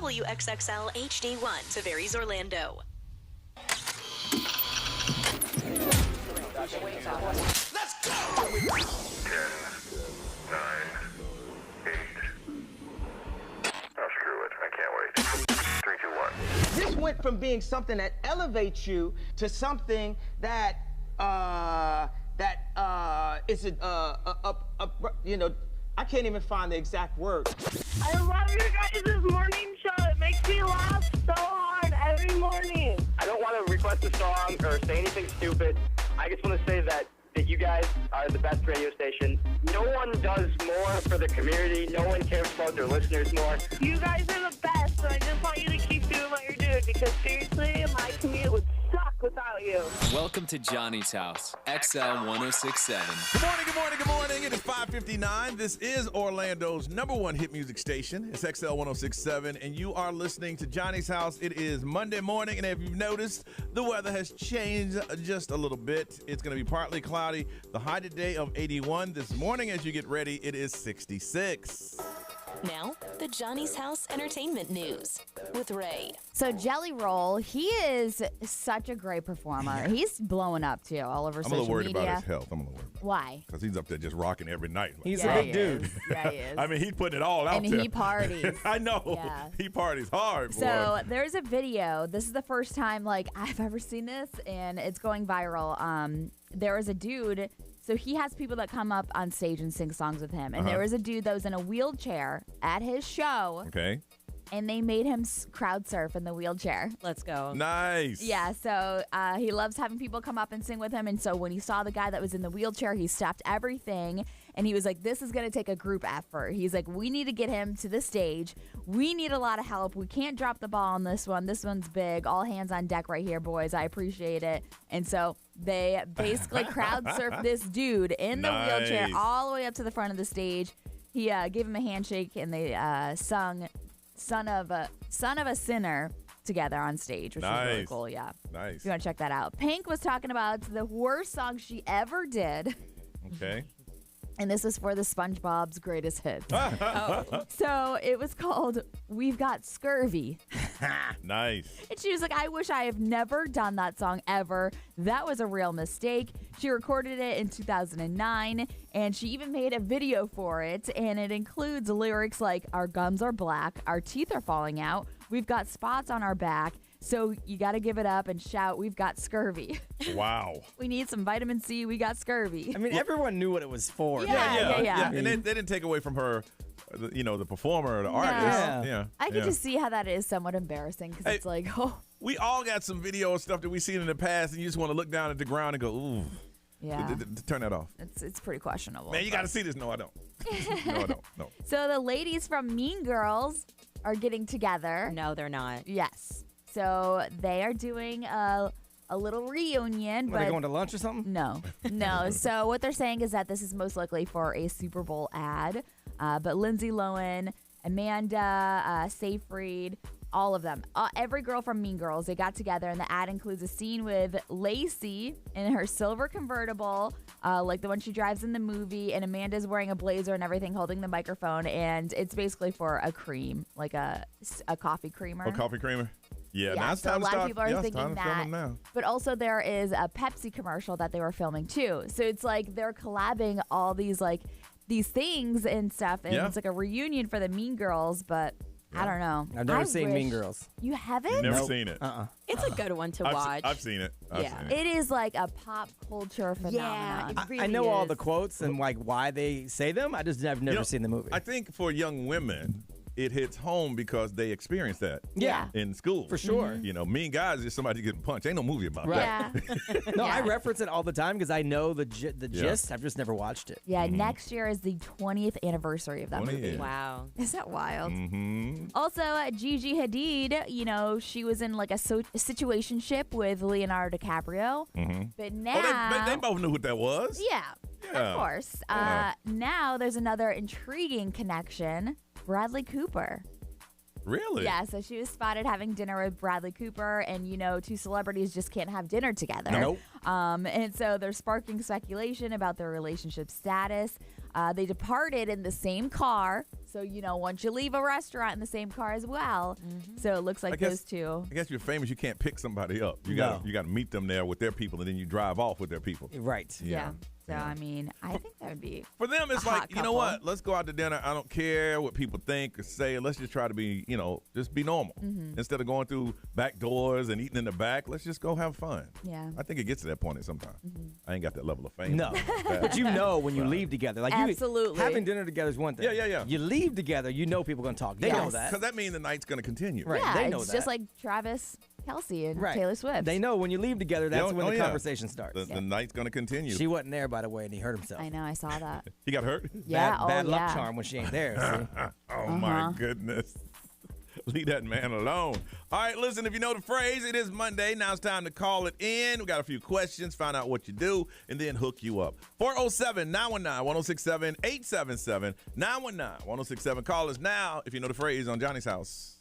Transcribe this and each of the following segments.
WXXL HD1, Tavares, Orlando. Let's go! 10, 9, 8. Oh, screw it. I can't wait. 3, 2, 1. This went from being something that elevates you to something that is I can't even find the exact word. I love your guys' morning show. It makes me laugh so hard every morning. I don't want to request a song or say anything stupid. I just want to say that you guys are the best radio station. No one does more for the community. No one cares about their listeners more. You guys are the best, and I just want you to keep doing what you're doing because seriously, my commute would suck without you. Welcome to Johnny's House, XL 1067. Good morning, good morning, good morning. It is 5:59. This is Orlando's #1 hit music station. It's XL 1067, and you are listening to Johnny's House. It is Monday morning, and if you've noticed, the weather has changed just a little bit. It's going to be partly cloudy. The high today of 81. This morning, as you get ready, it is 66. Now, the Johnny's House Entertainment News with Ray. So Jelly Roll, he is such a great performer. He's blowing up, too, all over social media. I'm a little worried about his health. I'm a little worried about Why? Because he's up there just rocking every night. He's a big dude. Yeah, he is. I mean, he's putting it all out there. And he parties. I know. Yeah. He parties hard, boy. So there's a video. This is the first time, I've ever seen this, and it's going viral. There was a dude. So he has people that come up on stage and sing songs with him. And there was a dude that was in a wheelchair at his show. Okay. And they made him crowd surf in the wheelchair. Let's go. Nice. Yeah, so he loves having people come up and sing with him. And so when he saw the guy that was in the wheelchair, he stopped everything. And he was like, this is going to take a group effort. He's like, we need to get him to the stage. We need a lot of help. We can't drop the ball on this one. This one's big. All hands on deck right here, boys. I appreciate it. And so they basically crowd surfed this dude in the wheelchair all the way up to the front of the stage. He gave him a handshake, and they sung Son of a Sinner together on stage, which was really cool. Yeah. Nice. If you want to check that out. Pink was talking about the worst song she ever did. Okay. And this is for the SpongeBob's Greatest Hits. So it was called We've Got Scurvy. Nice. And she was like, I wish I have never done that song ever. That was a real mistake. She recorded it in 2009, and she even made a video for it. And it includes lyrics like, our gums are black, our teeth are falling out, we've got spots on our back, so you got to give it up and shout, we've got scurvy. Wow. We need some vitamin C, we got scurvy. I mean, everyone knew what it was for. Yeah. And they didn't take away from her, the performer or the artist. Yeah. I can just see how that is somewhat embarrassing because it's like, oh. We all got some video stuff that we've seen in the past, and you just want to look down at the ground and go, ooh. Yeah. Turn that off. It's pretty questionable. Man, you got to see this. No, I don't. No, I don't. No. So the ladies from Mean Girls are getting together. No, they're not. Yes. So they are doing a little reunion. Are they going to lunch or something? No. So what they're saying is that this is most likely for a Super Bowl ad. But Lindsay Lohan, Amanda Seyfried, all of them, every girl from Mean Girls, they got together, and the ad includes a scene with Lacey in her silver convertible, like the one she drives in the movie, and Amanda's wearing a blazer and everything, holding the microphone, and it's basically for a cream, like a coffee creamer. A coffee creamer? Yeah, now it's so time a lot to of people are thinking that. Now. But also there is a Pepsi commercial that they were filming too. So it's like they're collabing all these things and stuff, and it's like a reunion for the Mean Girls, but I don't know. I've never seen Mean Girls. You haven't? You've never seen it. It's a good one to watch. I've seen it. It is like a pop culture phenomenon. Yeah, really I know all the quotes and why they say them. I've never seen the movie. I think for young women, it hits home because they experience that in school. For sure. Mm-hmm. Mean Guys is somebody getting punched. Ain't no movie about that. No, I reference it all the time because I know the gist. I've just never watched it. Yeah, next year is the 20th anniversary of that movie. Years. Wow. Is that wild? Mm-hmm. Also, Gigi Hadid, she was in like a situationship with Leonardo DiCaprio. Mm-hmm. But now... they both knew what that was. Yeah. Of course. Now there's another intriguing connection. Bradley Cooper. Really? Yeah, so she was spotted having dinner with Bradley Cooper, and two celebrities just can't have dinner together. Nope. And so they're sparking speculation about their relationship status. They departed in the same car, So, once you leave a restaurant in the same car as well. So it looks like those two. I guess you're famous. You can't pick somebody up. You No. got to meet them there with their people, and then you drive off with their people. Right. Yeah. So, I mean, I think that would be For them, it's a like, hot you know couple. what? Let's go out to dinner. I don't care what people think or say. Let's just try to be, just be normal. Instead of going through back doors and eating in the back, let's just go have fun. Yeah. I think it gets to that point at some time. I ain't got that level of fame. No, but when you leave together. Like Absolutely. having dinner together is one thing. Yeah. You leave together, people going to talk. They know Yes. that. Because that means the night's going to continue. Right. Yeah, they know it's that. just like Travis Kelce and Right. Taylor Swift. They know when you leave together, that's when the yeah. conversation starts. The night's going to continue. She wasn't there, by the way, and he hurt himself. I know, I saw that. He got hurt? Yeah, Bad luck yeah. charm when she ain't there. See? Oh, my goodness. Leave that man alone. All right, listen, if you know the phrase, it is Monday. Now it's time to call it in. We got a few questions, find out what you do, and then hook you up. 407-919-1067, 877-919-1067. Call us now if you know the phrase on Johnny's House.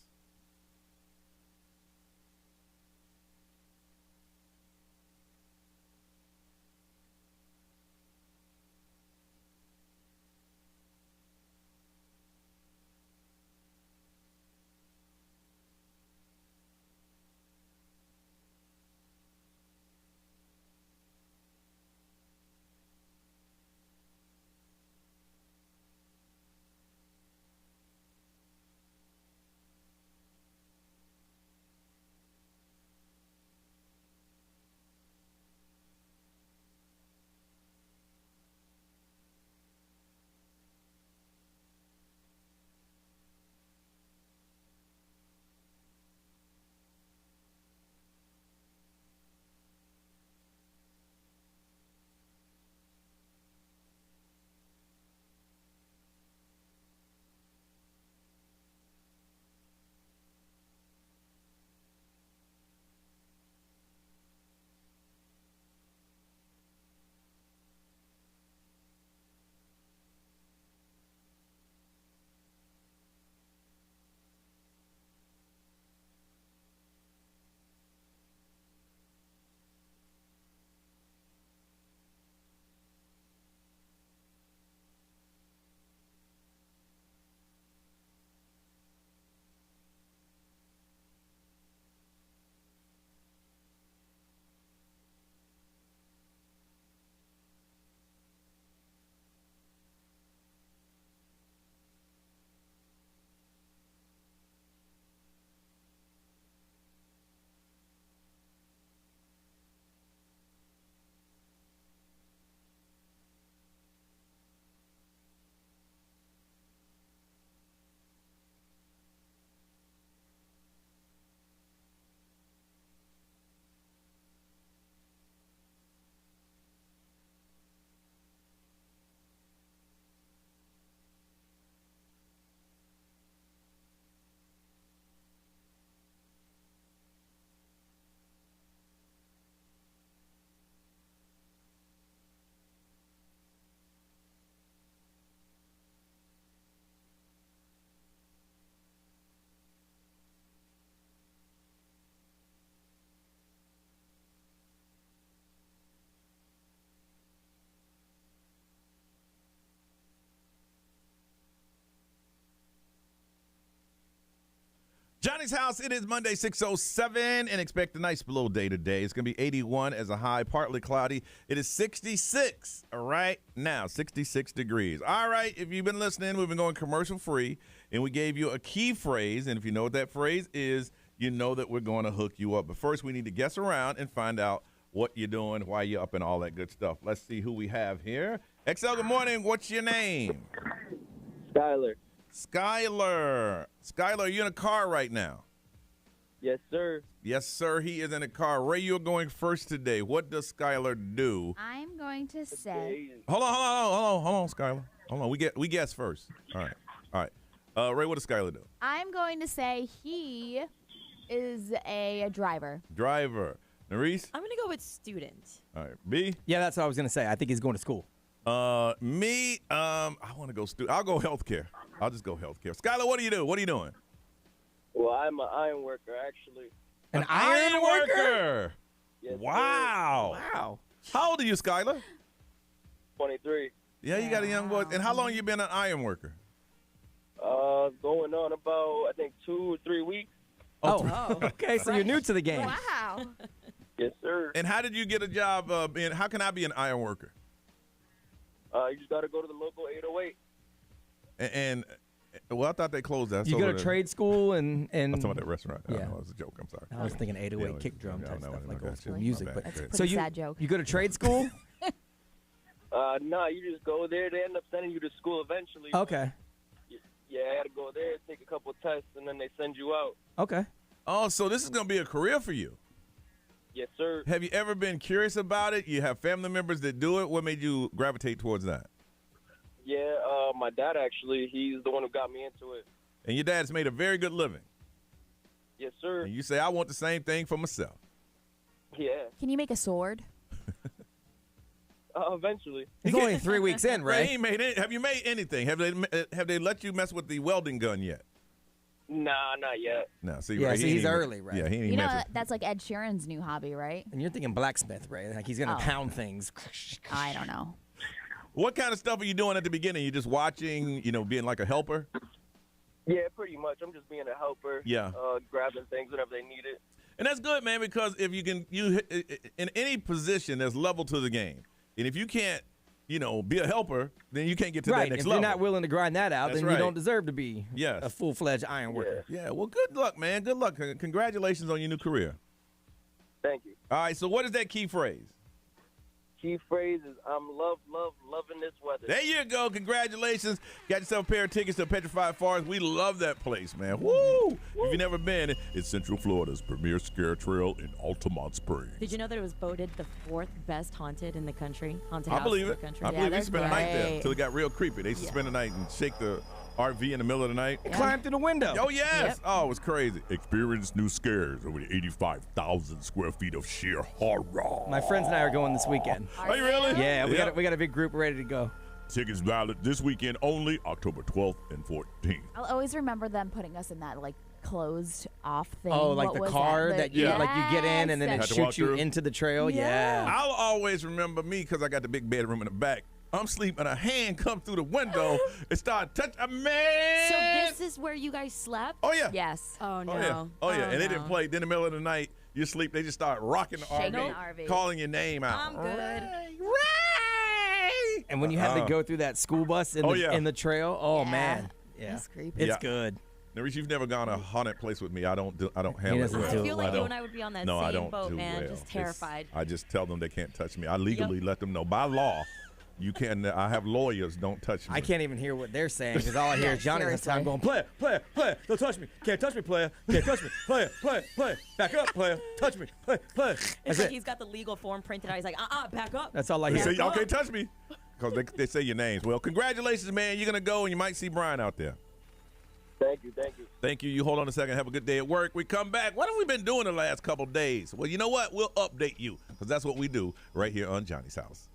Johnny's House, it is Monday, 6:07, and expect a nice below day today. It's going to be 81 as a high, partly cloudy. It is 66 right now, 66 degrees. All right, if you've been listening, we've been going commercial free, and we gave you a key phrase, and if you know what that phrase is, you know that we're going to hook you up. But first, we need to guess around and find out what you're doing, why you're up, and all that good stuff. Let's see who we have here. XL, good morning. What's your name? Skyler. Skyler, are you in a car right now? Yes, sir. Yes, sir. He is in a car. Ray, you're going first today. What does Skyler do? I'm going to say. Hold on, Skyler. Hold on. We guess first. All right. Ray, what does Skyler do? I'm going to say he is a driver. Driver. Nerese? I'm going to go with student. All right. B? Yeah, that's what I was going to say. I think he's going to school. Me, I want to go student. I'll go healthcare. I'll just go healthcare. Skyler, what do you do? What are you doing? Well, I'm an iron worker, actually. An iron worker? Yes, Wow. sir. Wow. How old are you, Skyler? 23. Yeah, you got a young boy. And how long you been an iron worker? Going on about, I think, 2 or 3 weeks. Oh, okay. So you're new to the game. Wow. Yes, sir. And how did you get a job how can I be an iron worker? You just got to go to the local 808. And well, I thought they closed that. You go to trade school and I'm talking about that restaurant. Yeah. No, it was a joke. I'm sorry. I was thinking 808 Yeah, kick drum type stuff, like old school My music. bad. But That's a Okay. pretty so you sad joke. you go to trade school? Nah, you just go there. They end up sending you to school eventually. Okay. Yeah, I had to go there, take a couple tests, and then they send you out. Okay. Oh, so this is going to be a career for you. Yes, sir. Have you ever been curious about it? You have family members that do it. What made you gravitate towards that? Yeah, my dad, actually, he's the one who got me into it. And your dad's made a very good living. Yes, sir. And you say, I want the same thing for myself. Yeah, Can you make a sword? eventually. It's only 3 weeks in, Ray, right? he ain't made it. Have you made anything? Have they let you mess with the welding gun yet? Nah, not yet. No, see, Yeah, Ray, so he he's ain't- early, right? Yeah, he ain't You know, mess with. that's like Ed Sheeran's new hobby, right? And you're thinking blacksmith, right? Like he's gonna Oh. pound things. I don't know. What kind of stuff are you doing at the beginning? You just watching, being like a helper? Yeah, pretty much. I'm just being a helper. Yeah. Grabbing things whenever they need it. And that's good, man, because if you in any position, there's level to the game. And if you can't, be a helper, then you can't get to Right. that next If level. you're not willing to grind that out, That's then right. you don't deserve to be Yes. a full-fledged iron worker. Yeah, well, good luck, man. Good luck. Congratulations on your new career. Thank you. All right, so what is that key phrase? Key phrase is I'm loving this weather. There you go. Congratulations. Got yourself a pair of tickets to Petrified Forest. We love that place, man. Woo! If you've never been, it's Central Florida's premier scare trail in Altamont Springs. Did you know that it was voted the 4th best haunted in the country? Haunted I house believe in it. the country. I believe they they're spent a night there great. until it got real creepy. They used to spend the night and shake the RV in the middle of the night. Climb through the window. Oh, yes. Yep. Oh, it was crazy. Experience new scares over the 85,000 square feet of sheer horror. My friends and I are going this weekend. Are you really? Yeah, we Yep. got a big group ready to go. Tickets valid this weekend only, October 12th and 14th. I'll always remember them putting us in that like closed off thing. Oh, like What the was car that you Yeah. like you get in and then Have it to walk shoots you through? into the trail. Yeah. I'll always remember me because I got the big bedroom in the back. I'm sleeping, a hand come through the window and start touching. Man! So this is where you guys slept? Oh, yeah. Yes. Oh, no. Oh, yeah. Oh, yeah. And they didn't no. play. Then in the middle of the night, you sleep. They just start rocking the Shaking RV, the RV. calling your name out. I'm good. Ray! And when you have to go through that school bus in, Oh, the, yeah. in the trail, oh Yeah. man. Yeah. That's creepy. It's Yeah. good. Narish, you've never gone a haunted place with me. I don't handle it doesn't well. do I feel like I you don't- and I would be on that No, I same don't boat, do man. well. Just It's- terrified. I just tell them they can't touch me. I legally let them know by law. You can. I have lawyers. Don't touch me. I can't even hear what they're saying because all I hear is Johnny this time seriously. going, player, don't touch me. Can't touch me, player. Can't touch me. Player. Back up, player. Touch me. Player. It's That's like it. he's got the legal form printed out. He's like, back up. That's all I They hear. say y'all can't touch me because they say your names. Well, congratulations, man. You're gonna go and you might see Brian out there. Thank you. Thank you. You hold on a second. Have a good day at work. We come back. What have we been doing the last couple days? Well, you know what? We'll update you because that's what we do right here on Johnny's House.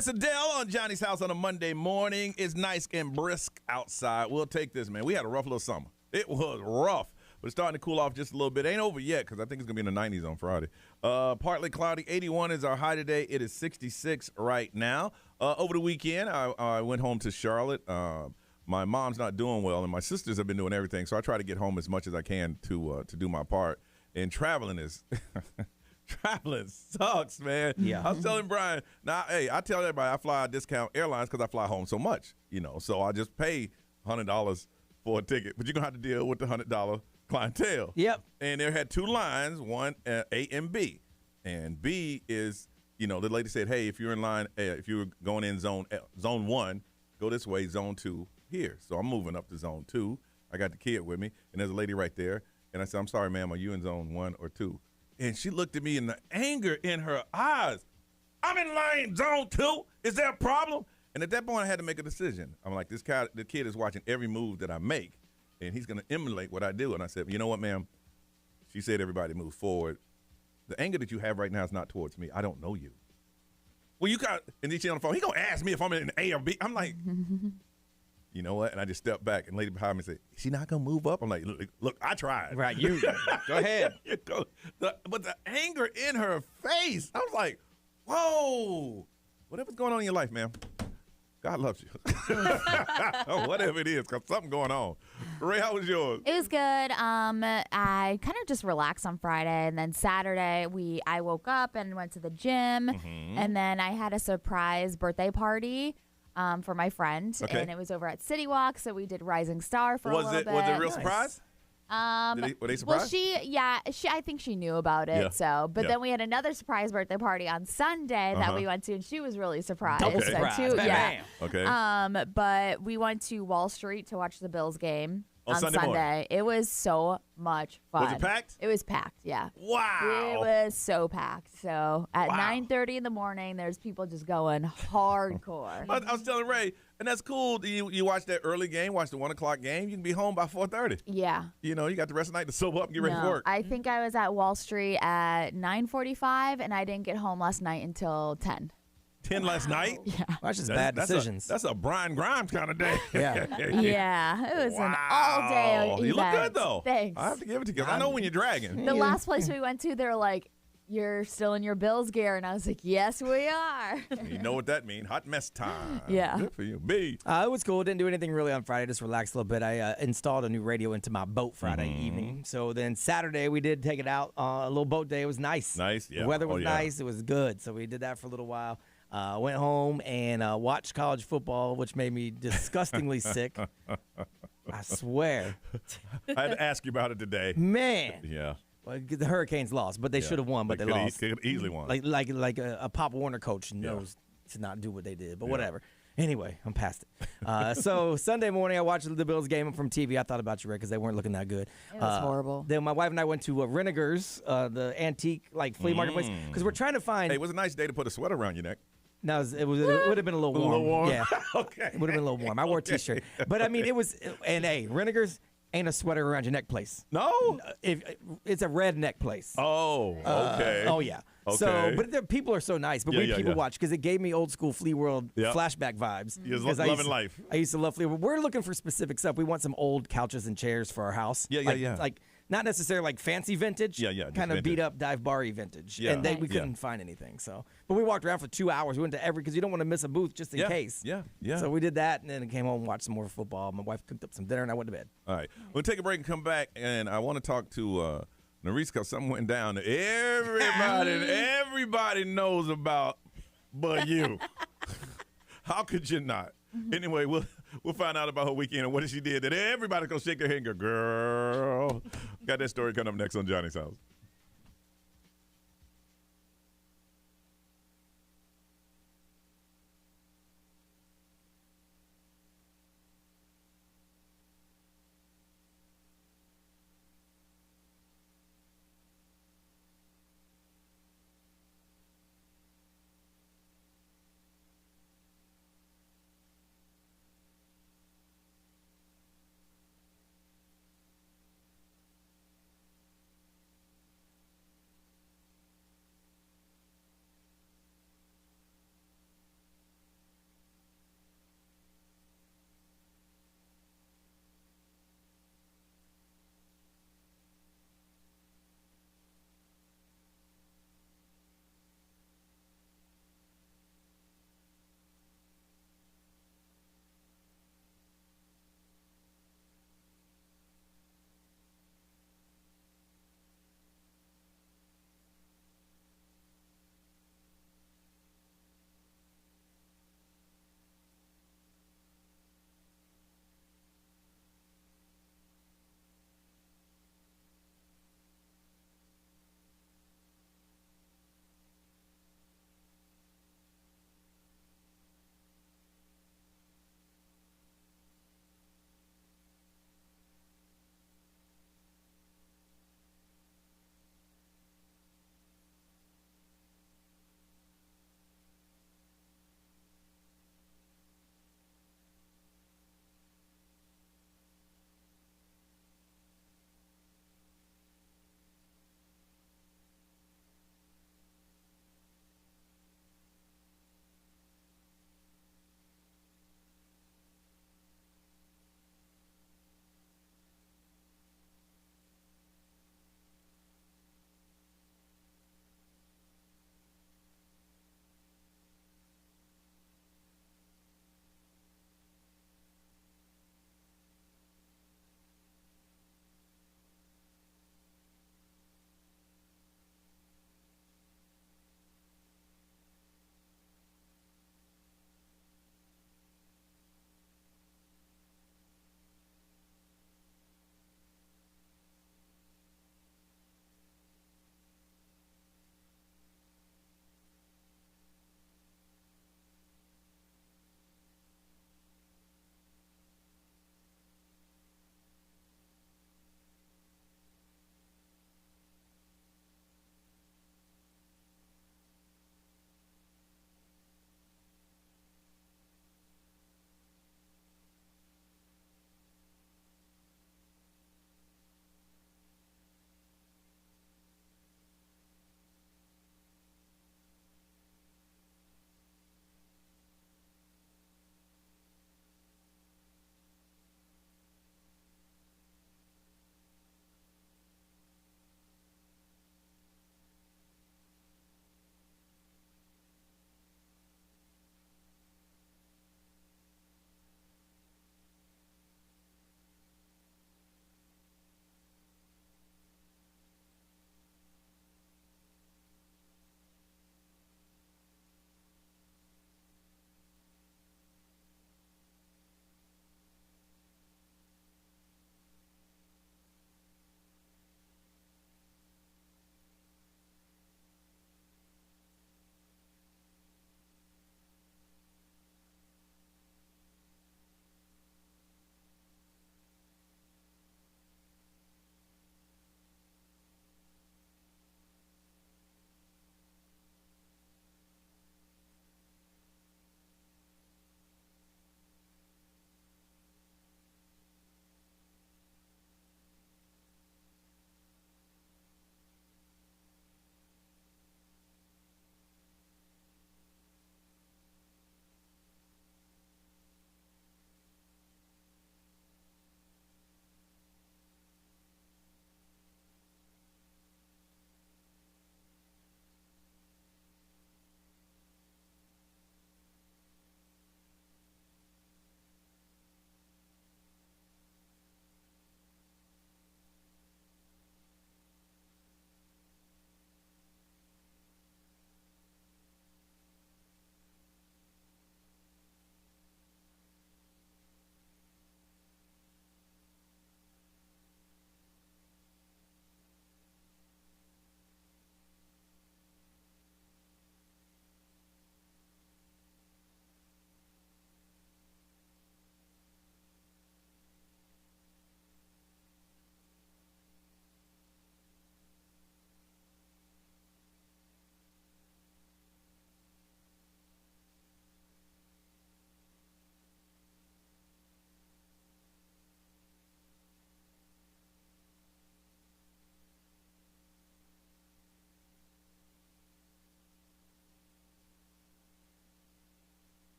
That's Adele on Johnny's House on a Monday morning. It's nice and brisk outside. We'll take this, man. We had a rough little summer. It was rough, but it's starting to cool off just a little bit. Ain't over yet because I think it's going to be in the 90s on Friday. Partly cloudy. 81 is our high today. It is 66 right now. Over the weekend, I went home to Charlotte. My mom's not doing well, and my sisters have been doing everything, so I try to get home as much as I can to do my part. And traveling is traveling sucks, man. Yeah. I was telling Brian, now, hey, I tell everybody I fly discount airlines because I fly home so much, so I just pay $100 for a ticket, but you're going to have to deal with the $100 clientele. Yep. And there had two lines, one A and B. And B is, the lady said, hey, if you're in line, if you're going in zone 1, go this way, zone 2 here. So I'm moving up to zone 2. I got the kid with me, and there's a lady right there. And I said, I'm sorry, ma'am, are you in zone 1 or 2? And she looked at me in the anger in her eyes. I'm in line zone 2. Is there a problem? And at that point, I had to make a decision. I'm like, the kid is watching every move that I make, and he's going to emulate what I do. And I said, you know what, ma'am? She said, everybody move forward. The anger that you have right now is not towards me. I don't know you. Well, you got, and then she on the phone, he going to ask me if I'm in A or B. I'm like, you know what? And I just stepped back, and lady behind me said, is she not going to move up? I'm like, look, I tried. Right, you go ahead. But the anger in her face, I was like, whoa. Whatever's going on in your life, ma'am, God loves you. Whatever it is, because something going on. Ray, how was yours? It was good. I kind of just relaxed on Friday, and then Saturday I woke up and went to the gym, and then I had a surprise birthday party for my friend, and it was over at City Walk, so we did Rising Star for a little bit. Was it a real surprise? Were they surprised? Well, I think she knew about it. Yeah. So, but then we had another surprise birthday party on Sunday that we went to, and she was really surprised. Double surprise. Too. Yeah. Okay. But we went to Wall Street to watch the Bills game on Sunday morning. It was so much fun. Was it packed? It was packed. Yeah. Wow. It was so packed. So at 9:30 in the morning, there's people just going hardcore. I was telling Ray, and that's cool. You watch that early game, watch the 1 o'clock game. You can be home by 4:30. Yeah. You got the rest of the night to sober up and get ready for work. I think I was at Wall Street at 9:45, and I didn't get home last night until 10. 10 last night? Yeah. That's just bad decisions. That's a Brian Grimes kind of day. Yeah. Yeah. It was an all-day event. You look good, though. Thanks. I have to give it to you, because I know when you're dragging. The last place we went to, they were like, you're still in your Bills gear. And I was like, yes, we are. You know what that means. Hot mess time. Yeah. Good for you. B. It was cool. Didn't do anything really on Friday. Just relaxed a little bit. I installed a new radio into my boat Friday evening. So then Saturday, we did take it out. A little boat day. It was nice. Nice, yeah. The weather was nice. It was good. So we did that for a little while. Went home and watched college football, which made me disgustingly sick. I swear. I had to ask you about it today. Man. Yeah. Well, the Hurricanes lost, but they should have won, but they lost. They could easily won. Like a Pop Warner coach knows to not do what they did, but whatever. Anyway, I'm past it. So Sunday morning, I watched the Bills game from TV. I thought about you, Rick, because they weren't looking that good. It was horrible. Then my wife and I went to Renniger's, the antique flea market place, because we're trying to find. Hey, it was a nice day to put a sweater around your neck. No, it would have been a little warm. A little warm? Yeah. Okay. It would have been a little warm. I wore a T-shirt. But, I mean, it was – and, hey, Renniger's ain't a sweater around your neck place. No? It's a red neck place. Oh, okay. Oh, yeah. Okay. So, but the people are so nice. But people watch because it gave me old school Flea World flashback vibes. You're loving life. I used to love Flea World. We're looking for specific stuff. We want some old couches and chairs for our house. Yeah. Like not necessarily like fancy vintage. Yeah. Kind of beat up dive bar-y vintage. Yeah. And we couldn't find anything. So, but we walked around for 2 hours. We went to because you don't want to miss a booth just in case. Yeah. So we did that, and then came home and watched some more football. My wife cooked up some dinner, and I went to bed. All right. We'll take a break and come back, and I want to talk to Nerese because something went down that everybody knows about but you. How could you not? Anyway, we'll find out about her weekend and what she did that everybody's going to shake their head and go, girl. Got that story coming up next on Johnny's House.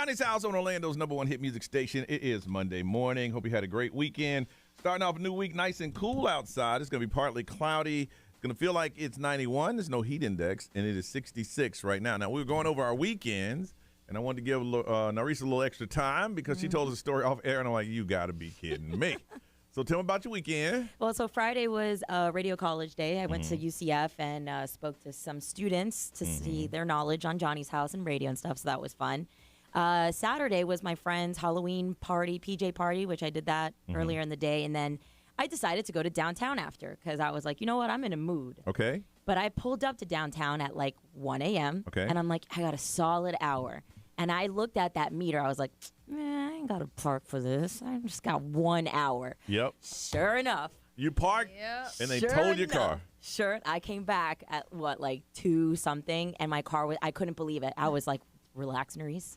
Johnny's House on Orlando's #1 hit music station. It is Monday morning. Hope you had a great weekend. Starting off a new week nice and cool outside. It's going to be partly cloudy. It's going to feel like it's 91. There's no heat index, and it is 66 right now. Now, we were going over our weekends, and I wanted to give Narisa a little extra time because she told us a story off air, and I'm like, you got to be kidding me. So tell me about your weekend. Well, so Friday was Radio College Day. I went to UCF and spoke to some students to see their knowledge on Johnny's House and radio and stuff, so that was fun. Saturday was my friend's Halloween party, PJ party, which I did that earlier in the day. And then I decided to go to downtown after because I was like, you know what? I'm in a mood. Okay. But I pulled up to downtown at like 1 a.m. Okay. And I'm like, I got a solid hour. And I looked at that meter. I was like, man, I ain't got to park for this. I just got 1 hour. Yep. Sure enough. You parked and they towed your car. Sure. I came back at like 2 something and my car was, I couldn't believe it. I was like, relax, Nerese.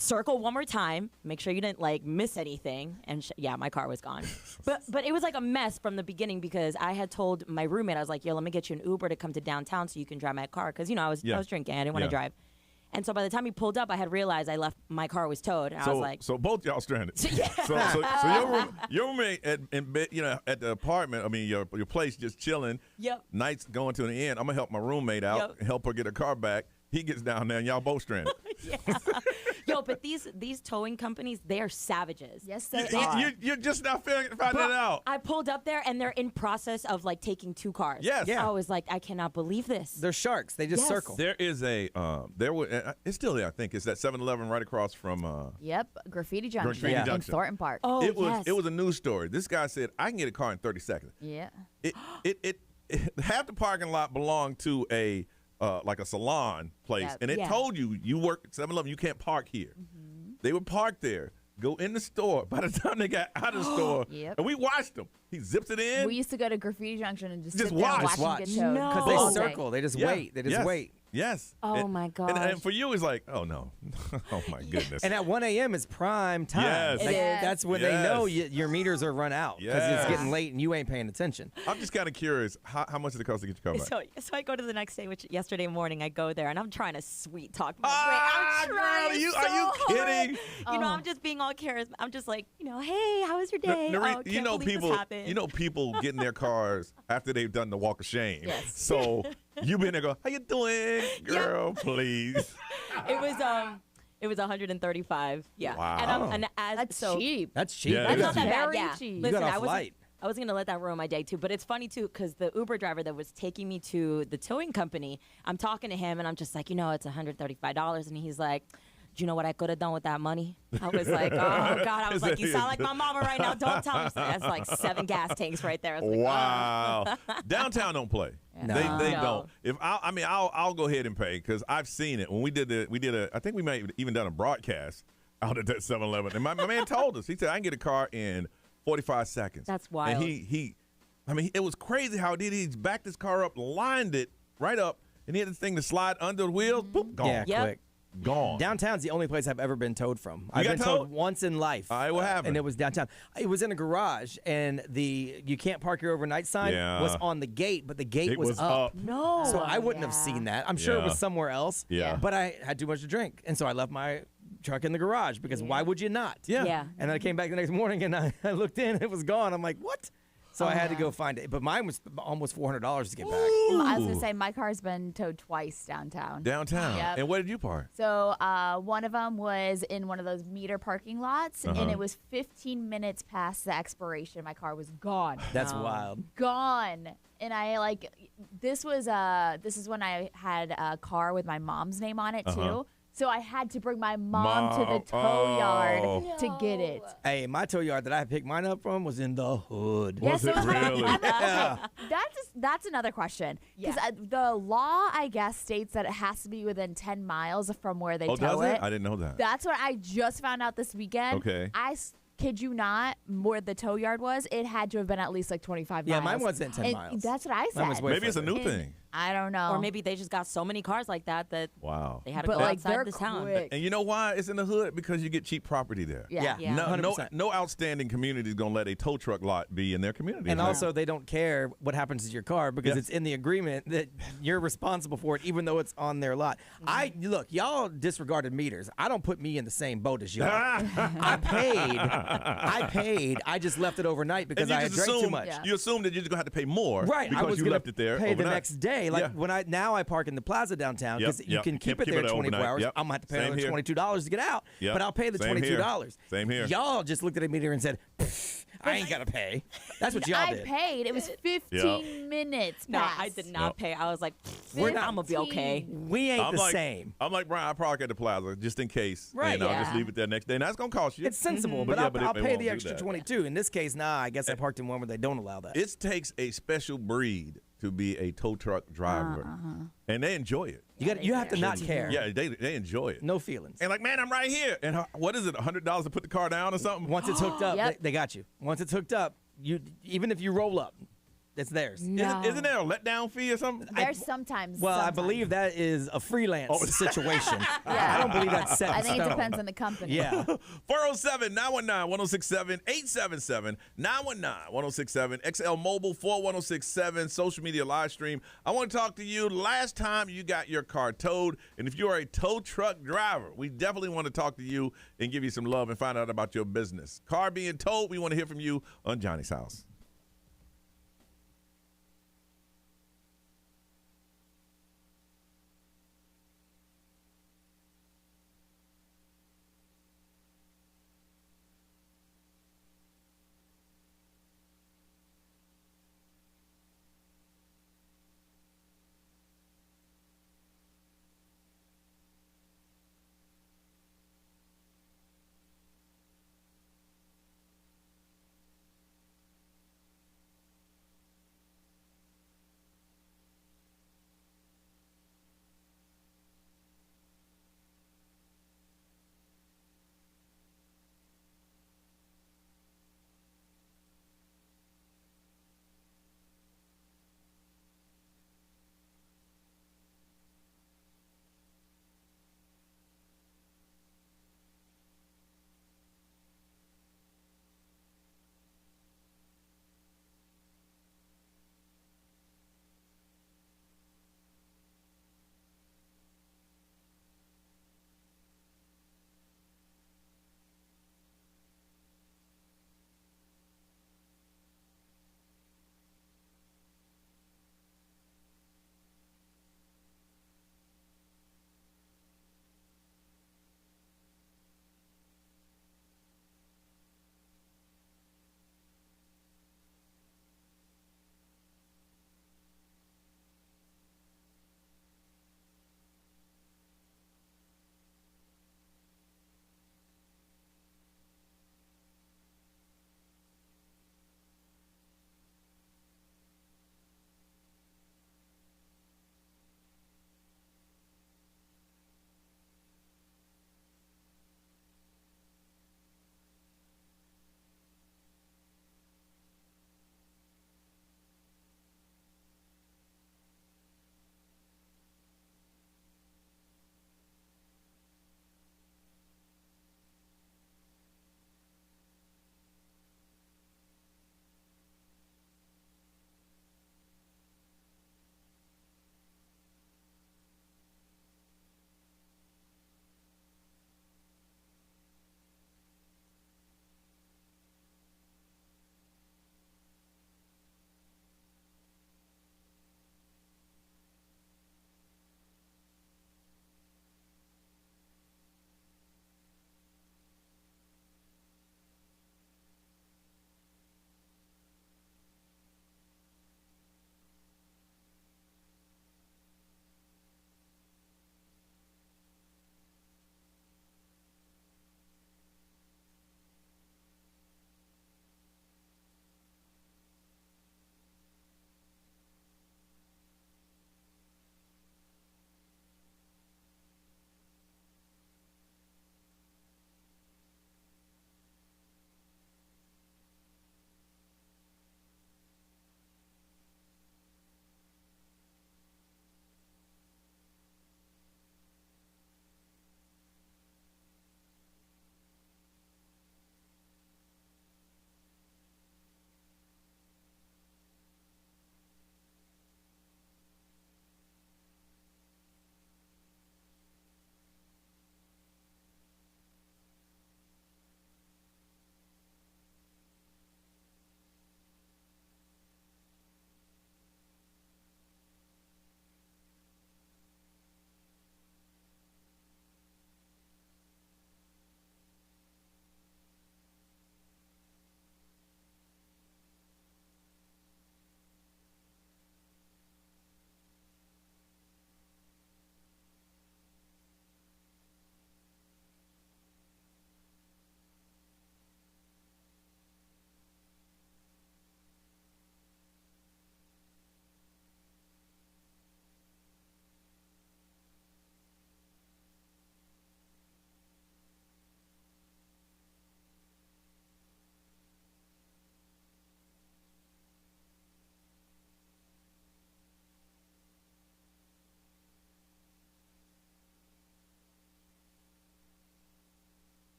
Circle one more time. Make sure you didn't like miss anything. And yeah, my car was gone. But it was like a mess from the beginning because I had told my roommate, I was like, yo, let me get you an Uber to come to downtown so you can drive my car. Because, you know, I was drinking. I didn't want to drive. And so by the time he pulled up, I had realized my car was towed. And I was like, so both y'all stranded. So your roommate at the apartment, I mean, your place just chilling. Yep. Nights going to the end. I'm going to help my roommate out, help her get her car back. He gets down there and y'all both stranded. Yo, but these towing companies, they are savages. Yes, they are. You're just now finding it out. I pulled up there, and they're in process of, like, taking 2 cars. Yes. Yeah. I was like, I cannot believe this. They're sharks. They just circle. There is it's still there, I think. It's that 7-Eleven right across from Yep, Graffiti Junction Graffiti in Junction. Thornton Park. Oh, It was a news story. This guy said, I can get a car in 30 seconds. Yeah. It half the parking lot belonged to a like a salon place, and it told you work at 7-Eleven, you can't park here. They would park there, go in the store. By the time they got out of the store, and we watched them. He zips it in. We used to go to Graffiti Junction and just sit there watch. and watch them get towed. No. Because Oh. they circle. They just wait. They just wait. Yes. Oh, my gosh. And for you, it's like, oh, no. Oh, my goodness. And at 1 a.m. is prime time. Yes. Like, It is. that's when they know your meters are run out because Yes. it's getting late and you ain't paying attention. I'm just kind of curious, how much did it cost to get your car back? So I go to the next day, which yesterday morning I go there, and I'm trying to sweet talk my way. Ah, I'm trying girl, are you so kidding? hard. You know, I'm just being all charismatic. I'm just like, hey, how was your day? Nare- Can't believe this happened. people get in their cars after they've done the walk of shame. Yes. So you been there go, how you doing, girl? Please. It was 135. Yeah. Wow. That's cheap. That's cheap. Yeah, That's it not is. that bad. Very Yeah. cheap. You Listen, got off light. I was going to let that ruin my day, too. But it's funny, too, because the Uber driver that was taking me to the towing company, I'm talking to him, and I'm just like, it's $135. And he's like, do you know what I could have done with that money? I was like, oh, God. I was like, you sound like my mama right now. Don't tell me. That's like 7 gas tanks right there. I was like, Wow. Downtown don't play. No. They No. don't. I'll go ahead and pay because I've seen it. When we did I think we might have even done a broadcast out at that 7-Eleven. And my man told us, he said, I can get a car in 45 seconds. That's wild. And it was crazy how he backed his car up, lined it right up, and he had this thing to slide under the wheels, boop, gone. Yeah, Yep. quick. Gone. Downtown's the only place I've ever been towed from. I've got been towed? towed once in life. What happened? And it was downtown. It was in a garage, and the you can't park your overnight sign was on the gate, but the gate It was was up. up. no. So I wouldn't have seen that. I'm sure it Yeah. was somewhere else. Yeah. But I had too much to drink, and so I left my truck in the garage because why would you not? Yeah. Yeah. And then I came back the next morning, and I looked in, and it was gone. I'm like, what? So I had to go find it. But mine was almost $400 to get back. I was going to say, my car's been towed twice downtown. Downtown. Yep. And where did you park? So one of them was in one of those meter parking lots, and it was 15 minutes past the expiration. My car was gone. That's wild. Gone. And I this is when I had a car with my mom's name on it too. So I had to bring my mom to the tow yard to get it. Hey, my tow yard that I picked mine up from was in the hood. Was it really? Okay, that's another question. Because the law, I guess, states that it has to be within 10 miles from where they tow does it. it? I didn't know that. That's what I just found out this weekend. Okay. Kid you not, where the tow yard was, it had to have been at least like 25 miles. Yeah, mine wasn't 10 And miles. That's what I said. Mine was way Maybe it's a further. new thing. I don't know. Or maybe they just got so many cars like that Wow. they had to But, go like, outside they're the town. quick. And you know why it's in the hood? Because you get cheap property there. Yeah. Yeah. No, 100%. no outstanding community is going to let a tow truck lot be in their community. And also, they don't care what happens to your car because it's in the agreement that you're responsible for it, even though it's on their lot. Look, y'all disregarded meters. I don't put me in the same boat as y'all. I paid. I just left it overnight because I had drank too much. You assumed that you're just going to have to pay more Right, because I was you gonna left it there pay overnight. the next day. Like when I park in the plaza downtown because you can keep it there 24 overnight. hours. Yep. I'm gonna have to pay Same another here. $22 to get out, Yep. but I'll pay the Same here. $22. Same here. Y'all just looked at a meter and said, "I ain't gotta pay." That's what y'all I did. paid. It was 15 minutes. No, past. I did not pay. I was like, We're not- I'm gonna be okay. We ain't the same. I'm like, Brian, I park at the plaza just in case. Right, And I'll just yeah. leave it there next day. And that's going to cost you. It's sensible, But but yeah, I'll, but I'll they pay won't the do extra that. 22. In this case, I guess I parked in one where they don't allow that. It takes a special breed to be a tow truck driver. And they enjoy it. You have to not care. Yeah, they enjoy it. No feelings. And like, man, I'm right here. And what is it, $100 to put the car down or something? Once it's hooked up, Yep. they got you. Once it's hooked up, even if you roll up, it's theirs. No. Isn't there a letdown fee or something? There's sometimes. Well, I sometimes. believe that is a freelance situation. Yeah. I don't believe that's set in I think it stone. depends on the company. Yeah. 407-919-1067, 877-919-1067, XL Mobile 41067, social media live stream. I want to talk to you last time you got your car towed. And if you're a tow truck driver, we definitely want to talk to you and give you some love and find out about your business. Car being towed, we want to hear from you on Johnny's House.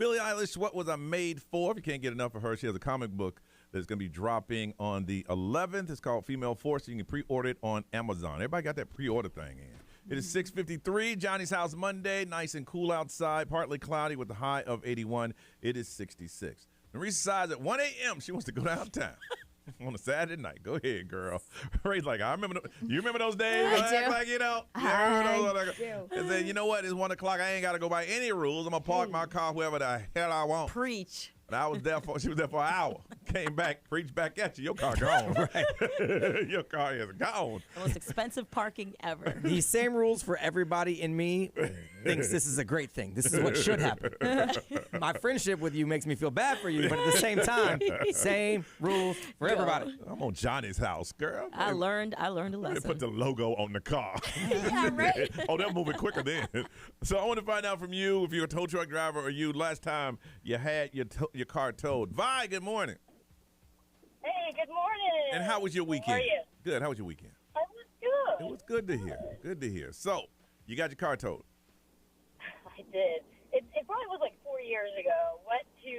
Billie Eilish, What Was I Made For? If you can't get enough of her, she has a comic book that's going to be dropping on the 11th. It's called Female Force. You can pre-order it on Amazon. Everybody got that pre-order thing in. It is 6:53, Johnny's House Monday. Nice and cool outside, partly cloudy with a high of 81. It is 66. Marisa decides at 1 a.m. she wants to go downtown. On a Saturday night. Go ahead, girl. Ray's like, I remember. You remember those days? I do. Like, you know. I do. And then, you know what? It's 1 o'clock. I ain't got to go by any rules. I'm going to park my car wherever the hell I want. Preach. And I was there she was there for an hour. Came back, preached back at you. Your car gone. Right. Your car is gone. The most expensive parking ever. The same rules for everybody in me thinks this is a great thing. This is what should happen. My friendship with you makes me feel bad for you, but at the same time, same rules for everybody. I'm on Johnny's house, girl. I learned a They lesson. put the logo on the car. Yeah, right. Oh, they're moving quicker then. So I want to find out from you, if you're a tow truck driver or you, last time you had your car towed. Vi, good morning. Hey, good morning. And how was your weekend? How are you? Good. How was your weekend? I was good. It was good to hear. Good to hear. So, you got your car towed. I did. It probably was like 4 years ago. Went to,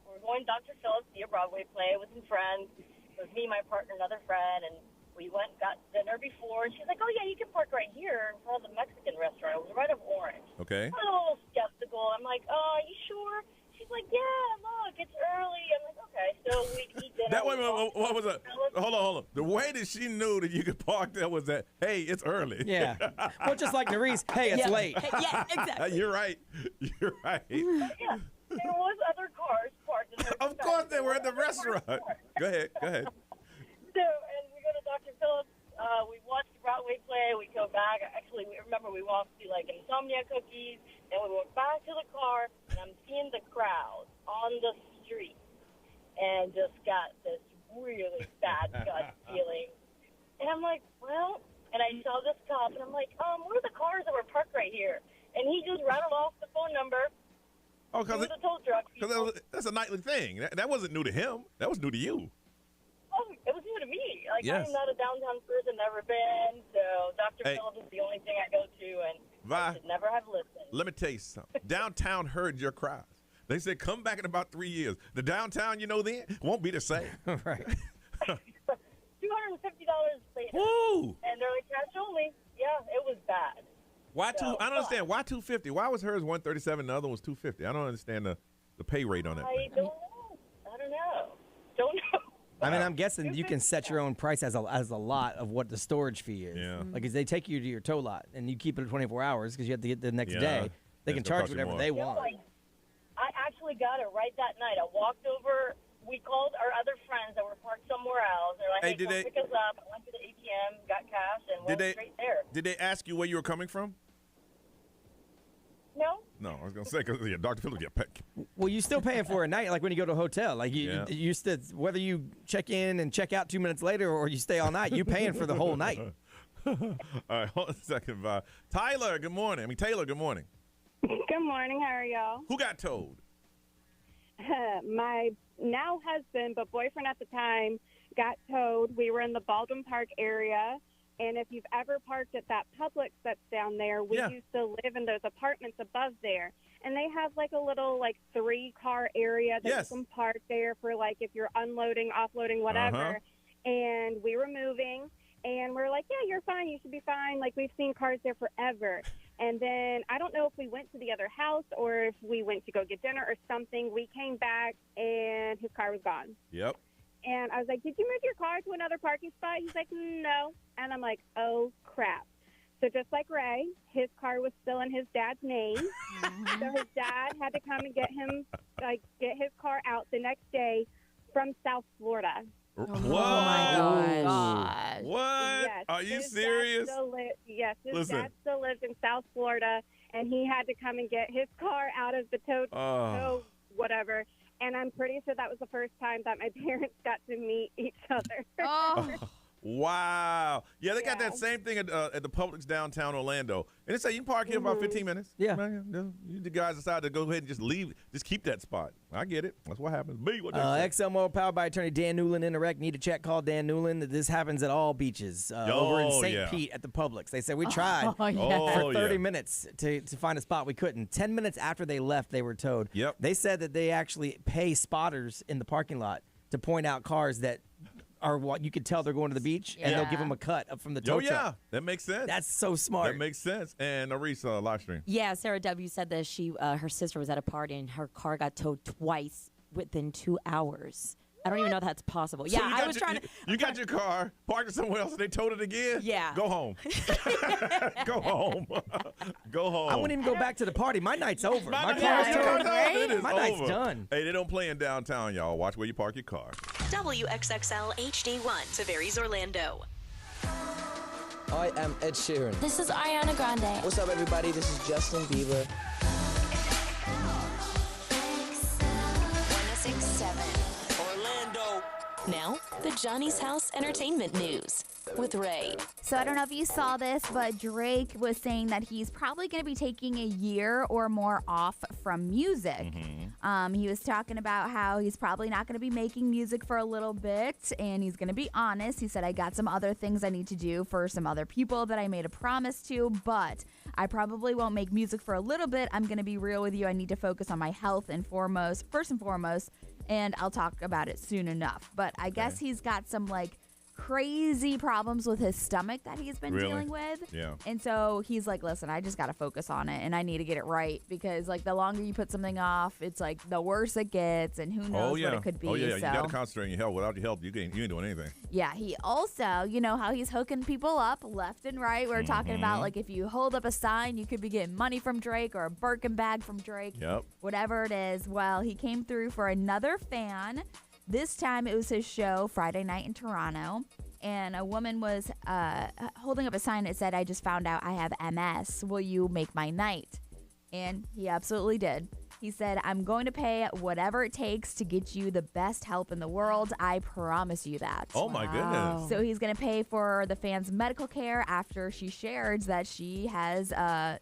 we were going to Dr. Phillips, see a Broadway play with some friends. It was me, my partner, another friend, and we went and got dinner before. And she's like, oh, yeah, you can park right here in front of the Mexican restaurant. It was right up Orange. Okay. I was a little skeptical. I'm like, oh, are you sure? She's like, yeah, look, it's early. I'm like, okay. So we eat dinner. That way, what was it? Hold on. The way that she knew that you could park there was that, hey, it's early. Yeah. Well, just like Nerese, hey, it's late. Hey, yeah, exactly. You're right. You're right. Yeah, there was other cars parked in there. Of course they were at the restaurant. Go ahead. So, and we go to Dr. Phillips. We watched the Broadway play. We go back. Actually, we walked to like Insomnia Cookies. Then we went back to the car, and I'm seeing the crowd on the street, and just got this really bad gut feeling. And I'm like, well, and I saw this cop, and I'm like, where are the cars that were parked right here? And he just rattled off the phone number. Oh, because the tow truck people. that's a nightly thing. That wasn't new to him. That was new to you. Oh, it was new to me. Like, Yes. I'm not a downtown person, never been. So Dr. Hey. Phillips is the only thing I go to, and I should never have listened. Let me tell you something. Downtown heard your cries. They said, come back in about 3 years. The downtown you know then won't be the same. Right. $250 later. Woo! And they're like, cash only. Yeah, it was bad. Why two? I don't understand. Why 250? Why was hers 137 and the other was 250? I don't understand the pay rate on it. I don't know. Don't know. I mean, I'm guessing you can set your own price as a lot of what the storage fee is. Yeah. Like, if they take you to your tow lot and you keep it 24 hours because you have to get the next Yeah. day, they It's can gonna charge cost you whatever more. they You know, want. like, I actually got it right that night. I walked over. We called our other friends that were parked somewhere else. They're like, Hey, hey, did come they- pick us up. I went to the ATM, got cash, and went straight there. Did they ask you where you were coming from? No. No, I was gonna say because Dr. Phillips get paid. Well, you're still paying for a night, like when you go to a hotel. Like you still, whether you check in and check out 2 minutes later or you stay all night, you're paying for the whole night. All right, hold on a second, Vi. Tyler, good morning. Taylor, good morning. Good morning. How are y'all? Who got towed? My now husband, but boyfriend at the time, got towed. We were in the Baldwin Park area, and if you've ever parked at that Publix that's down there, we used to live in those apartments above there, and they have like a little 3-car area that you can park there for if you're unloading, offloading, whatever. And we were moving, and we're like, yeah, you're fine. You should be fine. We've seen cars there forever. And then I don't know if we went to the other house or if we went to go get dinner or something. We came back, and his car was gone. Yep. And I was like, did you move your car to another parking spot? He's like, no. And I'm like, oh, crap. So just like Ray, his car was still in his dad's name. So his dad had to come and get his car out the next day from South Florida. What? Oh, my gosh. What? Yes, Are you his serious? Yes, his Listen. dad still lives in South Florida, and he had to come and get his car out of the tow whatever. And I'm pretty sure that was the first time that my parents got to meet each other. Oh. Wow. Yeah, they got that same thing at the Publix downtown Orlando. And they say you can park here about 15 minutes. Yeah. You the guys decide to go ahead and just leave, just keep that spot. I get it. That's what happens. B, what they say? XL Motor powered by attorney Dan Newland. Interact. Need a check? Call Dan Newland. This happens at all beaches over in St. Pete at the Publix. They said we tried for 30 minutes to find a spot. We couldn't. 10 minutes after they left, they were towed. Yep. They said that they actually pay spotters in the parking lot to point out cars that are what you could tell they're going to the beach, and they'll give them a cut up from the tow truck. That makes sense. That's so smart. That makes sense. And Arisa, live stream. Yeah, Sarah W. said that her sister was at a party and her car got towed twice within 2 hours. I don't even know that's possible. So Yeah, I was trying to. You got your car, parked it somewhere else, and they towed it again? Yeah. Go home. Go home. Go home. I wouldn't even go back to the party. My night's over. My night's car's over. towed. It is My night's over. done. Hey, they don't play in downtown, y'all. Watch where you park your car. WXXL HD1, Tavares, Orlando. I am Ed Sheeran. This is Ariana Grande. What's up, everybody? This is Justin Bieber. 1067 Orlando. Now, the Johnny's House Entertainment News with Ray. So I don't know if you saw this, but Drake was saying that he's probably going to be taking a year or more off from music. He was talking about how he's probably not going to be making music for a little bit, and he's going to be honest. He said, I got some other things I need to do for some other people that I made a promise to, but I probably won't make music for a little bit. I'm going to be real with you. I need to focus on my health first and foremost, and I'll talk about it soon enough. But I guess he's got some crazy problems with his stomach that he's been dealing with. Yeah. And so he's like, listen, I just got to focus on it and I need to get it right because the longer you put something off, it's the worse it gets and who knows what it could be. Oh, yeah. So, You got to concentrate on your health. Without your health, you ain't doing anything. yeah, he also, you know how he's hooking people up left and right. We're talking about if you hold up a sign, you could be getting money from Drake or a Birkin bag from Drake. Yep. Whatever it is. Well, he came through for another fan. This time it was his show Friday night in Toronto, and a woman was holding up a sign that said, I just found out I have MS. Will you make my night? And he absolutely did. He said, I'm going to pay whatever it takes to get you the best help in the world. I promise you that. Oh, my goodness. So he's going to pay for the fan's medical care after she shared that she has,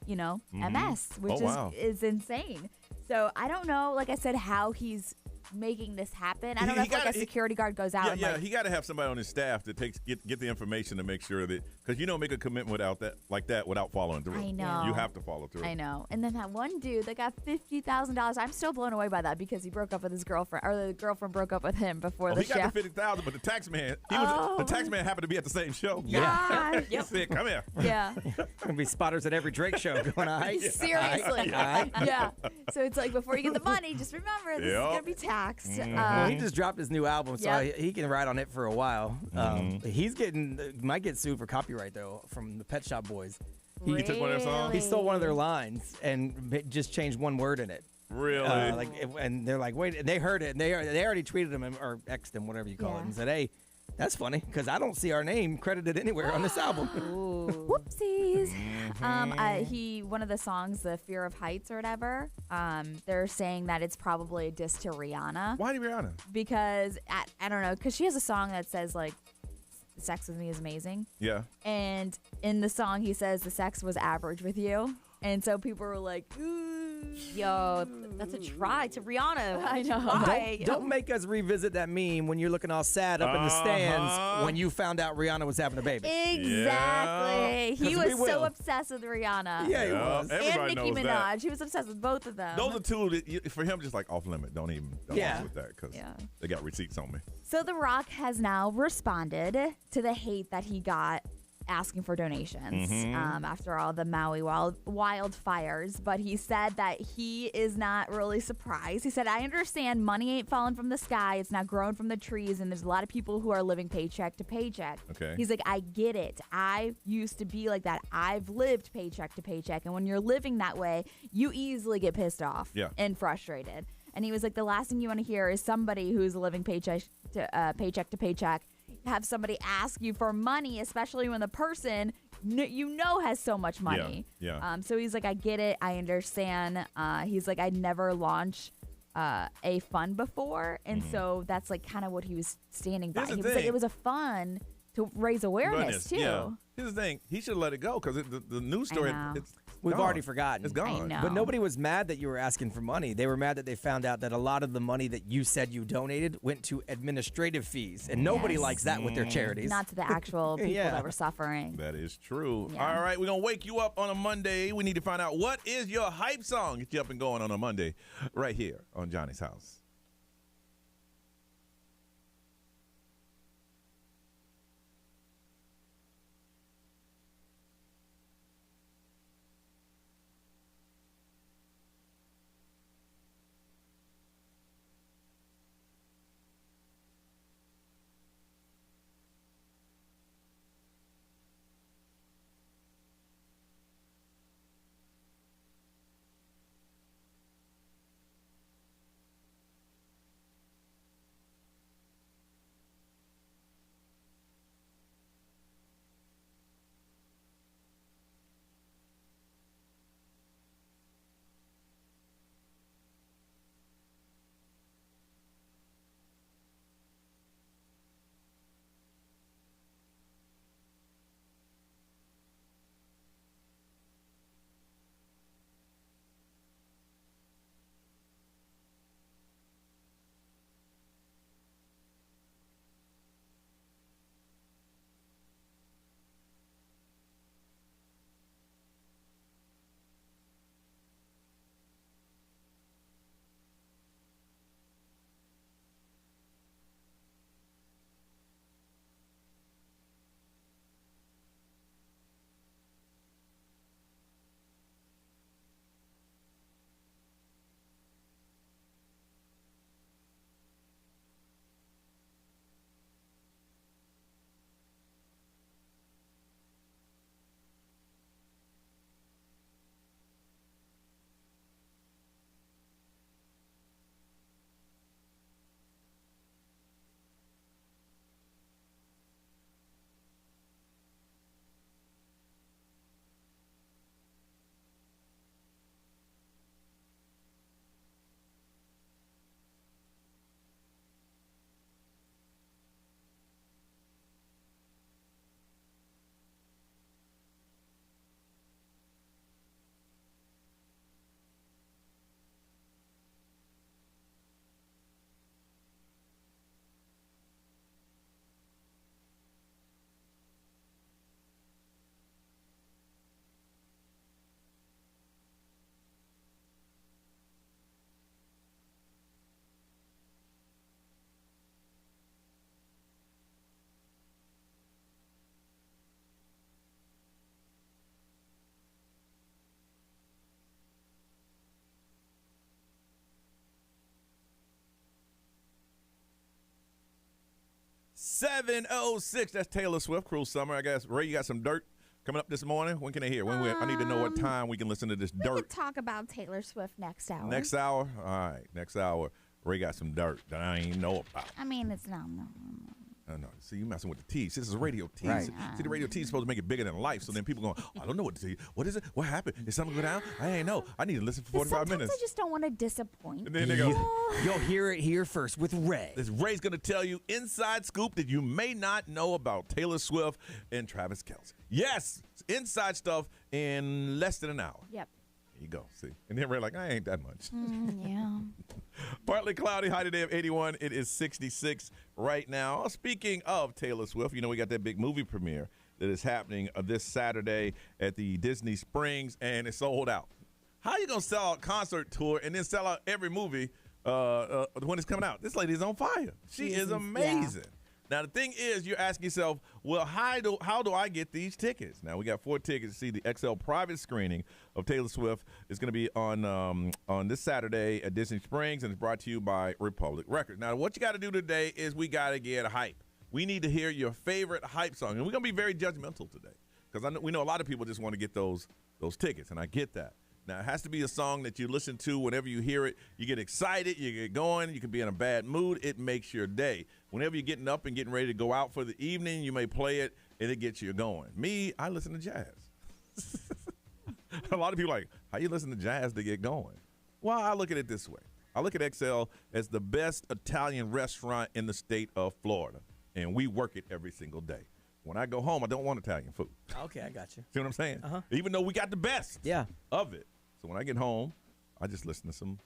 MS, which is insane. So I don't know, like I said, how he's making this happen. I don't know if a security guard goes out. Yeah, he got to have somebody on his staff that get the information to make sure that, because you don't make a commitment without following through. I know. You have to follow through. I know. And then that one dude that got $50,000. I'm still blown away by that because he broke up with his girlfriend, or the girlfand broke up with him before the show. He got the $50,000, but the tax man, the tax man happened to be at the same show. Yeah. He said, "Come here." Yeah. Gonna be spotters at every Drake show going on. Seriously. Yeah. So it's before you get the money, just remember this is gonna be taxed. Well, he just dropped his new album, so he can ride on it for a while. He's might get sued for copyright though from the Pet Shop Boys. He took one of their songs. He stole one of their lines and just changed one word in it. Really? And they're like, wait, and they heard it, and they already tweeted him or X'd him, whatever you call it, and said, hey, that's funny because I don't see our name credited anywhere on this album. Whoopsies. One of the songs, the Fear of Heights or whatever, they're saying that it's probably a diss to Rihanna. Why Rihanna? Because I don't know, because she has a song that says sex with me is amazing. Yeah. And in the song he says the sex was average with you. And so people were like, yo, that's a try to Rihanna. I know. Don't make us revisit that meme when you're looking all sad up in the stands when you found out Rihanna was having a baby. Exactly. He was so obsessed with Rihanna. Yeah, he was. Everybody and Nicki knows Minaj. that. He was obsessed with both of them. Those are two that, for him, just off limit. Don't mess with that because they got receipts on me. So The Rock has now responded to the hate that he got asking for donations after all the Maui wildfires. But he said that he is not really surprised. He said, I understand money ain't falling from the sky. It's not growing from the trees. And there's a lot of people who are living paycheck to paycheck. Okay. He's like, I get it. I used to be like that. I've lived paycheck to paycheck. And when you're living that way, you easily get pissed off and frustrated. And he was like, the last thing you want to hear is somebody who's living paycheck to paycheck have somebody ask you for money, especially when the person has so much money. Yeah. So he's like, I get it. I understand. He's like, I'd never launched a fund before. And so that's kind of what he was standing by. He was like, it was a fun to raise awareness too. Yeah. Here's the thing. He should let it go because the news story, know. We've gone. already forgotten. It's gone. know. But nobody was mad that you were asking for money. They were mad that they found out that a lot of the money that you said you donated went to administrative fees. And nobody Yes. likes that with their charities. Not to the actual people Yeah. that were suffering. That is true. Yeah. All right, we're going to wake you up on a Monday. We need to find out what is your hype song. Get you up and going on a Monday right here on Johnny's House. .706. That's Taylor Swift, Cruel Summer. I guess, Ray, you got some dirt coming up this morning? When can I hear? I need to know what time we can listen to this We dirt. could talk about Taylor Swift next hour. Next hour? All right, next hour. Ray got some dirt that I ain't know about. I mean, it's not. No. No. See, you messing with the tease. This is radio tease. Right. See, the radio tease is supposed to make it bigger than life. So then people going, I don't know what to tell you. What is it? What happened? Did something go down? I ain't know. I need to listen for 45 Sometimes minutes. I just don't want to disappoint. And then they go, You'll hear it here first with Ray. This Ray's going to tell you inside scoop that you may not know about Taylor Swift and Travis Kelce. Yes, it's inside stuff in less than an hour. Yep. There you go. See, and then Ray like, I ain't that much. Yeah. Partly cloudy, high today of 81. It is 66 right now. Speaking of Taylor Swift, you know we got that big movie premiere that is happening this Saturday at the Disney Springs, and it's sold out. How you gonna sell out a concert tour and then sell out every movie when it's coming out? This lady is on fire. She is amazing. Now, the thing is, you're asking yourself, well, how do I get these tickets? Now, we got 4 tickets to see the XL private screening of Taylor Swift. It's going to be on this Saturday at Disney Springs, and it's brought to you by Republic Records. Now, what you got to do today is we got to get hype. We need to hear your favorite hype song, and we're going to be very judgmental today because we know a lot of people just want to get those tickets, and I get that. Now, it has to be a song that you listen to whenever you hear it. You get excited, you get going, you can be in a bad mood. It makes your day. Whenever you're getting up and getting ready to go out for the evening, you may play it, and it gets you going. Me, I listen to jazz. A lot of people are like, how you listen to jazz to get going? Well, I look at it this way. I look at XL as the best Italian restaurant in the state of Florida, and we work it every single day. When I go home, I don't want Italian food. Okay, I got you. See what I'm saying? Uh-huh. Even though we got the best Yeah. of it. So when I get home, I just listen to some,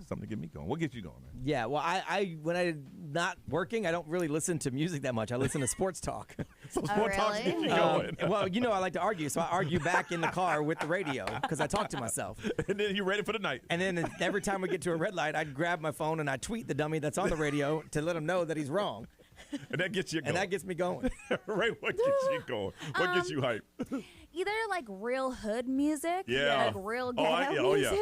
something to get me going. What gets you going, man? Yeah, well, I when I'm not working, I don't really listen to music that much. I listen to sports talk. So sports talk gets you going. Well, I like to argue, so I argue back in the car with the radio because I talk to myself. And then you're ready for the night. And then every time we get to a red light, I'd grab my phone and I tweet the dummy that's on the radio to let him know that he's wrong. And that gets you going. And that gets me going. Ray, what gets you going? What gets you hype? Either like real hood music, Yeah. like real ghetto music,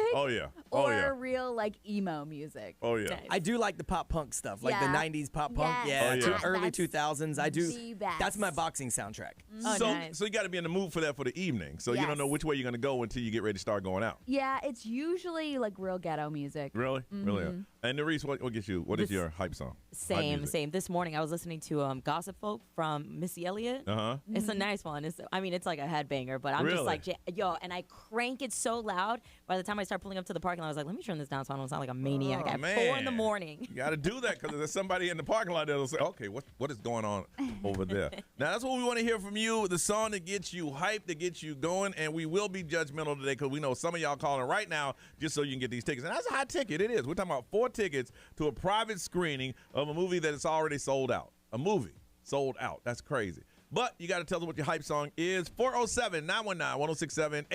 or real like emo music. Oh yeah. I do like the pop punk stuff, like Yeah. the '90s pop punk. Yes. Yeah, Oh, yeah. early That's 2000s. I do. the best. That's my boxing soundtrack. Oh, so, nice. so you got to be in the mood for that for the evening. So you Yes. don't know which way you're going to go until you get ready to start going out. Yeah, it's usually like real ghetto music. Really? Really? Mhm. And Nerese, what gets you? What is your hype song? Hype Same, music? same. This morning I was listening to Gossip Folk from Missy Elliott. Uh-huh. It's a nice one. It's like a headbanger, but I'm Really? just like, yo, and I crank it so loud. By the time I start pulling up to the parking lot, I was like, let me turn this down so I don't sound like a maniac Oh, at man. 4 in the morning. You got to do that because there's somebody in the parking lot that'll say, okay, what is going on over there? Now, that's what we want to hear from you, the song that gets you hyped, that gets you going, and we will be judgmental today because we know some of y'all calling right now just so you can get these tickets. And that's a high ticket. It is. We're talking about 4 tickets to a private screening of a movie that is already sold out. A movie sold out. That's crazy. But you got to tell us what your hype song is. 407-919-1067,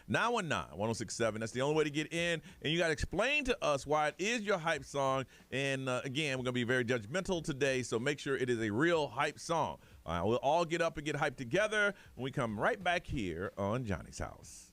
877-919-1067. That's the only way to get in. And you got to explain to us why it is your hype song. And again, we're going to be very judgmental today, so make sure it is a real hype song. We'll all get up and get hyped together when we come right back here on Johnny's House.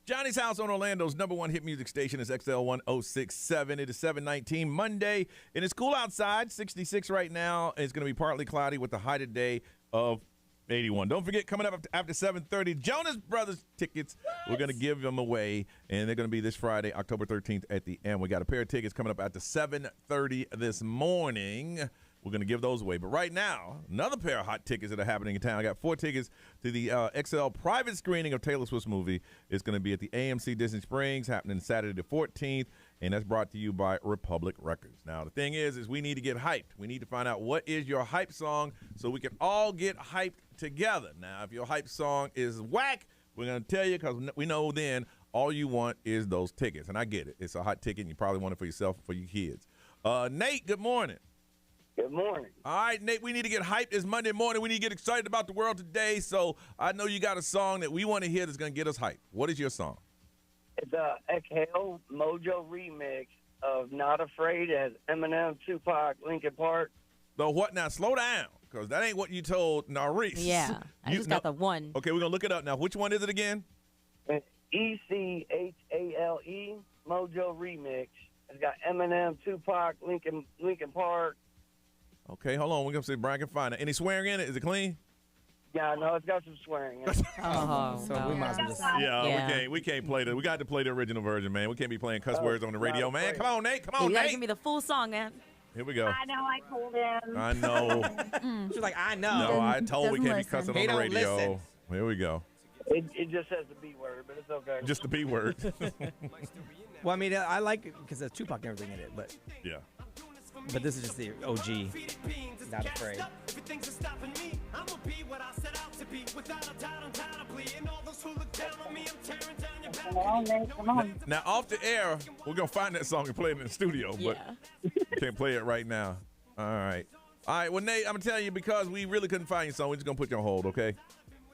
Johnny's House on Orlando's #1 hit music station is XL 1067. It is 7:19 Monday, and it's cool outside, 66 right now. It's going to be partly cloudy with a high today of 81. Don't forget, coming up after 7:30, Jonas Brothers tickets. We're going to give them away, and they're going to be this Friday, October 13th at the end. We got a pair of tickets coming up after 7:30 this morning. We're going to give those away. But right now, another pair of hot tickets that are happening in town. I got 4 tickets to the XL private screening of Taylor Swift's movie. It's going to be at the AMC Disney Springs, happening Saturday the 14th, and that's brought to you by Republic Records. Now, the thing is we need to get hyped. We need to find out what is your hype song so we can all get hyped together. Now, if your hype song is whack, we're going to tell you because we know then all you want is those tickets. And I get it. It's a hot ticket, and you probably want it for yourself or for your kids. Nate, good morning. Good morning. All right, Nate, we need to get hyped. It's Monday morning. We need to get excited about the world today. So I know you got a song that we want to hear that's going to get us hyped. What is your song? It's a Exhale Mojo remix of Not Afraid. It has Eminem, Tupac, Linkin Park. The what now? Slow down, because that ain't what you told Narice. Yeah, I just got the one. Okay, we're going to look it up now. Which one is it again? It's ECHALE Mojo remix. It's got Eminem, Tupac, Linkin Park. Okay, hold on. We're going to see if Brian can find it. Any swearing in it? Is it clean? Yeah, no, it's got some swearing in it. So we might as well just. Yeah, we can't play that. We got to play the original version, man. We can't be playing cuss words on the radio, man. Come on, Nate. Come on, You gotta Nate. give me the full song, man. Here we go. I know, I told him. I know. She's like, I know. No, I told we can't be listen. cussing He on the don't radio. listen. Here we go. It just has the B word, but it's okay. Just the B word. Well, I mean, I like it because there's Tupac and everything in it, but Yeah. this is just the OG. Not Afraid. Come on, Nate, come on. Now, off the air, we're going to find that song and play it in the studio, but can't play it right now. All right. All right, well, Nate, I'm going to tell you, because we really couldn't find your song, we're just going to put you on hold, okay?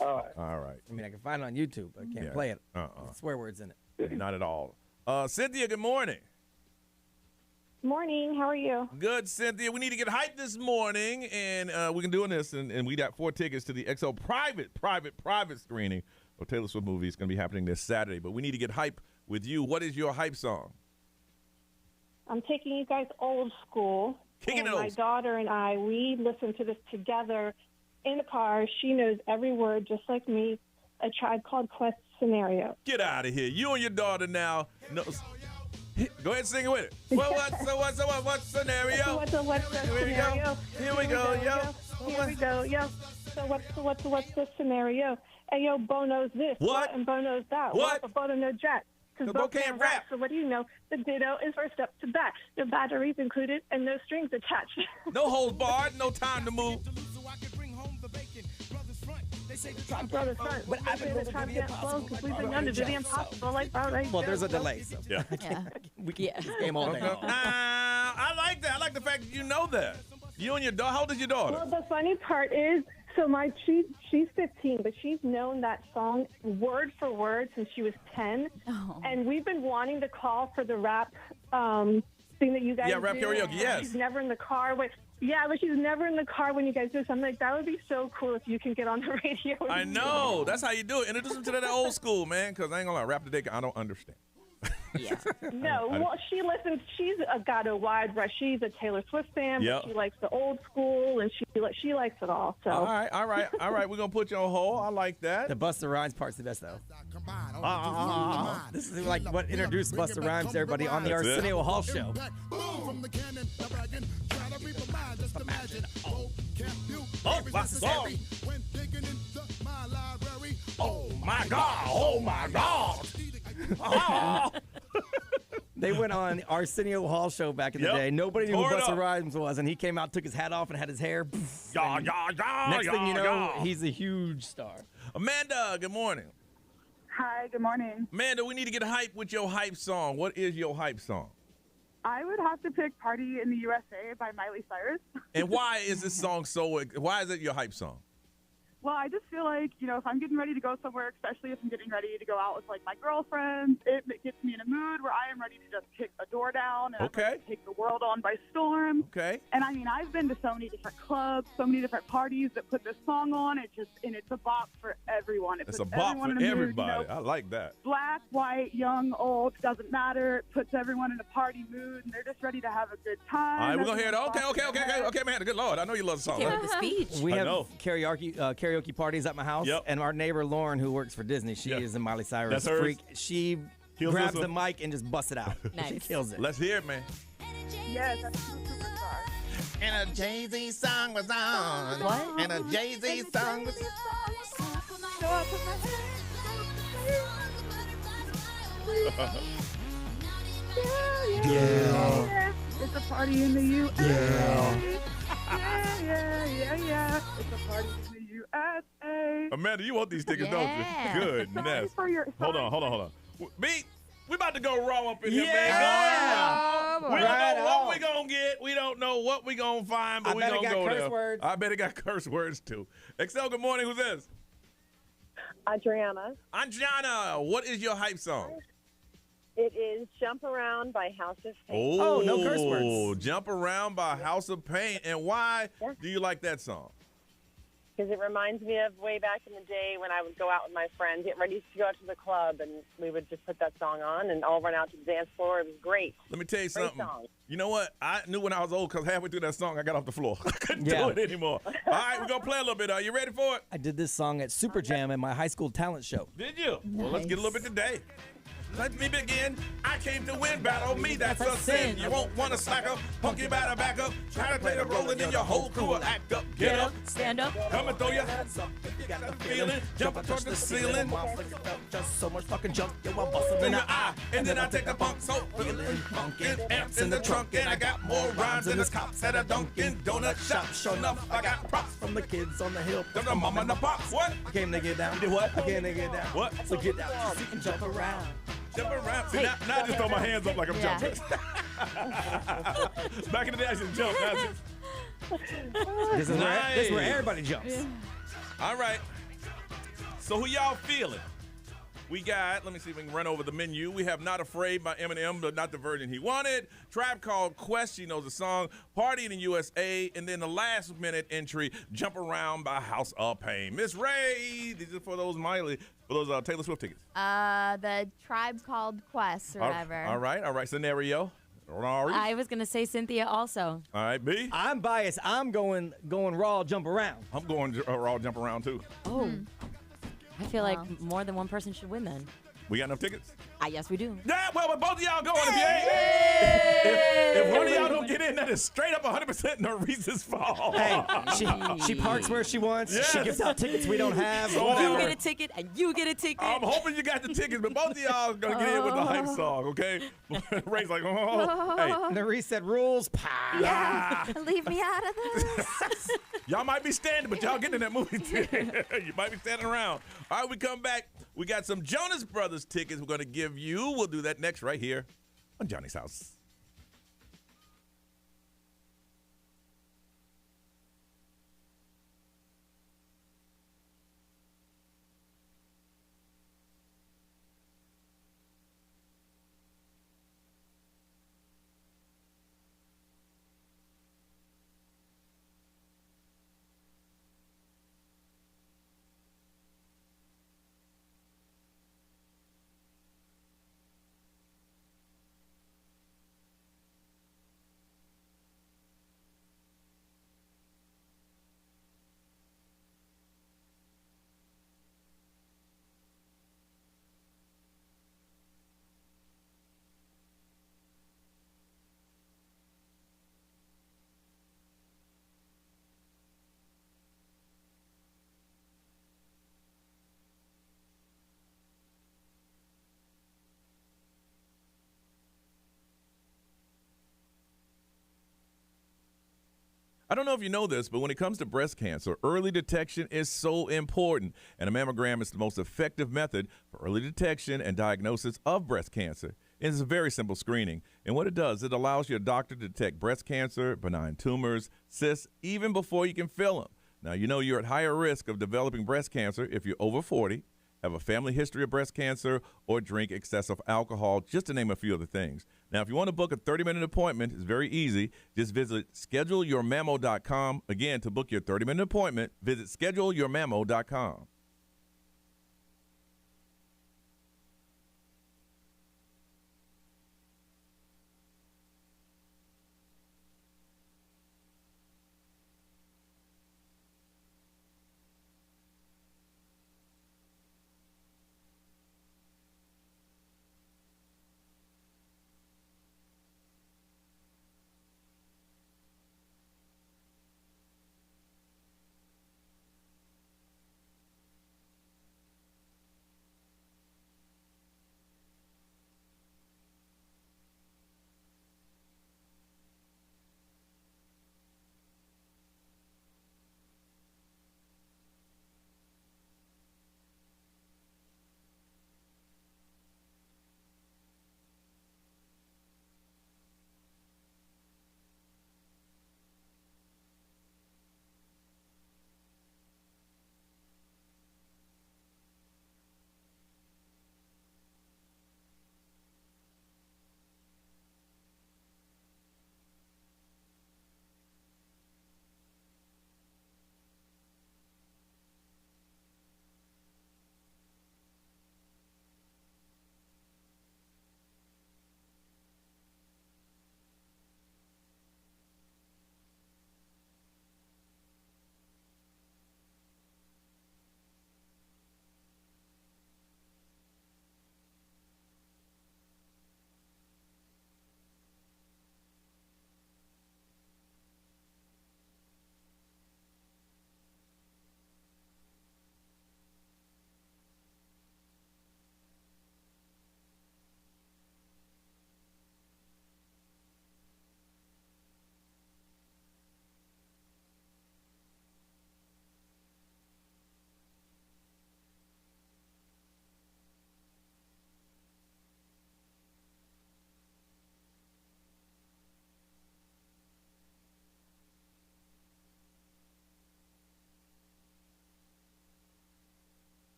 All right. All right. I mean, I can find it on YouTube, but I can't Yeah. play it. Uh-uh. Swear words in it. Not at all. Cynthia, good morning. Morning. How are you? Good, Cynthia. We need to get hyped this morning, and we're doing this, and we got 4 tickets to the XL private screening of Taylor Swift movie. It's going to be happening this Saturday, but we need to get hype with you. What is your hype song? I'm taking you guys old school. Kicking and it my old. daughter and I, we listen to this together in the car. She knows every word, just like me. A Tribe Called Quest Scenario. Get out of here. You and your daughter now. No, go ahead and sing it with it. Well, what scenario? What's the Here we go. scenario? Here we go, yo. Here we go, yo. So what's the scenario? Hey, yo, Bo knows this. What? And Bo knows that. What? But Bo don't know jack. Because Bo can't rap. So what do you know? The ditto is first up to bat. The batteries included and no strings attached. No holds barred. No time to move. Brother front. But I've been the time can't flow because we've been under the impossible. Like, Well, there's a delay. So Yeah. we can game all day. I like that. I like the fact that you know that. You and your daughter. How old is your daughter? Well, the funny part is, so she's 15, but she's known that song word for word since she was 10. Oh. And we've been wanting to call for the rap thing that you guys Yeah, rap do. karaoke, yes. She's never in the car with. Yeah, but she's never in the car when you guys do something. Like, that would be so cool if you can get on the radio. I know. That's how you do it. Introduce them to that old school, man, because I ain't going to lie. Rap today, I don't understand. No, well, she listens. She's got a wide rush. She's a Taylor Swift fan, Yep. but she likes the old school, and she likes it all. So. All right. We're going to put you on hold. I like that. The Busta Rhymes part's the best, though. This is like what introduced Busta Rhymes to everybody on the That's it. Arsenio Hall show. Oh, my God. Oh, my God. Oh, my God. Oh. They went on Arsenio Hall show back in the Yep. day. Nobody knew who Tore it Busta up. Rhymes was, and he came out, took his hat off, and had his hair. Yeah. Next thing you know, he's a huge star. Amanda, good morning. Hi, good morning. Amanda, we need to get hype with your hype song. What is your hype song? I would have to pick Party in the USA by Miley Cyrus. And why is this song why is it your hype song? Well, I just feel like, if I'm getting ready to go somewhere, especially if I'm getting ready to go out with, my girlfriends, it gets me in a mood where I am ready to just kick a door down and I'm ready to take the world on by storm. Okay. And, I've been to so many different clubs, so many different parties that put this song on. And it's a bop for everyone. It's a bop for everybody. I like that. Black, white, young, old, doesn't matter. It puts everyone in a party mood, and they're just ready to have a good time. All right, we're going to hear it. Okay, man. Good Lord. I know you love the song. Came with the speech. We have karaoke parties at my house, and our neighbor Lauren, who works for Disney, she is a Miley Cyrus That's freak. She grabs the mic and just busts it out. Nice. She kills it. Let's hear it, man. Yes, that's a superstar. And a Jay-Z song was on. What? And a Jay-Z song was Yeah. It's a party in the U.S. Yeah. It's a party in the USA. Amanda, you want these tickets, don't you? Goodness. Hold on. We about to go raw up in here, man. We don't know what we gonna get. We don't know what we gonna find, but we gonna go there. Words. I bet it got curse words too. Excel, good morning. Who's this? Adriana. Anjana, what is your hype song? It is Jump Around by House of Pain. Oh, no curse words. Jump Around by House of Pain. And why do you like that song? Because it reminds me of way back in the day when I would go out with my friends, get ready to go out to the club, and we would just put that song on and all run out to the dance floor. It was great. Let me tell you Great something. song. You know what? I knew when I was old because halfway through that song, I got off the floor. I couldn't do it anymore. All right, we're going to play a little bit. Are you ready for it? I did this song at Super Jam in my high school talent show. Did you? Well, let's get a little bit today. Let me begin. I came to win. Battle me, that's a sin. You won't want to slack up. Punk, you better back up. Try to play the role and then your whole crew will act up. Get up. Stand up. Come and throw your hands up if you got the feeling. Jump towards the ceiling. Just so much fucking jump. Yo, I bust them In the eye, and then I take the punk, so feeling funkin', amps in the trunk, and I got more rhymes than the cops at a Dunkin' Donut shop. Sure enough, I got props from the kids on the hill. from the mama and the pops. What? I came to get down. You did what? I came to get down. What? So get down. So you can jump around. Jump around. See, now I just throw my hands up like I'm jumping. Back in the day, I just jumped. Now This is where everybody jumps. Yeah. All right. So who y'all feeling? We got, let me see if we can run over the menu. We have Not Afraid by Eminem, but not the version he wanted. Tribe Called Quest, she knows the song. Party in the USA. And then the last minute entry, Jump Around by House of Pain. Miss Ray, these are for those Taylor Swift tickets. The Tribe Called Quest or whatever. All right. Scenario. Rory. I was going to say Cynthia also. All right, B. I'm biased. I'm going raw, jump around. I'm going raw, jump around too. Oh. I feel like more than one person should win then. We got enough tickets? Yes, we do. Yeah, well, both of y'all going. If you ain't, if one of y'all don't get in, that is straight up 100% Norris's fault. Hey, she parks where she wants. Yes. She gives out tickets we don't have. So you get a ticket and you get a ticket. I'm hoping you got the tickets, but both of y'all gonna get in with the hype song, okay? Ray's like, Hey, Norris said rules. Yeah. Leave me out of this. y'all might be standing, but y'all getting in that movie theater. You might be standing around. All right, we come back. We got some Jonas Brothers tickets we're going to give you. We'll do that next right here on Johnny's House. I don't know if you know this, but when it comes to breast cancer, early detection is so important. And a mammogram is the most effective method for early detection and diagnosis of breast cancer. It's a very simple screening. And what it does, it allows your doctor to detect breast cancer, benign tumors, cysts, even before you can feel them. Now, you know you're at higher risk of developing breast cancer if you're over 40, have a family history of breast cancer, or drink excessive alcohol, just to name a few of the things. Now, if you want to book a 30-minute appointment, it's very easy. Just visit scheduleyourmammo.com. Again, to book your 30-minute appointment, visit scheduleyourmammo.com.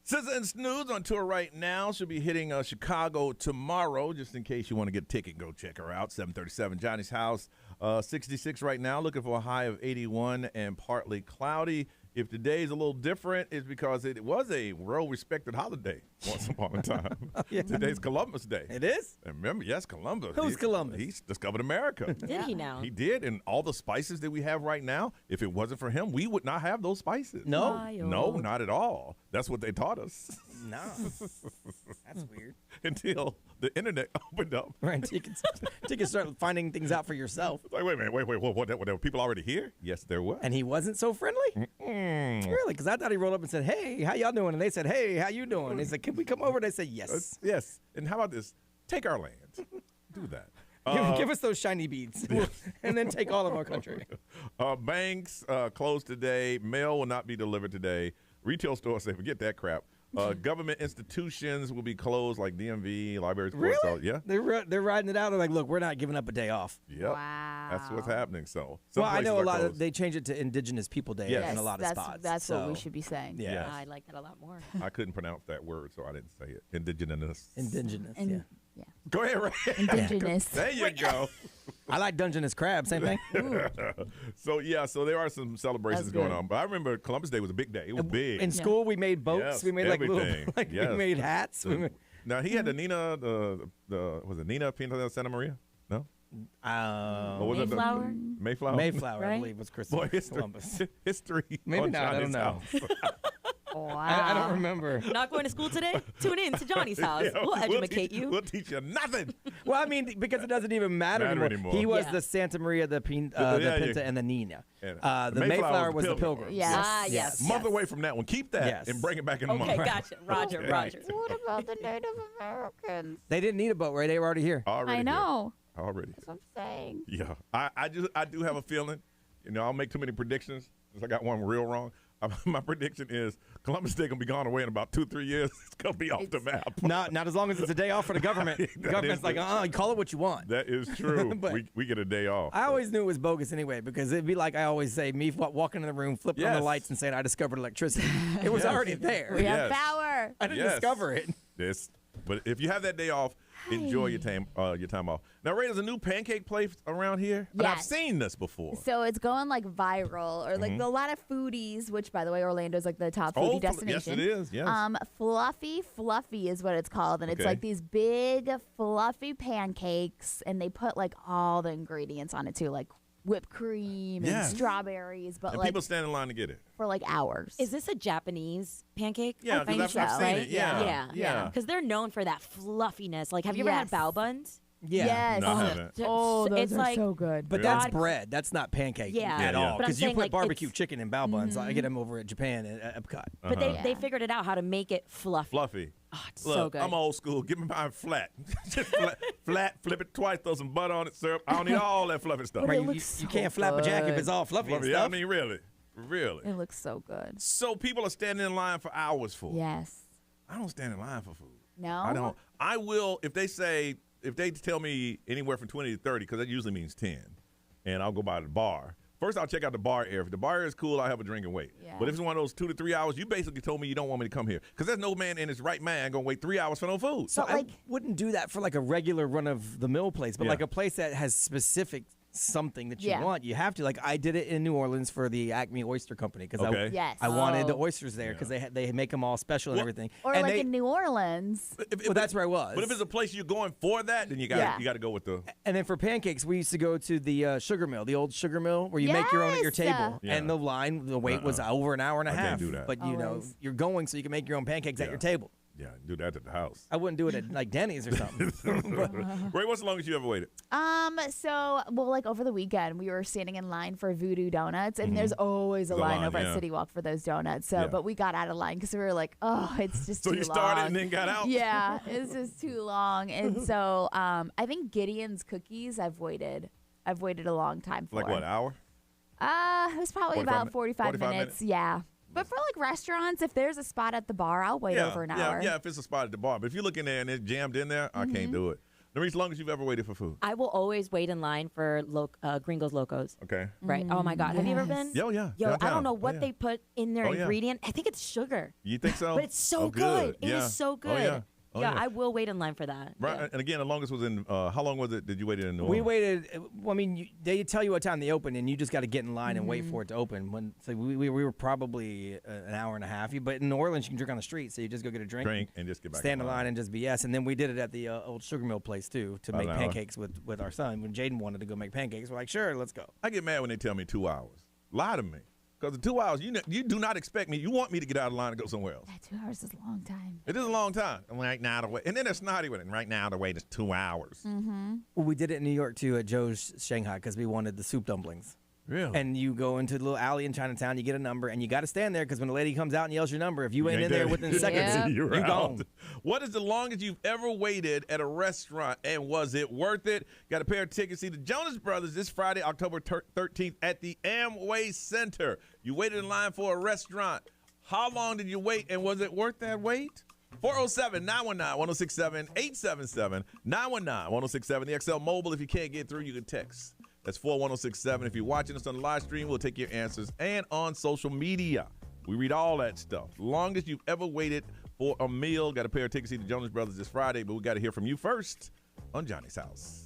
SZA and Snooze on tour right now. She'll be hitting Chicago tomorrow. Just in case you want to get a ticket, go check her out. 737 Johnny's House, 66 right now. Looking for a high of 81 and partly cloudy. If today's a little different, it's because it was a well-respected holiday once upon a time. Today's Columbus Day. It is? And remember, yes, Columbus. Who's Columbus? He's discovered America. Did he now? He did, and all the spices that we have right now, if it wasn't for him, we would not have those spices. No? Wild. No, not at all. That's what they taught us. No. That's weird. Until the internet opened up. Right, until you can start finding things out for yourself. It's like, wait a minute, what, there were people already here? Yes, there were. And he wasn't so friendly? Really? Because I thought he rolled up and said, hey, how y'all doing? And they said, hey, how you doing? They said, can we come over? They said, yes. Yes. And how about this? Take our land. Do that. Give us those shiny beads and then take all of our country. Banks closed today. Mail will not be delivered today. Retail stores say, forget that crap. Government institutions will be closed, like DMV, libraries. Really? So, yeah. They're riding it out. They're like, look, we're not giving up a day off. Yep. Wow. That's what's happening. So, well, I know a lot of they changed it to Indigenous People Day in a lot of that's, spots. That's so. what we should be saying. Yeah. Yes. I like that a lot more. I couldn't pronounce that word, so I didn't say it. Indigenous. Indigenous. And- Yeah. yeah. Go ahead, Ray. Indigenous. There you go. I like Dungeness crab. Same thing. So there are some celebrations going on. But I remember Columbus Day was a big day. It was big. In school, we made boats. Yes, we made like everything. little, we made hats. Now he had the Nina, was it Nina Pinta de Santa Maria? No. What was Mayflower? it? Mayflower. Mayflower, I Right? believe, was Christopher Boy, history. Columbus. History. Maybe on not. I don't Johnny's know. House. Wow. I don't remember. Not going to school today? Tune in to Johnny's house. Yeah, We'll educate teach, you. We'll teach you nothing. Well, I mean, because it doesn't even matter anymore. He was the Santa Maria, the Pinta, and the Nina. And the Mayflower was the Pilgrim. Yes. Month away from that one. Keep that and bring it back in the month. Okay, gotcha. Roger, Okay. Roger. What about the Native Americans? They didn't need a boat, right? They were already here. Already I know. here. Already. That's what I'm saying. Yeah. I do have a feeling, I'll make too many predictions since I got one real wrong. My prediction is Columbus Day gonna be gone away in about 2-3 years. It's gonna be off the map. Not as long as it's a day off for the government. The government's like, you call it what you want. That is true. But we get a day off. I always knew it was bogus anyway, because it'd be like I always say, me walking in the room, flipping on the lights and saying I discovered electricity. It was already there. We have power. I didn't discover it. Yes. But if you have that day off, enjoy your time off. Now, Ray, there's a new pancake place around here. And I've Yes. seen this before. So it's going like viral, or like a lot of foodies, which by the way, Orlando's like the top foodie destination. Yes, it is. Yes. Fluffy is what it's called, and it's Okay. like these big fluffy pancakes, and they put like all the ingredients on it too, like whipped cream and Yes. strawberries, but and like people stand in line to get it. for like hours. Is this a Japanese pancake? Yeah, I think because I've so, seen right? it. Yeah. Yeah. Because they're known for that fluffiness. Like, have you ever had Yes. bao buns? Yeah. Yes. No, I haven't. Oh, those it's are like, so good. But Yeah. that's bread. That's not pancake Yeah. at Yeah, all. yeah. But I'm Because you saying, put like, barbecue it's- chicken in bao buns. I get them over at Japan at Epcot. But they figured it out how to make it fluffy. Fluffy. Oh, it's Look, so good. I'm old school. Give me mine flat. Just flat, flip it twice, throw some butter on it, syrup. I don't need all that fluffy stuff. But Right, it you, looks you so can't flap a jack if good. it's all fluffy and Fluffy, I stuff. mean, really. It looks so good. So people are standing in line for hours for it. Yes. I don't stand in line for food. No. I don't. I will if they tell me anywhere from 20 to 30, because that usually means 10, and I'll go by the bar. First, I'll check out the bar area. If the bar area is cool, I'll have a drink and wait. Yeah. But if it's one of those 2 to 3 hours, you basically told me you don't want me to come here, because there's no man in his right mind going to wait 3 hours for no food. So But, like- I wouldn't do that for like a regular run of the mill place, but Yeah. like a place that has specific something that you Yeah. want. You have to. Like I did it in New Orleans for the Acme Oyster Company because Okay. Yes. I wanted the Oh. oysters there because they make them all special and everything. Or and like they, in New Orleans. If that's where I was. But if it's a place you're going for that, then you got to go with the. And then for pancakes, we used to go to the sugar mill, the old sugar mill, where you make your own at your Yes. table. Yeah. And the wait was over an hour and a I half. can't do that. But you know, Always. you're going so you can make your own pancakes at your table. Yeah, do that at the house. I wouldn't do it at like Denny's or something. Ray, what's the longest you ever waited? Like over the weekend, we were standing in line for Voodoo Donuts, and there's always a There's a line line, over yeah. at City Walk for those donuts. So, Yeah. but we got out of line because we were like, oh, it's just So too you started long. and then got out? Yeah, it's just too long. And so, I think Gideon's Cookies, I've waited a long time for. Like what, hour? It was probably 45 about 45 minutes. Yeah. But for like restaurants, if there's a spot at the bar, I'll wait over an hour. Yeah, if it's a spot at the bar. But if you look in there and it's jammed in there, I can't do it. Maurice, longest you've ever waited for food? I will always wait in line for Gringos Locos. Okay. Right. Oh my God. Have you ever been? Yeah, yeah. Yo, I Downtown. don't know what yeah. they put in their Oh, yeah. ingredient. I think it's sugar. You think so? But it's so Oh, good. It Yeah. is so good. Oh, yeah. Oh, yeah, I will wait in line for that. Right. Yeah. And again, the longest was in, how long was it? Did you wait in New We Orleans? waited. Well, I mean, they tell you what time they open, and you just got to get in line and wait for it to open. So we were probably an hour and a half. But in New Orleans, you can drink on the street, so you just go get a drink and just get back. stand in line and just BS. And then we did it at the old sugar mill place too to make pancakes with our son. When Jaden wanted to go make pancakes, we're like, sure, let's go. I get mad when they tell me 2 hours. Lie to me. Because in 2 hours, you do not expect me. You want me to get out of line and go somewhere else. Yeah, 2 hours is a long time. It is a long time. And right now the wait, and then they're snotty with it. And right now the wait is 2 hours. Mm-hmm. Well, we did it in New York too at Joe's Shanghai because we wanted the soup dumplings. Really? And you go into the little alley in Chinatown, you get a number, and you got to stand there because when the lady comes out and yells your number, if you ain't in there within seconds, you're gone. What is the longest you've ever waited at a restaurant, and was it worth it? Got a pair of tickets to see the Jonas Brothers this Friday, October 13th at the Amway Center. You waited in line for a restaurant. How long did you wait, and was it worth that wait? 407-919-1067, 877-919-1067. The XL Mobile, if you can't get through, you can text. That's 41067. If you're watching us on the live stream, we'll take your answers. And on social media, we read all that stuff. Longest you've ever waited for a meal. Got a pair of tickets to see the Jonas Brothers this Friday, but we got to hear from you first on Johnny's House.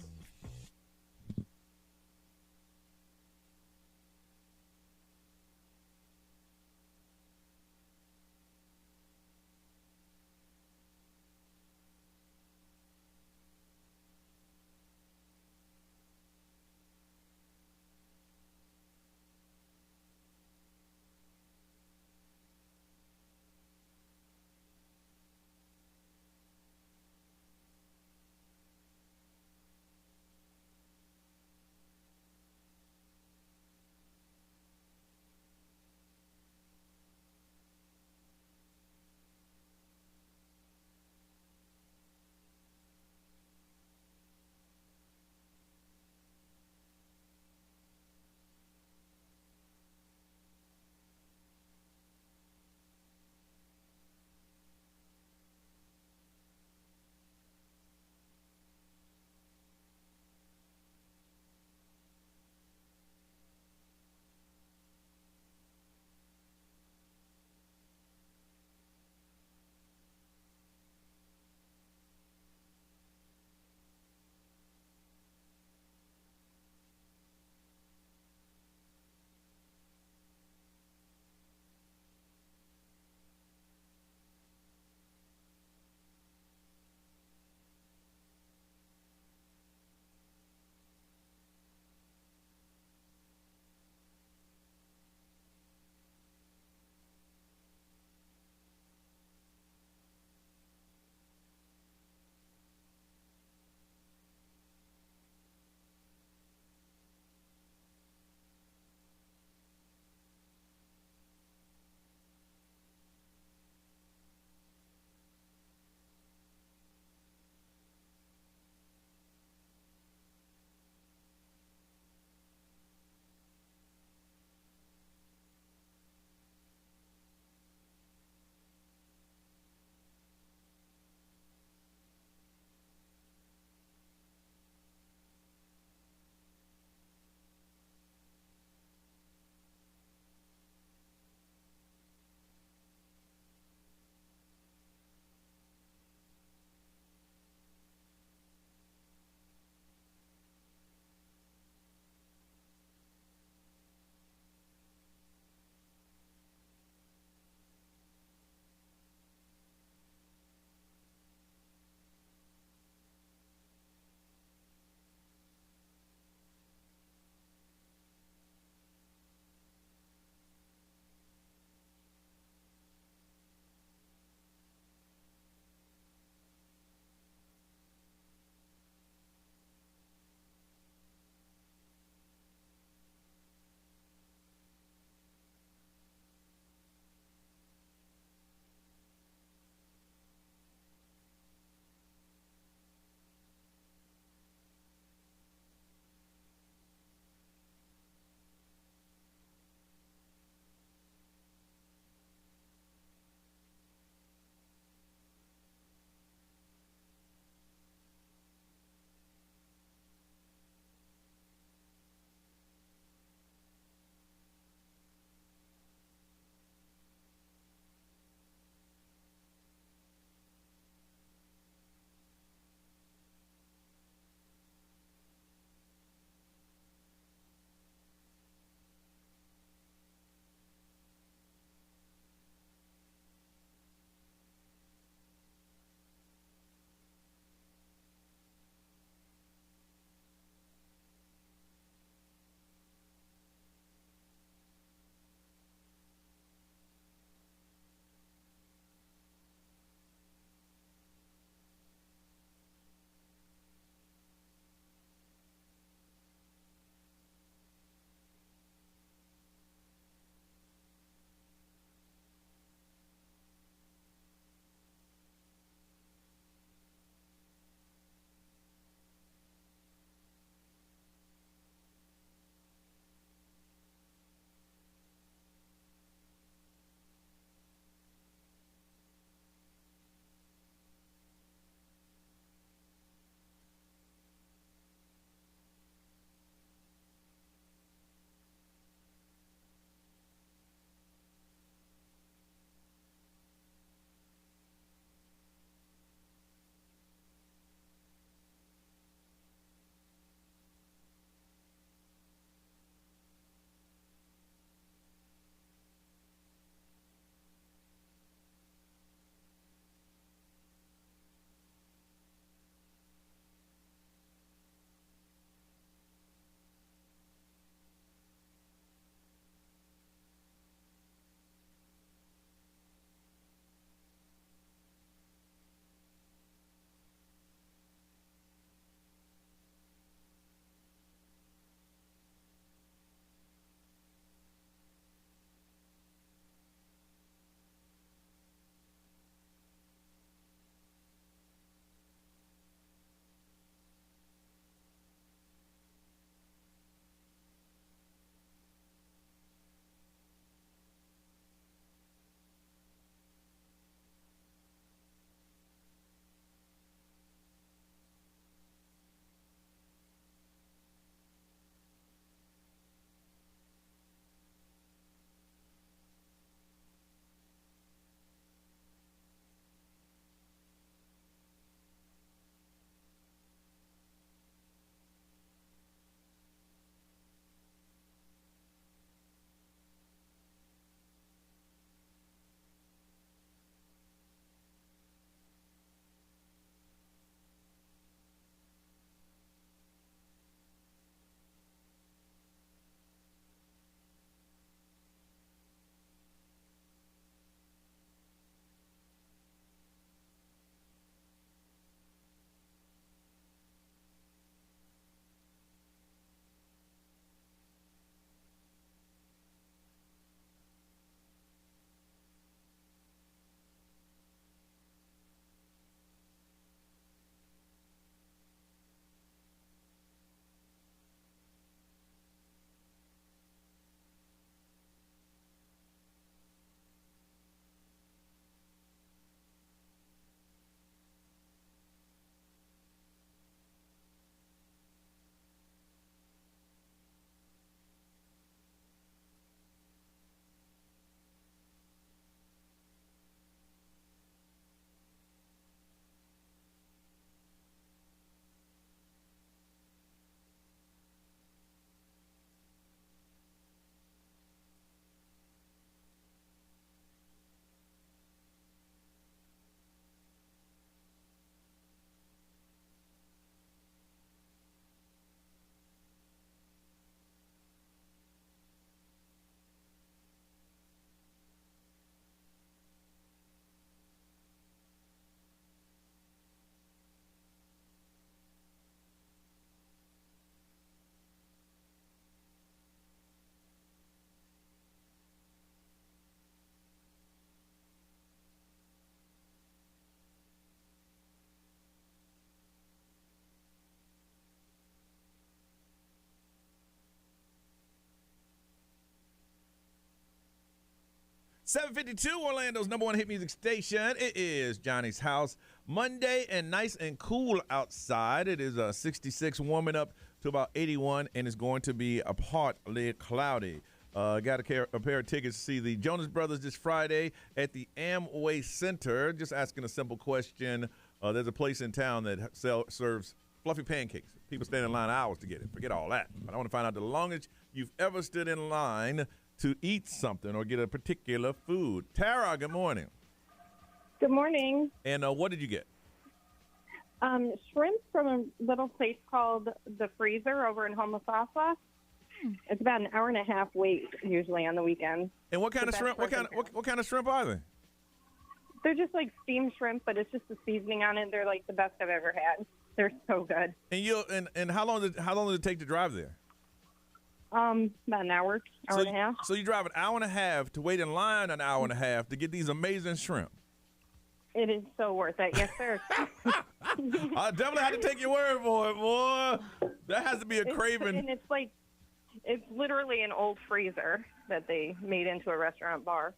752, Orlando's number one hit music station. It is Johnny's House. Monday and nice and cool outside. It is 66, warming up to about 81, and it's going to be partly cloudy. Got a pair of tickets to see the Jonas Brothers this Friday at the Amway Center. Just asking a simple question. There's a place in town that serves fluffy pancakes. People stand in line hours to get it. Forget all that. But I want to find out the longest you've ever stood in line to eat something or get a particular food. Tara, good morning. Good morning. And what did you get? Shrimp from a little place called The Freezer over in Homosassa. It's about an hour and a half wait usually on the weekend. And what kind of shrimp? What kind of shrimp are they? They're just like steamed shrimp, but it's just the seasoning on it. They're like the best I've ever had. They're so good. And how long did it take to drive there? About an hour and a half. So you drive an hour and a half to wait in line an hour and a half to get these amazing shrimp. It is so worth it. Yes, sir. I definitely had to take your word for it, boy. That has to be a craving. And it's literally an old freezer that they made into a restaurant bar.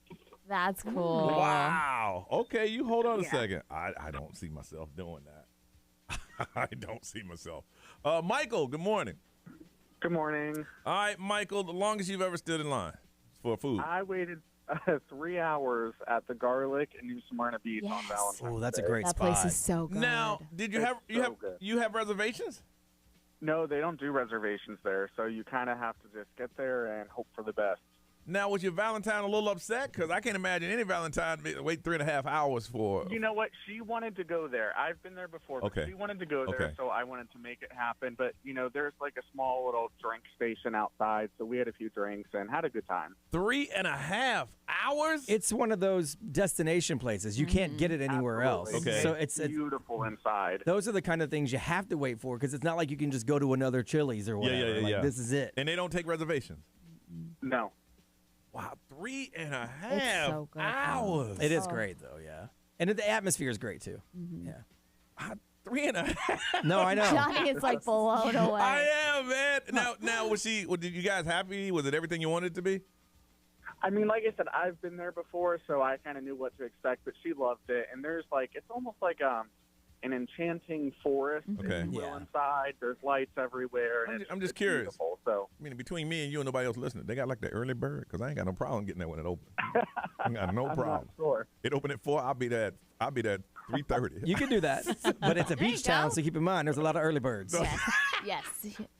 That's cool. Wow. Okay, you hold on a second. I don't see myself doing that. I don't see myself. Michael, good morning. Good morning. All right, Michael, the longest you've ever stood in line for food? I waited 3 hours at the Garlic in New Smyrna Beach on Valentine's Oh, that's a Day. great That spot. place is so good. Now, did you have reservations? No, they don't do reservations there, so you kind of have to just get there and hope for the best. Now, was your Valentine a little upset? Because I can't imagine any Valentine wait 3.5 hours for. You know what? She wanted to go there. I've been there before, but Okay. she wanted to go there, Okay. so I wanted to make it happen. But, there's like a small little drink station outside, so we had a few drinks and had a good time. 3.5 hours? It's one of those destination places. You can't get it anywhere else. Absolutely. So it's beautiful inside. Those are the kind of things you have to wait for because it's not like you can just go to another Chili's or whatever. Yeah. Like, this is it. And they don't take reservations? No. Wow, 3.5 It's so good, though. hours. It is great, though, yeah. And the atmosphere is great, too. Mm-hmm. Yeah. 3.5. No, I know. Johnny is like blown away. I am, man. Now, was you guys happy? Was it everything you wanted it to be? I mean, like I said, I've been there before, so I kind of knew what to expect, but she loved it. And there's it's almost like an enchanting forest, Okay. if you will, Yeah. inside. There's lights everywhere. And I'm just it's curious. beautiful, so. I mean, between me and you and nobody else listening, they got like the early bird because I ain't got no problem getting there when it opens. I got no I'm problem. not sure. It opened at 4. I'll be there at 3:30. You can do that. But it's a There you beach town, go. so keep in mind, there's a lot of early birds. Yes.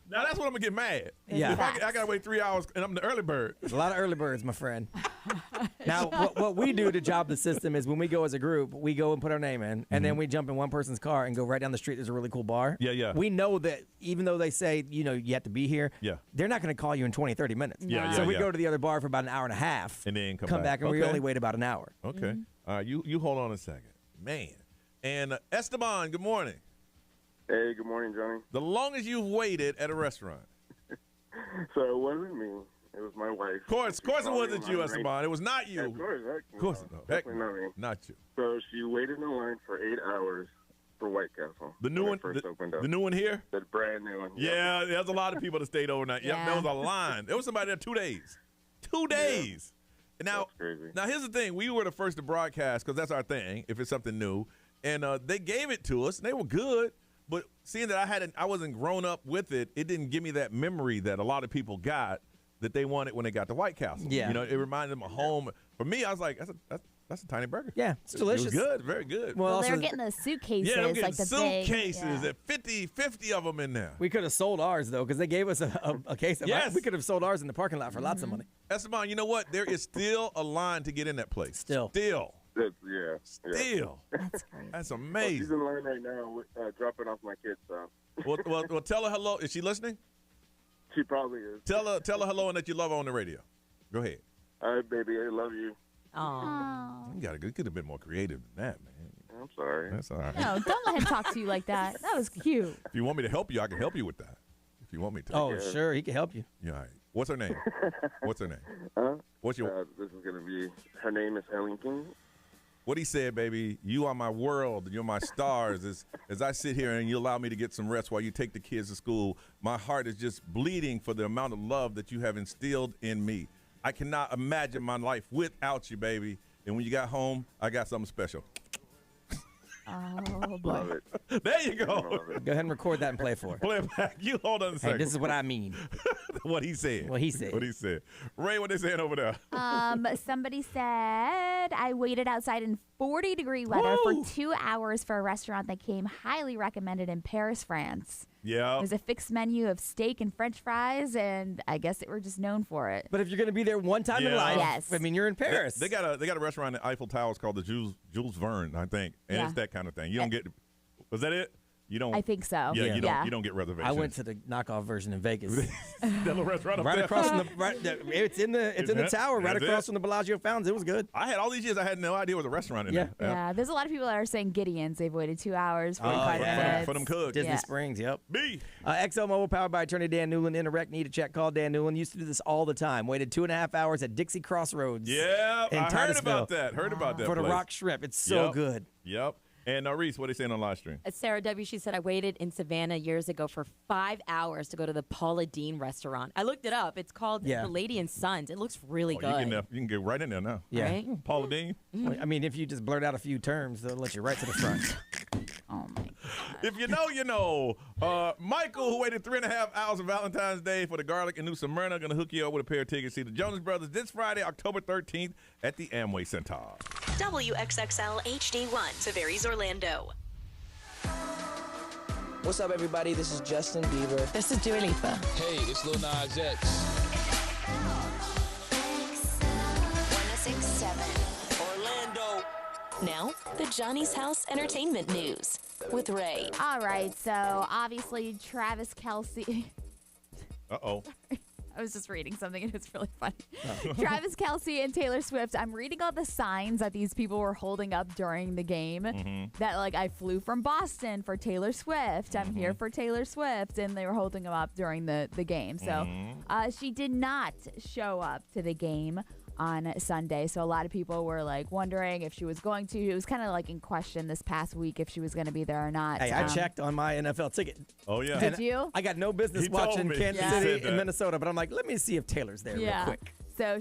Now that's when I'm gonna get mad. Yeah. If I gotta wait 3 hours and I'm the early bird. There's a lot of early birds, my friend. Now, what we do to job the system is when we go as a group, we go and put our name in, and then we jump in one person's car and go right down the street. There's a really cool bar. Yeah. We know that even though they say, you have to be here, they're not going to call you in 20, 30 minutes. Yeah, So we yeah. go to the other bar for about an hour and a half. And then come back, and we Okay. only wait about an hour. Okay. All right, you hold on a second. Man. And Esteban, good morning. Hey, good morning, Johnny. The longest you've waited at a restaurant. So it wasn't me. It was my wife. Of course it wasn't you, Esteban. Esteban. It was not you. Of course. Of course, no. Heck, Definitely not me. not you. So she waited in line for 8 hours for White Castle. The new when one, it first opened up. the new one here. The brand new one. Yeah, there's a lot of people that stayed overnight. Yep, there was a line. There was somebody there 2 days. 2 days. And now, That's crazy. now here's the thing: we were the first to broadcast because that's our thing. If it's something new, and they gave it to us, and they were good. But seeing that I wasn't grown up with it, it didn't give me that memory that a lot of people got that they wanted when they got to White Castle. Yeah. It reminded them of home. For me, I was like, that's a tiny burger. Yeah, it's delicious. It was good, very good. Well, they were getting the suitcases, yeah, they were getting like the suitcases big, at 50 of them in there. We could have sold ours, though, because they gave us a case of Yes. We could have sold ours in the parking lot for lots of money. Esteban, you know what? There is still a line to get in that place. Still. Yeah. Still. That's great. That's She's amazing. in line right now, dropping off my kids. So Well, tell her hello. Is she listening? she probably is. Tell her hello and that you love her on the radio. Go ahead. All right, baby. I love you. Aw. You could have been more creative than that, man. I'm sorry. That's all right. No, don't let him talk to you like that. That was cute. If you want me to help you, I can help you with that. If you want me to. Oh, sure. He can help you. Yeah. All right. What's her name? What's her name? Huh? What's your? This is gonna be. Her name is Ellington. What he said, baby. You are my world. You're my stars. As I sit here and you allow me to get some rest while you take the kids to school, my heart is just bleeding for the amount of love that you have instilled in me. I cannot imagine my life without you, baby. And when you got home, I got something special. Oh, boy. Love it. There you go. Go ahead and record that and play for it. Play it back. You hold on a Hey, second. this is what I mean. What he said. What he said. What he said. Ray, what they saying over there? Somebody said I waited outside in 40-degree weather Woo! for 2 hours for a restaurant that came highly recommended in Paris, France. Yeah. It was a fixed menu of steak and French fries, and I guess they were just known for it. But if you're going to be there one time in Yeah. life, Yes. I mean, you're in Paris. They got a restaurant in Eiffel Tower. It's called the Jules Verne, I think, and Yeah. it's that kind of thing. You don't get. Was that it? You don't. I think so. Yeah, Yeah. you don't get reservations. I went to the knockoff version in Vegas. that little restaurant up right there. across from it's in the tower, right That's across it? from the Bellagio Fountains. It was good. I had all these years. I had no idea there was a restaurant in there. Yeah, there's a lot of people that are saying Gideon's. They've waited 2 hours, Oh, 45 minutes. For them cooks. Disney Yeah. Springs, yep. B. XL Mobile powered by attorney Dan Newland. Interact, need a check, call Dan Newland. Used to do this all the time. Waited 2.5 hours at Dixie Crossroads. Yeah, in I heard Titusville about that. Heard about that for the place. rock shrimp. It's so Yep. good. Yep. And Reese, what are they saying on live stream? Sarah W. She said, I waited in Savannah years ago for 5 hours to go to the Paula Deen restaurant. I looked it up. It's called Yeah. The Lady and Sons. It looks really Oh, good. you can get right in there now. Yeah. Right? Paula Deen. I mean, if you just blurt out a few terms, they'll let you right to the front. Oh, my. If you know, you know. Michael, who waited 3.5 hours on Valentine's Day for the Garlic in New Smyrna, going to hook you up with a pair of tickets. See the Jonas Brothers this Friday, October 13th at the Amway Center. WXXL HD1, Tavares, Orlando. What's up, everybody? This is Justin Bieber. This is Dua Lipa. Hey, it's Lil Nas X. 1067, Orlando. Now, the Johnny's House Entertainment News with Ray. All right, so obviously Travis Kelce. Uh-oh. I was just reading something and it's really funny. Travis Kelce and Taylor Swift. I'm reading all the signs that these people were holding up during the game. That, like, I flew from Boston for Taylor Swift. I'm here for Taylor Swift. And they were holding them up during the game. So she did not show up to the game on Sunday. So a lot of people were like wondering if she was going to. It was kind of like in question this past week if she was going to be there or not. Hey, I checked on my NFL ticket. Oh, yeah. Did you? I got no business He told watching me. Kansas He City said and that. Minnesota, but I'm like, let me see if Taylor's there real quick. So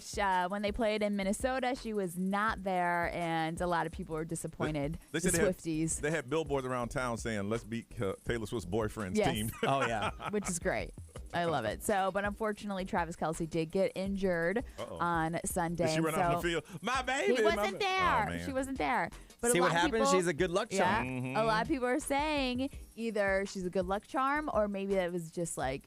when they played in Minnesota, she was not there, and a lot of people were disappointed. They The said Swifties, they had billboards around town saying, let's beat Taylor Swift's boyfriend's Yes. team. Oh, yeah. which is great. I love it. So, but unfortunately, Travis Kelce did get injured on Sunday. Did she run so out on the field? My baby. He my wasn't ba-" there. Oh, man. She wasn't there. But See a what lot of happens? people- She's a good luck charm. Yeah, a lot of people are saying either she's a good luck charm or maybe that was just like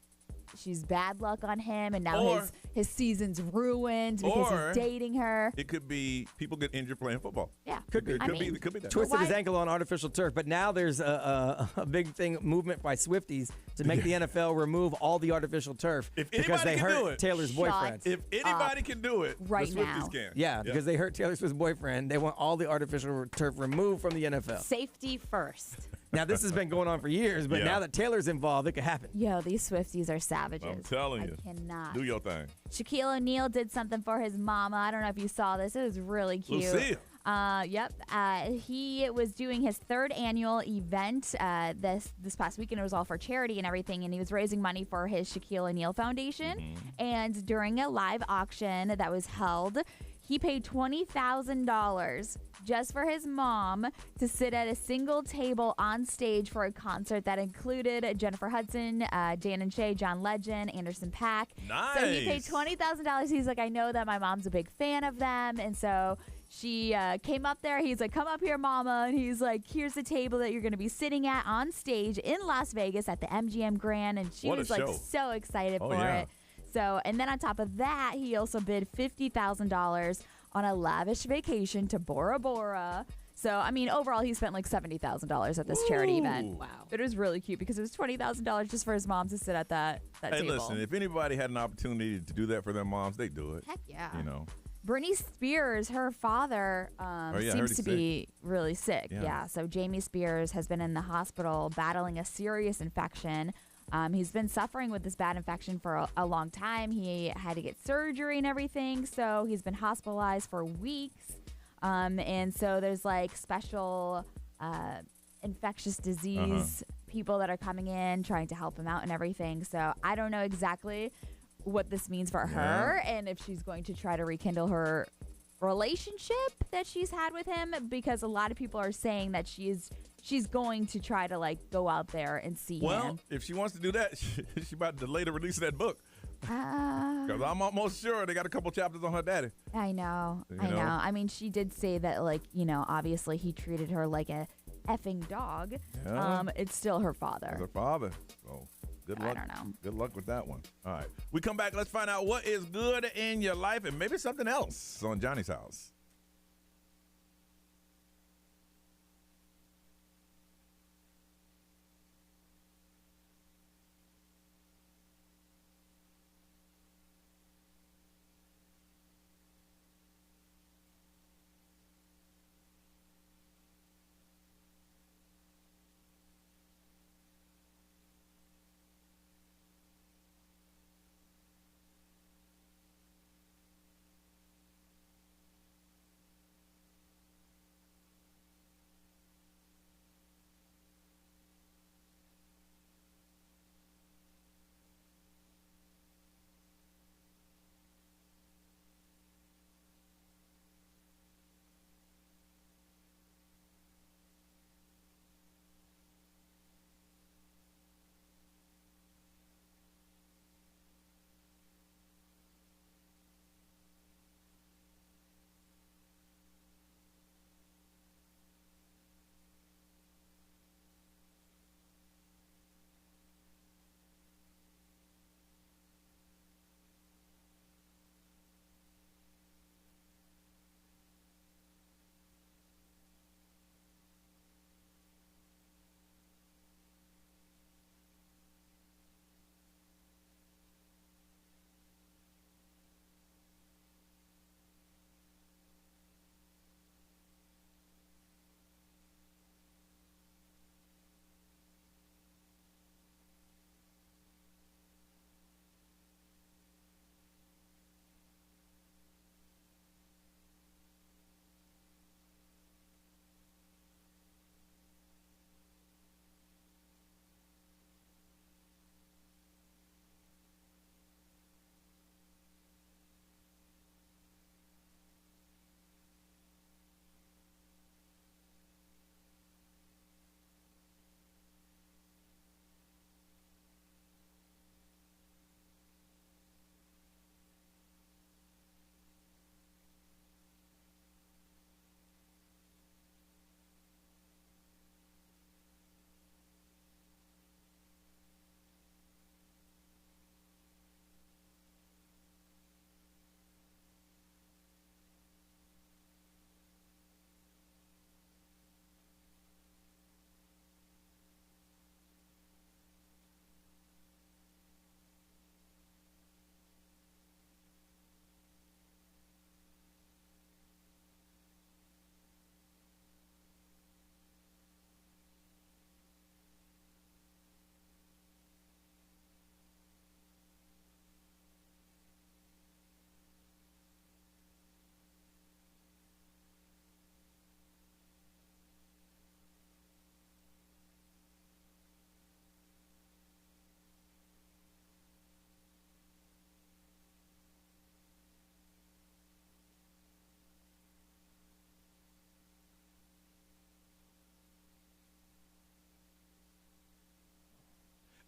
she's bad luck on him, and now Or- his season's ruined because Or- he's dating her. It could be people get injured playing football. Yeah, Could be. I Could mean, be. Could be that. Twisted his why- ankle on artificial turf, but now there's a big movement by Swifties to make the NFL remove all the artificial turf If because anybody they can do hurt it. Taylor's Shut boyfriend. If anybody can do it, right the Swifties now. can. Yeah, because they hurt Taylor Swift's boyfriend. They want all the artificial turf removed from the NFL. Safety first. Now, this has been going on for years, but Yeah. now that Taylor's involved, it could happen. Yo, these Swifties are savages. I'm telling you. I cannot. Do your thing. Shaquille O'Neal did something for his mama. I don't know if you saw this. It was really cute. Lucille. Yep. He was doing his third annual event this past weekend. It was all for charity and everything, and he was raising money for his Shaquille O'Neal Foundation. And during a live auction that was held, he paid $20,000 just for his mom to sit at a single table on stage for a concert that included Jennifer Hudson, Dan and Shay, John Legend, Anderson .Paak. So he paid Nice. $20,000. He's like, I know that my mom's a big fan of them, and so she came up there. He's like, come up here, mama. And he's like, here's the table that you're going to be sitting at on stage in Las Vegas at the MGM Grand. And she What a was like show. so excited Oh, for yeah. it. So, and then on top of that, he also bid $50,000 on a lavish vacation to Bora Bora. So, I mean, overall, he spent like $70,000 at this charity event. Ooh. Wow. But it was really cute because it was $20,000 just for his mom to sit at that Hey, table. listen, if anybody had an opportunity to do that for their moms, they do it. Heck yeah. You know. Britney Spears, her father, yeah, I heard seems he's to be really sick. Yeah. Yeah. So Jamie Spears has been in the hospital battling a serious infection. He's been suffering with this bad infection for a long time. He had to get surgery and everything. So he's been hospitalized for weeks. And so there's like special infectious disease people that are coming in trying to help him out and everything. So I don't know exactly what this means for her and if she's going to try to rekindle her relationship that she's had with him, because a lot of people are saying that she's going to try to like go out there and see him. Well, if she wants to do that, she about to delay the release of that book. Because I'm almost sure they got a couple chapters on her daddy. I know. You I know. know? I mean, she did say that, like, you know, obviously he treated her like a effing dog. Yeah. It's still her father. It's her father. So good luck. I don't know. Good luck with that one. All right. We come back. Let's find out what is good in your life and maybe something else on Johnny's House.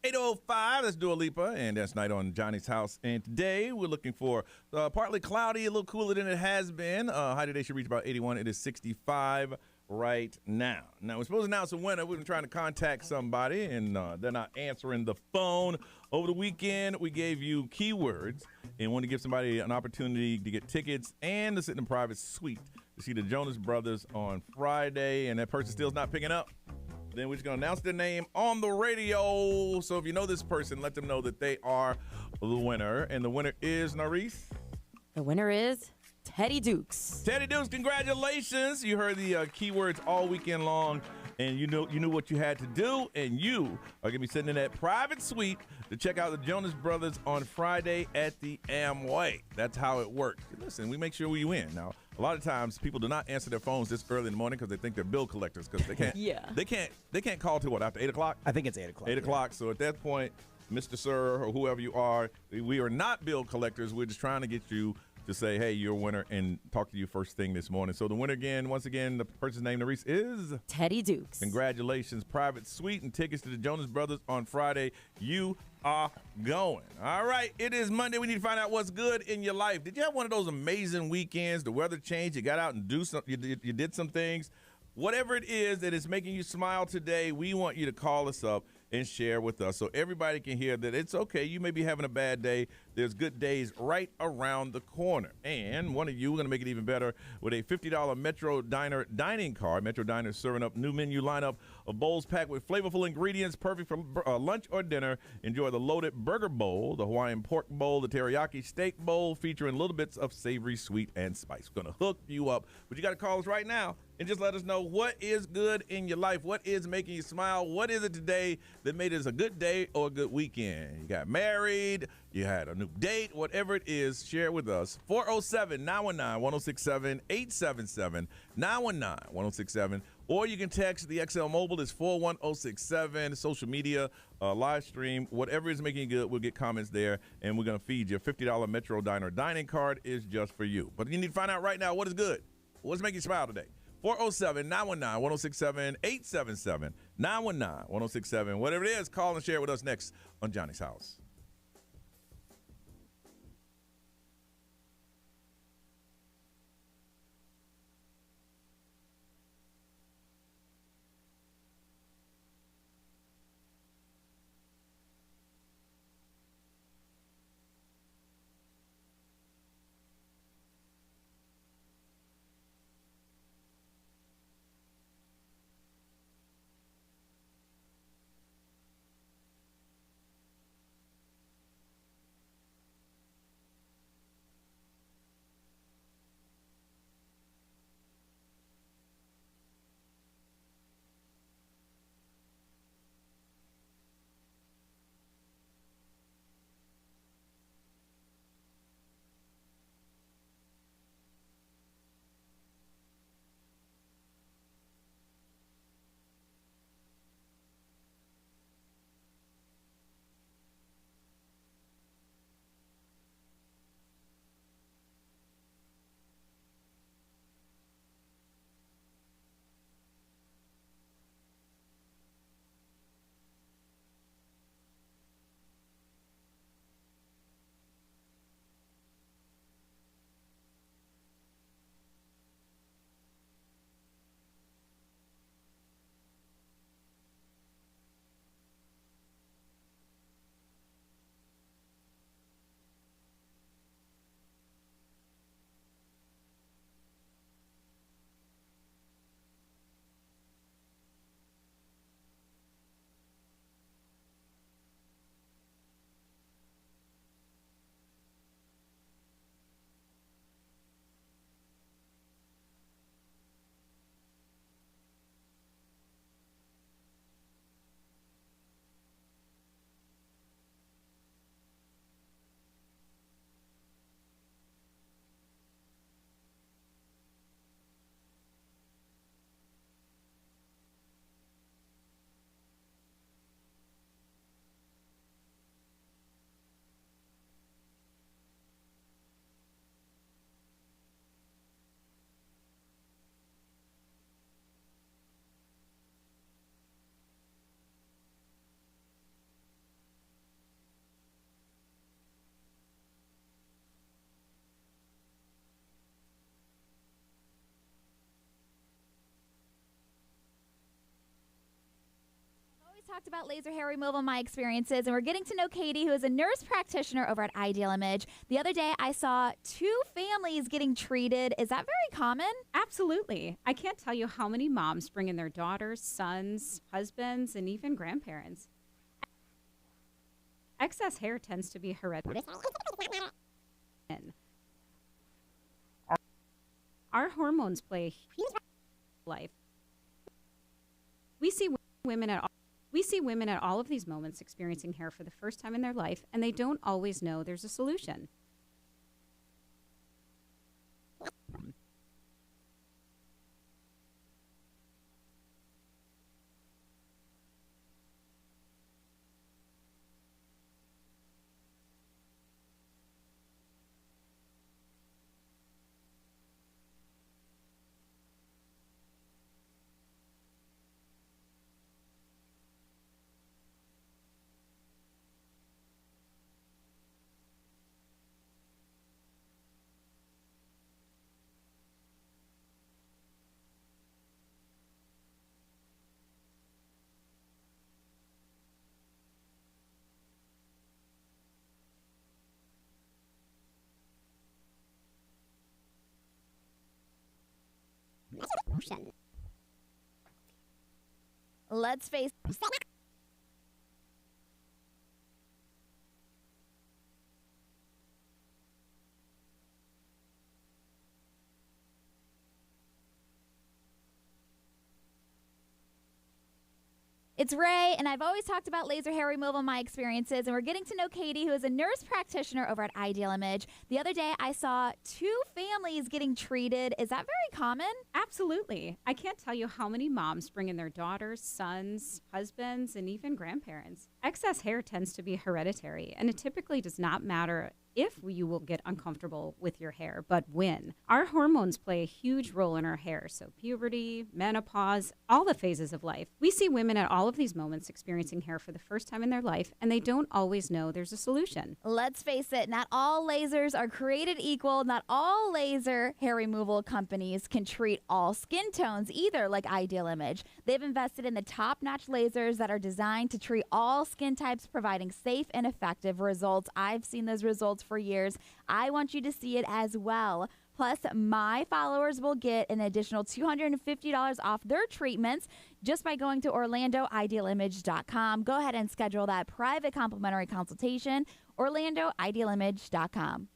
.805, that's Dua Lipa, and that's Night on Johnny's House. And today we're looking for partly cloudy, a little cooler than it has been. High today should reach about 81. It is 65 right now. Now, we're supposed to announce a winner. We've been trying to contact somebody, and they're not answering the phone. Over the weekend, we gave you keywords and want to give somebody an opportunity to get tickets and to sit in a private suite to see the Jonas Brothers on Friday, and that person still's not picking up. Then we're just going to announce their name on the radio. So if you know this person, let them know that they are the winner. And the winner is, Narice? The winner is Teddy Dukes. Teddy Dukes, congratulations. You heard the keywords all weekend long, and you knew what you had to do, and you are going to be sitting in that private suite to check out the Jonas Brothers on Friday at the Amway. That's how it works. Listen, we make sure we win. Now, a lot of times people do not answer their phones this early in the morning because they think they're bill collectors because they can't. Yeah. They can't call till what, after 8 o'clock? I think it's 8 o'clock. 8 o'clock. So at that point, Mr. Sir, or whoever you are. We are not bill collectors. We're just trying to get you to say, hey, you're a winner, and talk to you first thing this morning. So the winner again, once again, the person's name, Nerese, is Teddy Dukes. Congratulations. Private suite and tickets to the Jonas Brothers on Friday. You are going. All right, it is Monday. We need to find out what's good in your life. Did you have one of those amazing weekends? The weather changed. You got out and you did some things. Whatever it is that is making you smile today, we want you to call us up and share with us so everybody can hear that it's okay. You may be having a bad day. There's good days right around the corner. And one of you, we're going to make it even better with a $50 Metro Diner dining card. Metro Diner is serving up new menu lineup of bowls packed with flavorful ingredients, perfect for lunch or dinner. Enjoy the loaded burger bowl, the Hawaiian pork bowl, the teriyaki steak bowl, featuring little bits of savory, sweet, and spice. We're going to hook you up. But you got to call us right now and just let us know what is good in your life. What is making you smile? What is it today that made it a good day or a good weekend? You got married, you had a new date, whatever it is, share it with us. 407-919-1067, 877-919-1067. Or you can text the XL Mobile. It's 41067. Social media, live stream, whatever is making you good, we'll get comments there, and we're going to feed you. $50 Metro Diner dining card is just for you. But you need to find out right now what is good. What's making you smile today? 407-919-1067, 877-919-1067. Whatever it is, call and share with us next on Johnny's House. Talked about laser hair removal, my experiences, and we're getting to know Katie, who is a nurse practitioner over at Ideal Image. The other day, I saw 2 families getting treated. Is that very common? Absolutely. I can't tell you how many moms bring in their daughters, sons, husbands, and even grandparents. Excess hair tends to be hereditary. Our hormones play a huge role in life. We see women at all of these moments experiencing hair for the first time in their life, and they don't always know there's a solution. solution. Let's face It's Ray, and I've always talked about laser hair removal in my experiences, and we're getting to know Katie, who is a nurse practitioner over at Ideal Image. The other day, I saw 2 families getting treated. Is that very common? Absolutely. I can't tell you how many moms bring in their daughters, sons, husbands, and even grandparents. Excess hair tends to be hereditary, and it typically does not matter if you will get uncomfortable with your hair, but when. Our hormones play a huge role in our hair, so puberty, menopause, all the phases of life. We see women at all of these moments experiencing hair for the first time in their life, and they don't always know there's a solution. Let's face it, not all lasers are created equal. Not all laser hair removal companies can treat all skin tones either, like Ideal Image. They've invested in the top-notch lasers that are designed to treat all skin types, providing safe and effective results. I've seen those results for years. I want you to see it as well. Plus, my followers will get an additional $250 off their treatments just by going to OrlandoIdealImage.com. Go ahead and schedule that private complimentary consultation, OrlandoIdealImage.com.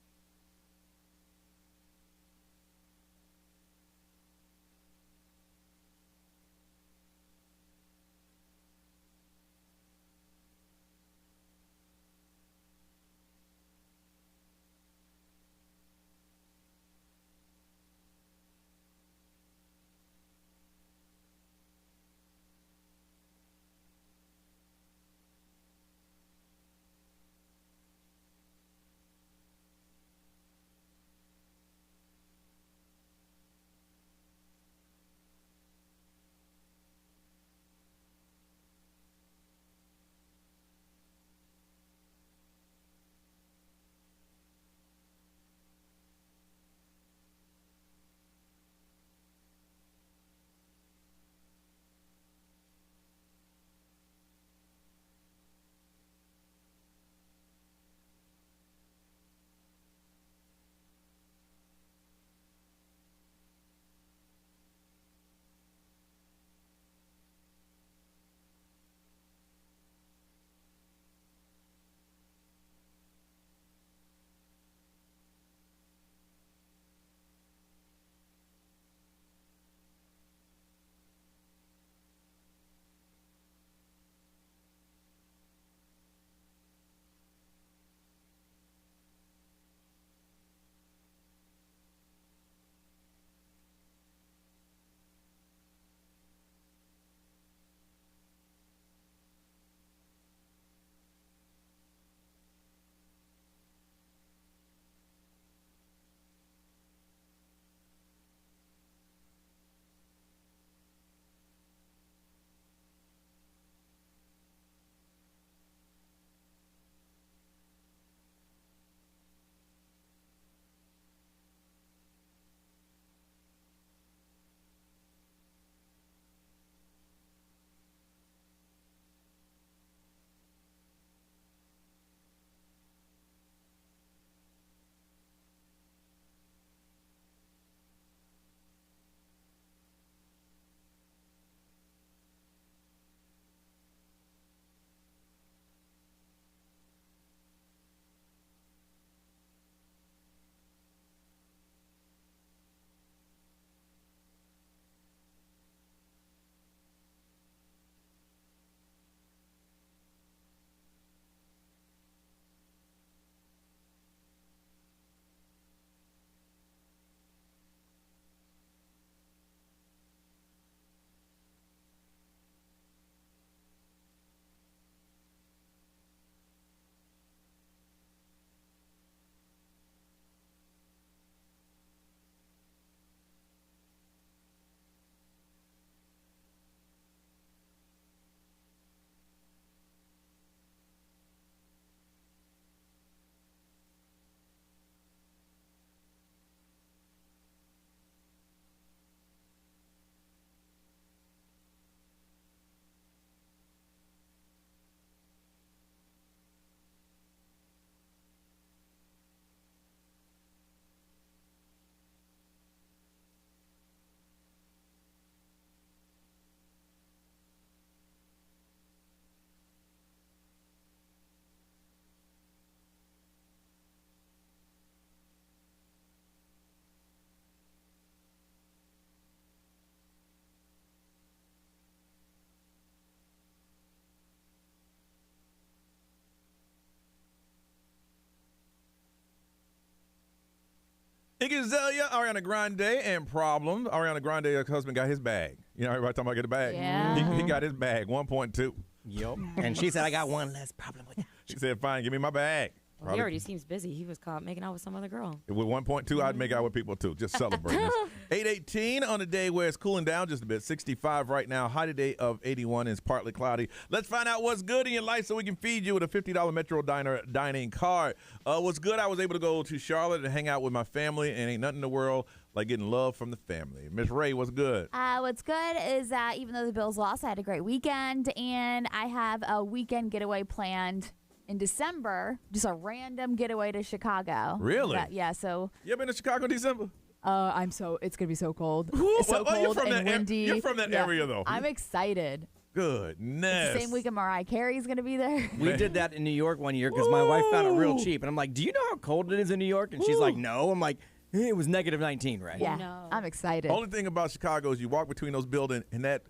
Iggy Azalea, Ariana Grande, and Problem. Ariana Grande's husband got his bag. You know, everybody talking about get a bag. Yeah. He got his bag, 1.2. Yep. And she said, I got one less problem with that. She said, fine, give me my bag. Well, he already seems busy. He was caught making out with some other girl. With 1.2, I'd make out with people too. Just celebrating this. 818 on a day where it's cooling down just a bit. 65 right now. High today of 81 is partly cloudy. Let's find out what's good in your life so we can feed you with a $50 Metro Diner dining card. What's good? I was able to go to Charlotte and hang out with my family, and ain't nothing in the world like getting love from the family. Miss Ray, what's good? What's good is that even though the Bills lost, I had a great weekend, and I have a weekend getaway planned in December, just a random getaway to Chicago. Really? Yeah, so. You ever been to Chicago in December? It's going to be so cold. Ooh, It's so well, cold and windy. You're from that area, though. I'm excited. Goodness. It's the same weekend Mariah Carey's going to be there. We did that in New York one year because my wife found it real cheap. And I'm like, do you know how cold it is in New York? And she's like, no. I'm like, it was negative 19, right? Yeah, I'm excited. Only thing about Chicago is you walk between those buildings and that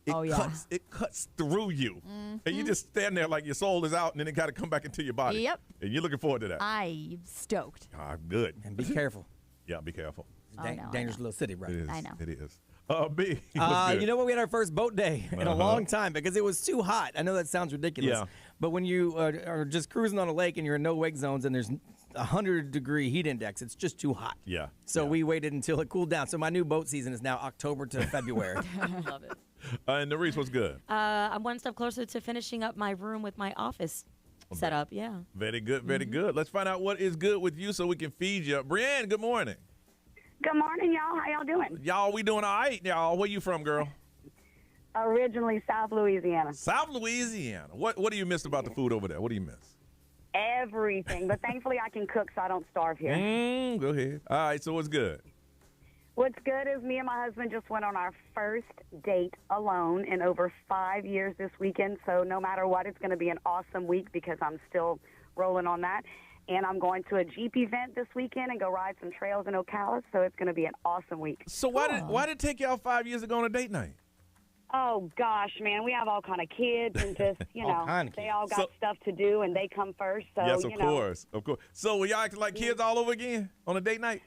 it cuts through you. And you just stand there like your soul is out and then it got to come back into your body. Yep. And you're looking forward to that. I'm stoked. Good. And be careful. Yeah, be careful. Dangerous little city, right? It is. I know. It is. B, what's good? You know what? We had our first boat day in a long time because it was too hot. I know that sounds ridiculous. Yeah. But when you are just cruising on a lake and you're in no wake zones and there's 100-degree heat index, it's just too hot. Yeah. So we waited until it cooled down. So my new boat season is now October to February. Love it. And Nerese, what's good? I'm one step closer to finishing up my room with my office set up. Yeah. Very good. Very good. Let's find out what is good with you so we can feed you. Brienne, good morning. Good morning, y'all. How y'all doing? Y'all, we doing all right, y'all. Where you from, girl? Originally South Louisiana. South Louisiana. What do you miss about the food over there? What do you miss? Everything. But thankfully I can cook so I don't starve here. Go ahead. All right, so what's good? What's good is me and my husband just went on our first date alone in over 5 years this weekend. So no matter what, it's going to be an awesome week because I'm still rolling on that. And I'm going to a Jeep event this weekend and go ride some trails in Ocala. So it's going to be an awesome week. So why did it take y'all 5 years to go on a date night? Oh, gosh, man. We have all kind of kids and just, you know, they all got stuff to do and they come first. So, yes, of course. Of course. So were y'all acting like kids all over again on a date night?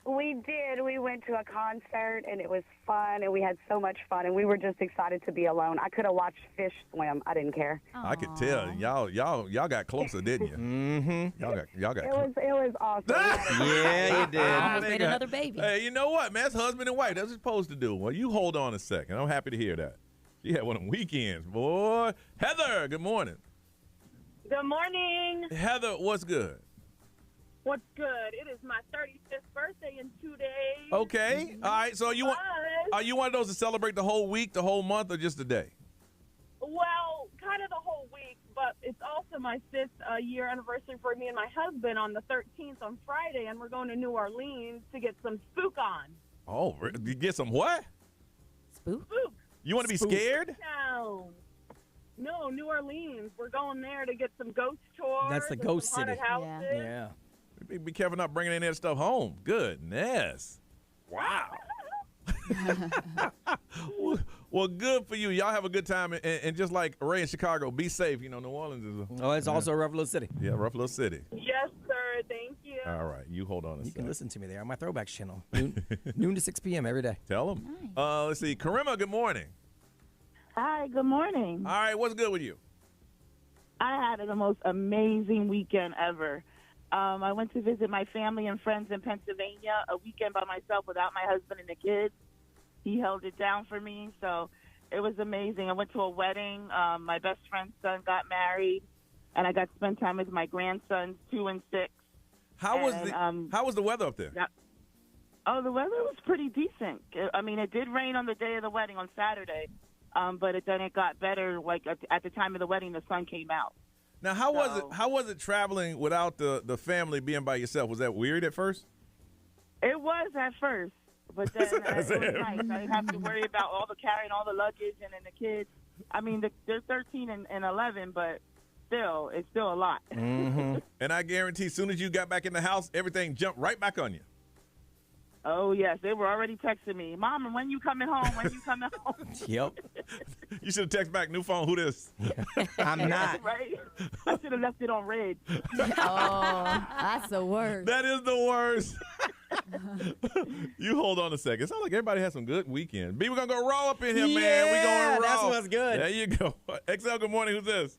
We did. We went to a concert, and it was fun, and we had so much fun, and we were just excited to be alone. I could have watched fish swim. I didn't care. Aww. I could tell. Y'all got closer, didn't you? Mm-hmm. Y'all got It was awesome. Yeah, you did. Almost made another baby. Hey, you know what, man? That's husband and wife. That's what you're supposed to do. Well, you hold on a second. I'm happy to hear that. She had one of them weekends, boy. Heather, good morning. Good morning. Heather, what's good? What's good? It is my 35th birthday in 2 days. Okay. All right. So are you one of those to celebrate the whole week, the whole month, or just a day? Well, kind of the whole week, but it's also my 5th year anniversary for me and my husband on the 13th on Friday, and we're going to New Orleans to get some spook on. Oh, you get some what? Spook? Spook. You want to be scared? No, New Orleans. We're going there to get some ghost tours. That's the ghost city. Yeah. Be careful not bringing any of that stuff home. Goodness. Wow. Well, good for you. Y'all have a good time. And just like Ray in Chicago, be safe. You know, New Orleans is it's also a rough little city. Yeah, rough little city. Yes, sir. Thank you. All right. You hold on a second. You can listen to me there on my Throwbacks channel. Noon to 6 p.m. every day. Tell them. Nice. Let's see. Karima, good morning. Hi, good morning. All right. What's good with you? I had the most amazing weekend ever. I went to visit my family and friends in Pennsylvania, a weekend by myself without my husband and the kids. He held it down for me, so it was amazing. I went to a wedding. My best friend's son got married, and I got to spend time with my grandsons, 2 and 6. How was the weather up there? Yeah. Oh, the weather was pretty decent. I mean, it did rain on the day of the wedding on Saturday, but then it got better. Like at the time of the wedding, the sun came out. Now, how was it traveling without the family being by yourself? Was that weird at first? It was at first, but then it was nice. I didn't have to worry about carrying all the luggage and then the kids. I mean, they're 13 and 11, but still, it's still a lot. Mm-hmm. And I guarantee, as soon as you got back in the house, everything jumped right back on you. Oh, yes. They were already texting me, Mom, when you coming home? When you coming home? Yep. You should have texted back, new phone, who this? I'm not. Right? I should have left it on red. Oh, that's the worst. That is the worst. You hold on a second. It sounds like everybody had some good weekend. B, we're going to go raw up in here, man. We going raw. That's what's good. There you go. XL, good morning. Who's this?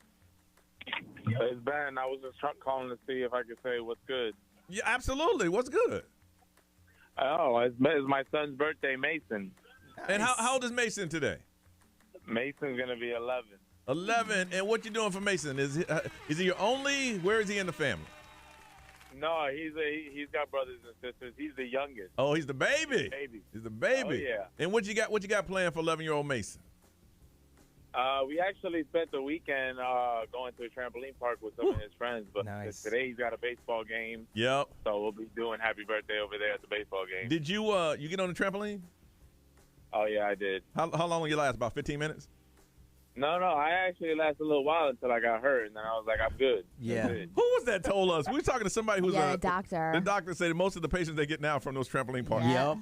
It's Ben. I was just calling to see if I could say what's good. Yeah, absolutely. What's good? Oh, it's my son's birthday, Mason. And how old is Mason today? Mason's going to be 11. 11. And what you doing for Mason? Is he your only? Where is he in the family? No, he's got brothers and sisters. He's the youngest. Oh, he's the baby. He's the baby. Oh, yeah. And what you got planned for 11-year-old Mason? We actually spent the weekend going to a trampoline park with some of his friends. But today he's got a baseball game. Yep. So we'll be doing happy birthday over there at the baseball game. Did you you get on the trampoline? Oh, yeah, I did. How long will you last? About 15 minutes? No, I actually lasted a little while until I got hurt, and then I was like, I'm good. Yeah. Who was that told us? We were talking to somebody who's a doctor. The doctor said that most of the patients they get now from those trampoline parks. Yep.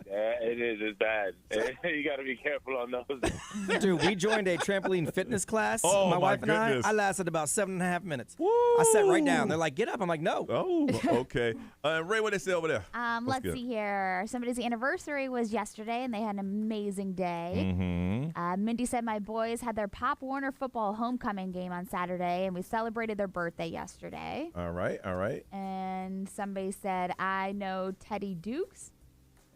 Yeah, it is. It's bad. You got to be careful on those. Dude, we joined a trampoline fitness class. Oh, my wife goodness. and I lasted about 7.5 minutes. I sat right down. They're like, get up. I'm like, no. Oh, okay. Ray, what they say over there? Let's see here. Somebody's anniversary was yesterday, and they had an amazing day. Mm-hmm. Mindy said my boys had their Pop Warner football homecoming game on Saturday, and we celebrated their birthday yesterday. All right. And somebody said, I know Teddy Dukes.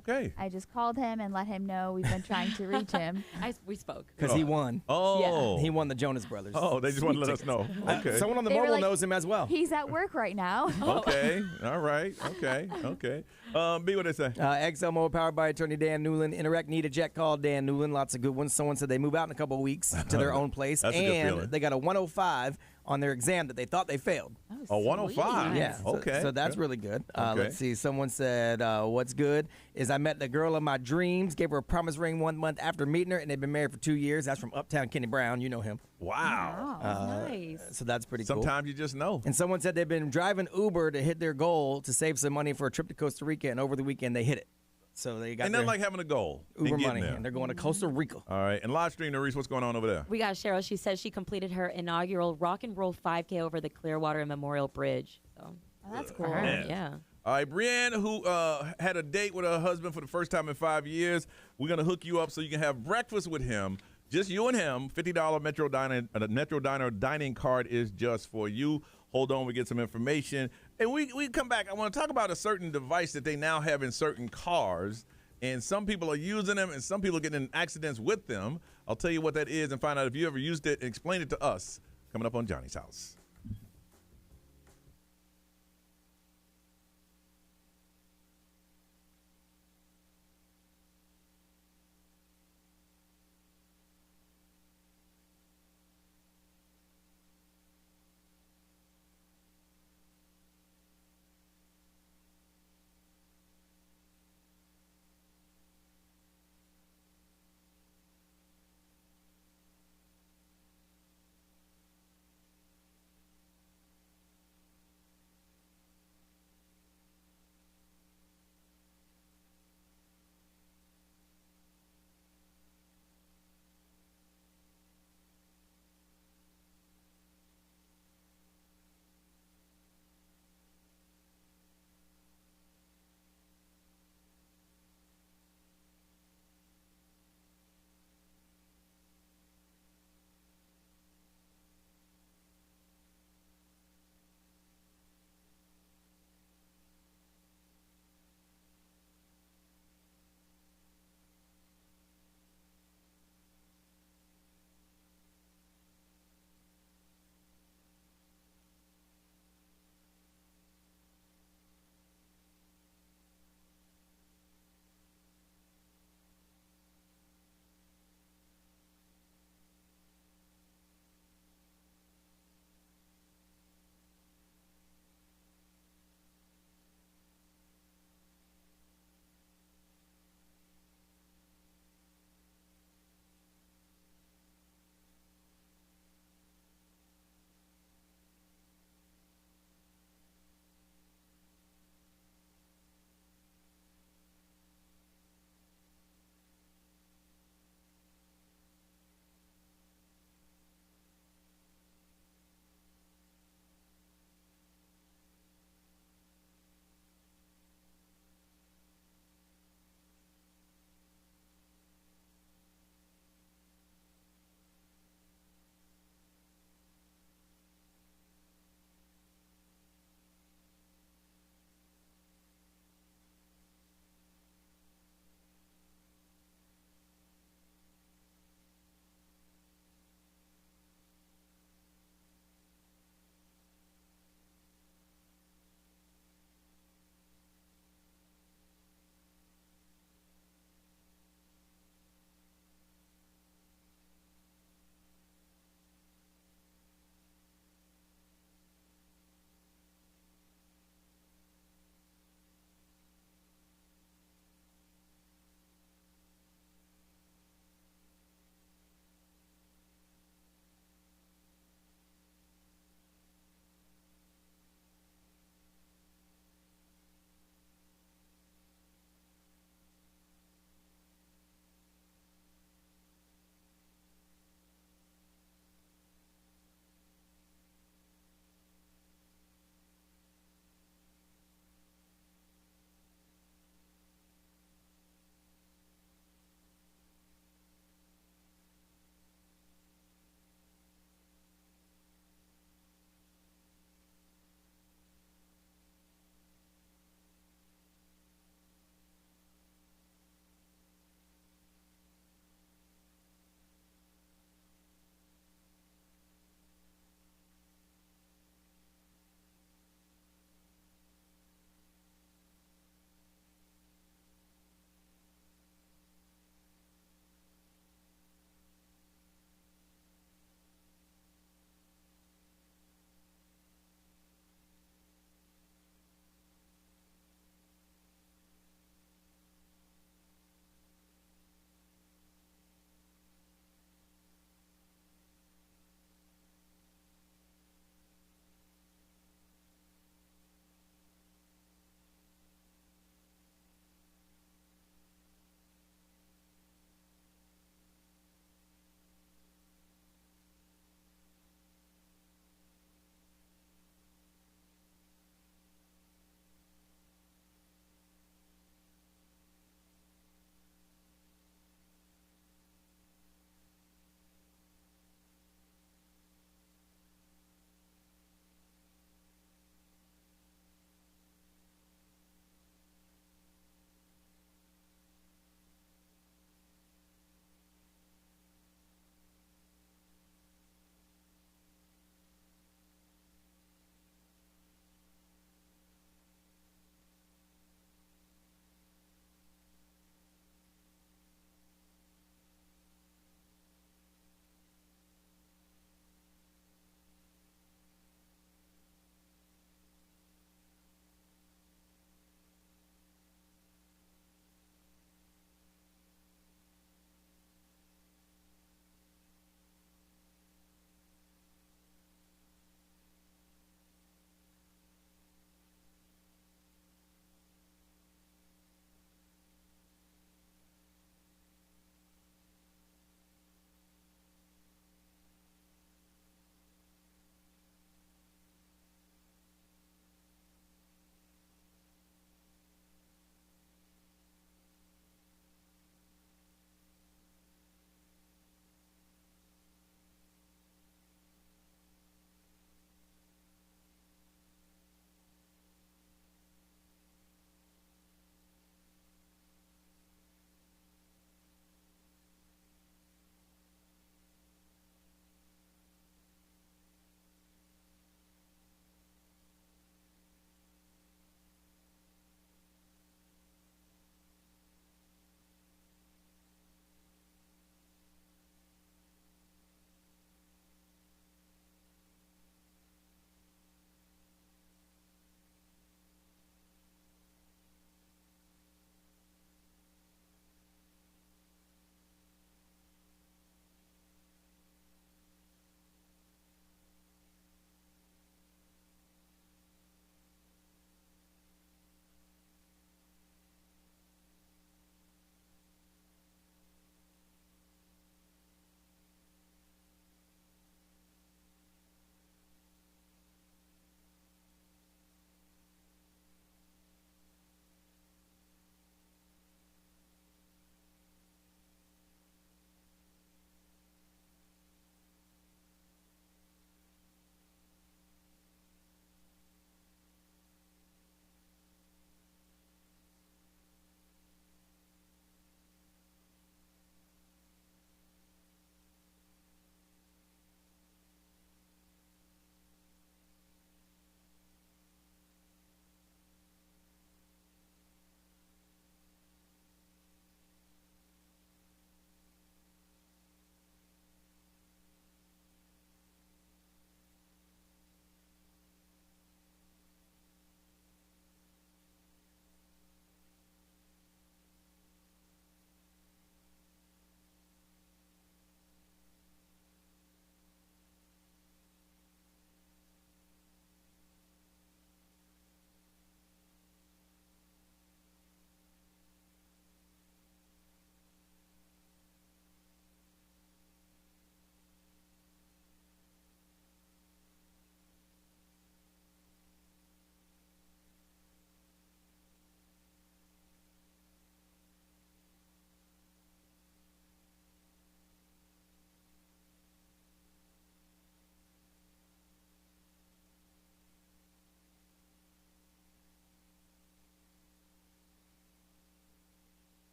Okay. I just called him and let him know we've been trying to reach him. We spoke. Because he won. Oh. Yeah. He won the Jonas Brothers. Oh, they just want to let us know. Okay. Someone on the They were mobile like, knows him as well. He's at work right now. Okay. All right. Okay. B, what they say? XL Mobile powered by attorney Dan Newland. Interact need a jet call Dan Newland. Lots of good ones. Someone said they move out in a couple of weeks to their own place. That's a good and feeling. they got a 105 on their exam that they thought they failed. Oh, 105. Yeah. Okay. So that's really good. Okay. Let's see. Someone said, what's good is I met the girl of my dreams, gave her a promise ring 1 month after meeting her, and they've been married for 2 years. That's from Uptown Kenny Brown. You know him. Wow. Nice. So that's pretty cool. Sometimes you just know. And someone said they've been driving Uber to hit their goal to save some money for a trip to Costa Rica, and over the weekend they hit it. So they got Ain't their nothing like having a goal. Uber and getting money, there. and they're going to Costa Rica. All right. And live stream, Reese, what's going on over there? We got Cheryl. She says she completed her inaugural rock and roll 5K over the Clearwater Memorial Bridge. So that's cool. Yeah. All right, Brienne, who had a date with her husband for the first time in 5 years, we're going to hook you up so you can have breakfast with him. Just you and him. $50 Metro Diner dining card is just for you. Hold on, we get some information. And we come back. I want to talk about a certain device that they now have in certain cars. And some people are using them, and some people are getting in accidents with them. I'll tell you what that is and find out if you ever used it and explain it to us. Coming up on Johnny's House.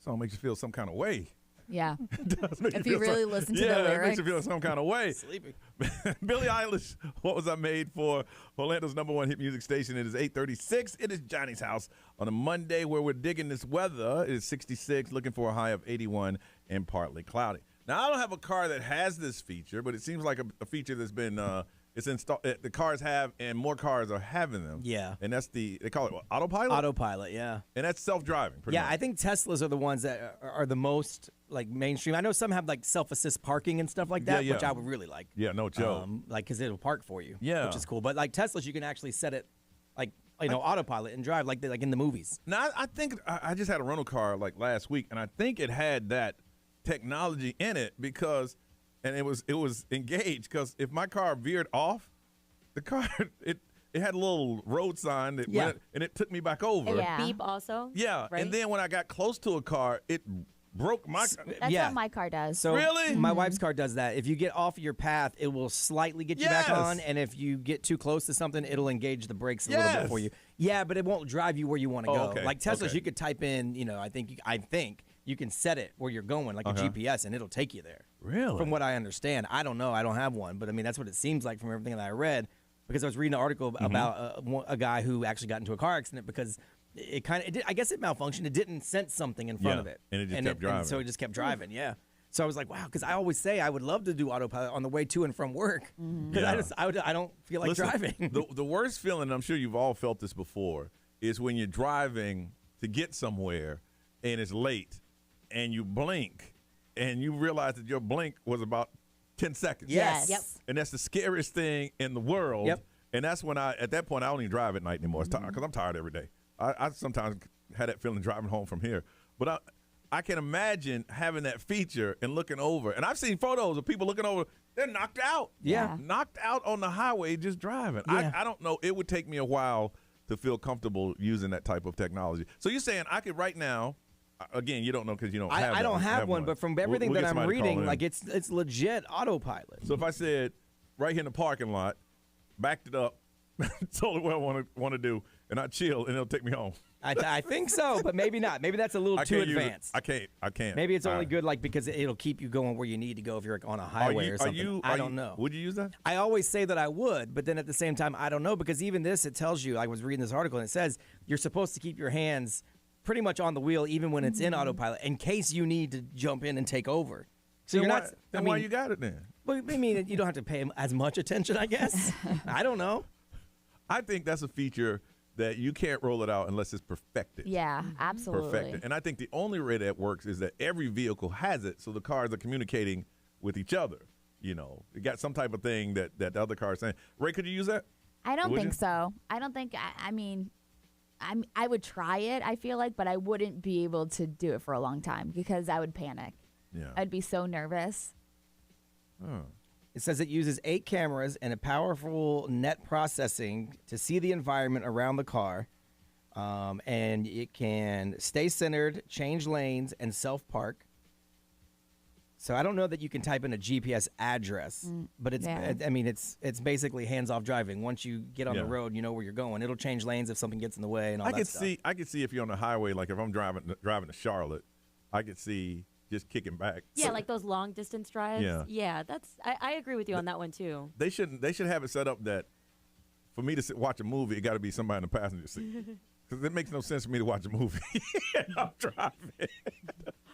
song makes you feel some kind of way. Yeah. Make If feel you really some- listen to yeah, the it makes lyrics. you feel some kind of way. Sleepy. Billie Eilish, What Was I Made For? Orlando's #1 hit music station. It is 8:36. It is Johnny's house on a Monday where we're digging this weather. It is 66, looking for a high of 81 and partly cloudy. Now, I don't have a car that has this feature, but it seems like a feature that's been it's installed. The cars have, and more cars are having them. Yeah. And that's they call it what, autopilot? Autopilot, yeah. And that's self-driving, pretty Yeah, much. I think Teslas are the ones that are the most like mainstream. I know some have like self-assist parking and stuff like that, Yeah, which yeah. I would really like. Yeah, no joke. Like, because it'll park for you. Yeah. Which is cool. But like Teslas, you can actually set it like, autopilot and drive like in the movies. Now, I think I just had a rental car like last week, and I think it had that technology in it because, and it was engaged because if my car veered off, the car it had a little road sign that went, and it took me back over. Yeah. Beep also. Yeah, right? and then when I got close to a car, it broke my. That's what my car does. So Really? my wife's car does that. If you get off your path, it will slightly get you back Yes. on, and if you get too close to something, it'll engage the brakes a little bit for you. Yeah, but it won't drive you where you want to go. okay. Like Teslas, Okay. you could type in, I think you can set it where you're going, like a GPS, and it'll take you there. Really? From what I understand, I don't know. I don't have one, but I mean that's what it seems like from everything that I read. Because I was reading an article about a guy who actually got into a car accident because I guess it malfunctioned. It didn't sense something in front of it, and it just kept driving. And so it just kept driving. Yeah. So I was like, wow, because I always say I would love to do autopilot on the way to and from work. Because I don't feel like Listen, driving. The worst feeling, and I'm sure you've all felt this before, is when you're driving to get somewhere and it's late and you blink and you realize that your blink was about 10 seconds. Yes. Yep. And that's the scariest thing in the world. Yep. And that's when at that point, I don't even drive at night anymore. It's tired because I'm tired every day. I sometimes had that feeling driving home from here. But I can imagine having that feature and looking over. And I've seen photos of people looking over. They're knocked out. Yeah. Knocked out on the highway just driving. Yeah. I don't know. It would take me a while to feel comfortable using that type of technology. So you're saying I could right now, again, you don't know because you don't have I don't that. have one, but from everything We'll that get I'm somebody to call reading, in. like it's legit autopilot. So if I said right here in the parking lot, backed it up, told it what I want to do, and I chill, and it'll take me home. I think so, but maybe not. Maybe that's a little I too can't use it. advanced. I can't. Maybe it's All only right. good like because it'll keep you going where you need to go if you're on a highway or something. I don't know. Would you use that? I always say that I would, but then at the same time, I don't know because even this, it tells you. I was reading this article and it says you're supposed to keep your hands pretty much on the wheel even when it's in autopilot in case you need to jump in and take over. So Then you're why, not. Then why you got it then? Well, I mean, you don't have to pay as much attention, I guess. I don't know. I think that's a feature that you can't roll it out unless it's perfected. Yeah, absolutely. Perfected. And I think the only way that works is that every vehicle has it, so the cars are communicating with each other. You got some type of thing that the other car is saying. Ray, could you use that? I don't Would think you? so. I don't think. I mean, I would try it. I feel like, but I wouldn't be able to do it for a long time because I would panic. Yeah. I'd be so nervous. It says it uses 8 cameras and a powerful net processing to see the environment around the car. And it can stay centered, change lanes, and self-park. So I don't know that you can type in a GPS address, but it's yeah. I mean it's basically hands-off driving. Once you get on the Yeah. road, you know where you're going. It'll change lanes if something gets in the way and all I that could stuff. see. I could see if you're on the highway, like if I'm driving to Charlotte, I could see just kicking back. Yeah, like those long distance drives. Yeah. That's I agree with you on that one too. They should have it set up that for me to watch a movie, it got to be somebody in the passenger seat. Because it makes no sense for me to watch a movie and I'm driving.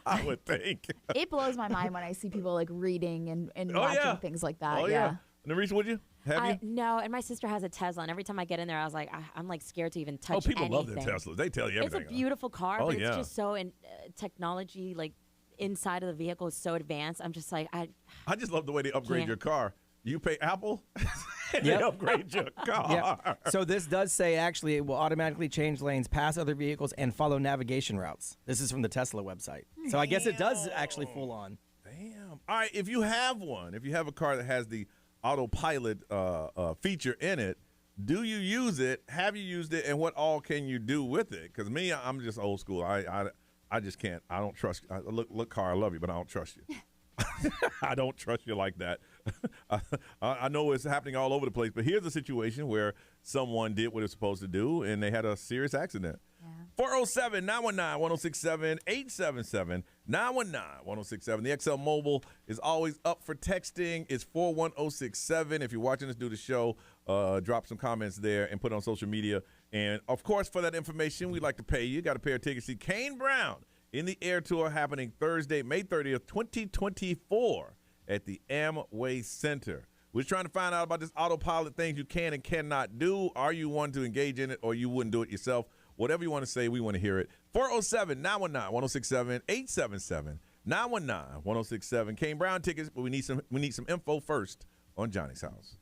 I would think. It blows my mind when I see people like reading and Oh, watching yeah. things like that. Oh yeah. Nerissa, would you? Have you? No, and my sister has a Tesla, and every time I get in there, I was like, I'm like scared to even touch Oh, people anything. love their Teslas. They tell you everything. It's a beautiful car, Oh, but yeah. it's just so in technology, like inside of the vehicle is so advanced. I'm just like, I just love the way they upgrade Can't. your car. You pay Apple, and Yep. they upgrade your car. Yeah. So this does say actually it will automatically change lanes, pass other vehicles, and follow navigation routes. This is from the Tesla website. So I guess it does actually full on. Damn. All right, if you have one, if you have a car that has the autopilot feature in it, do you use it? Have you used it? And what all can you do with it? Because me, I'm just old school. I just can't. I don't trust you. Look, car, I love you, but I don't trust you. I don't trust you like that. I know it's happening all over the place, but here's a situation where someone did what it's supposed to do, and they had a serious accident. 407-919-1067, 877-919-1067. The XL Mobile is always up for texting. It's 41067. If you're watching us do the show, drop some comments there and put it on social media. And, of course, for that information, we'd like to pay you. Got a pair of tickets to see Kane Brown in the Air Tour happening Thursday, May 30th, 2024 at the Amway Center. We're trying to find out about this autopilot things you can and cannot do. Are you one to engage in it or you wouldn't do it yourself? Whatever you want to say, we want to hear it. 407-919-1067, 877-919-1067. Kane Brown tickets, but we need some info first on Johnny's House.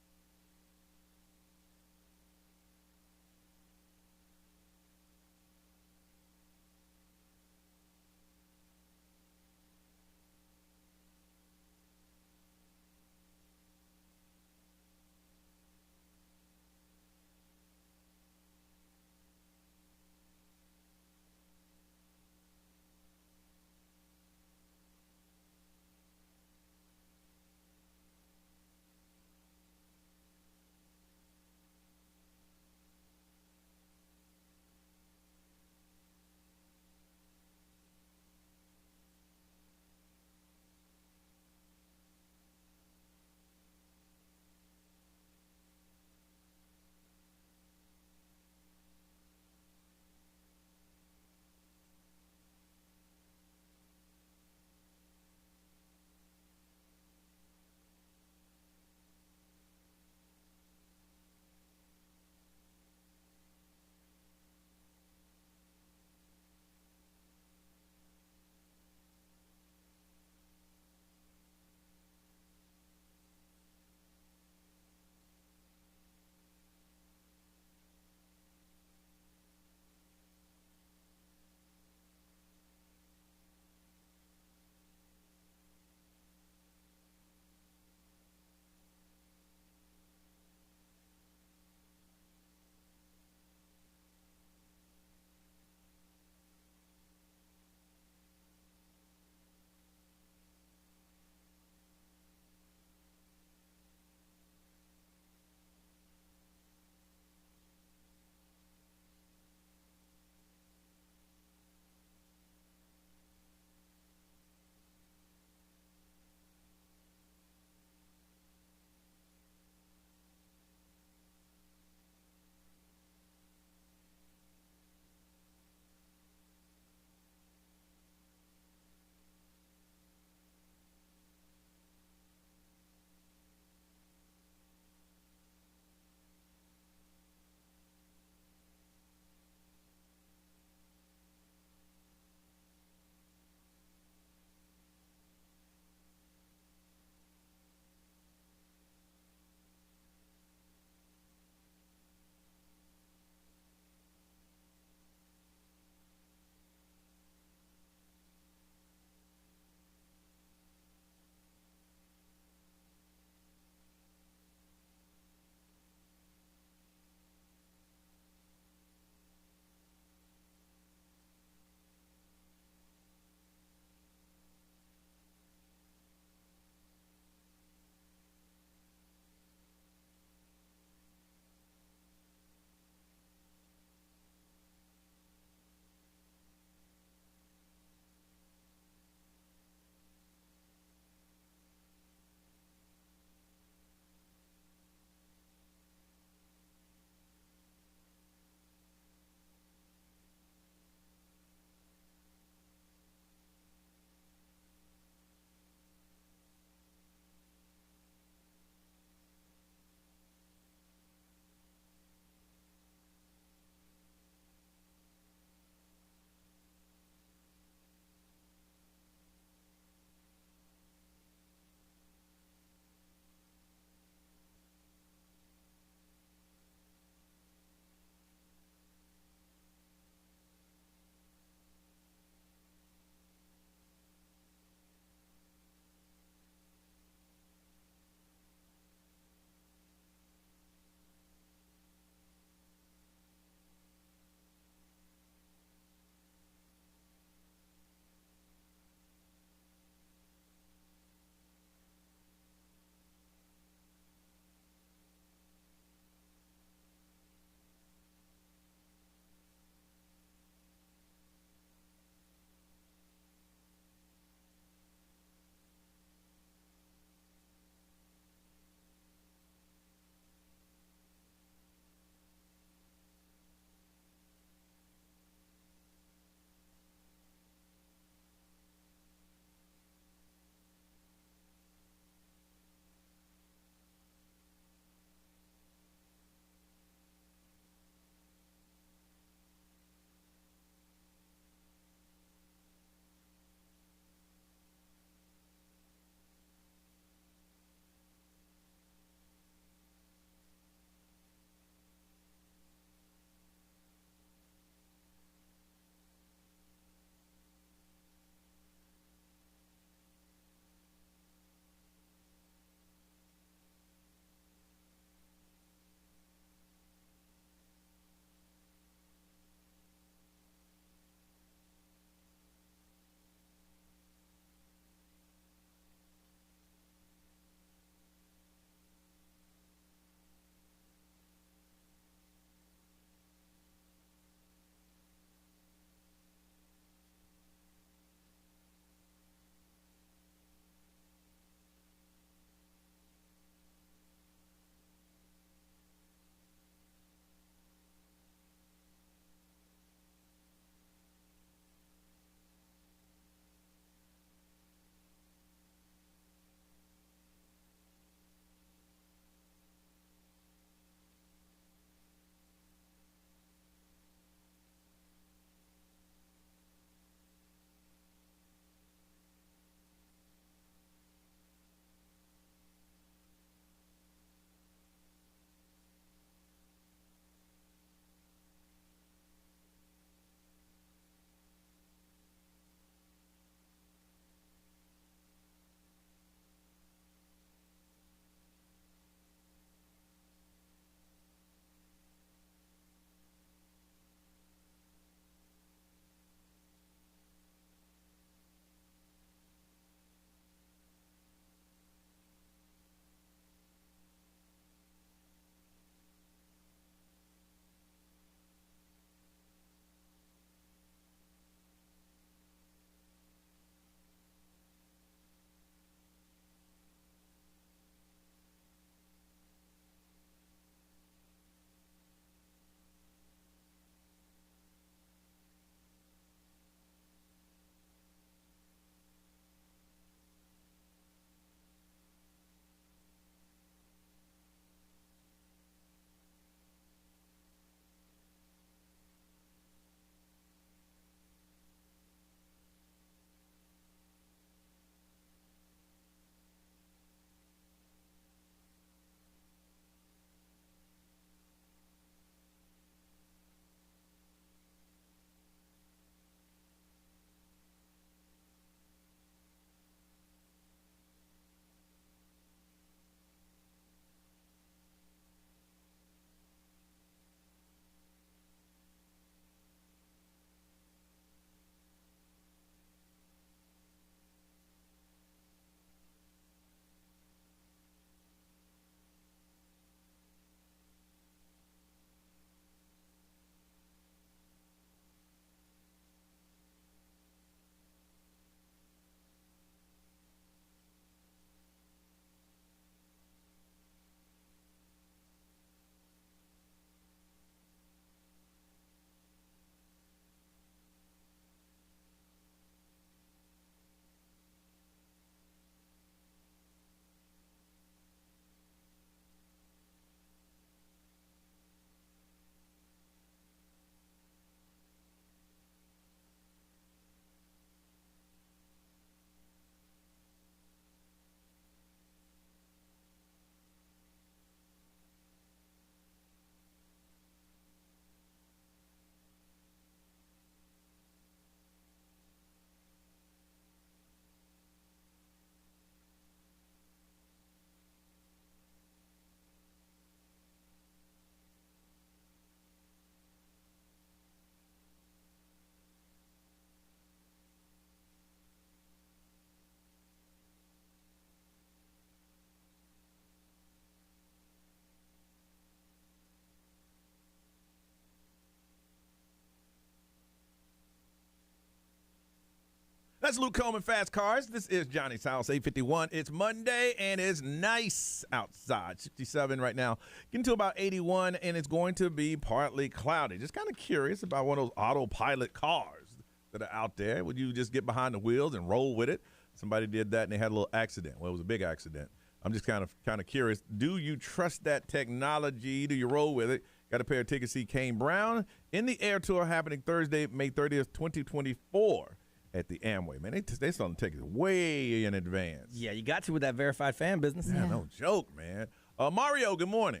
That's Luke Coleman, Fast Cars. This is Johnny's House, 851. It's Monday, and it's nice outside. 67 right now. Getting to about 81, and it's going to be partly cloudy. Just kind of curious about one of those autopilot cars that are out there. Would you just get behind the wheels and roll with it? Somebody did that, and they had a little accident. Well, it was a big accident. I'm just kind of curious. Do you trust that technology? Do you roll with it? Got a pair of tickets to see Kane Brown in the Air Tour happening Thursday, May 30th, 2024. At the Amway, man, they selling tickets way in advance. Yeah, you got to with that verified fan business. Yeah, no joke, man. Mario, good morning.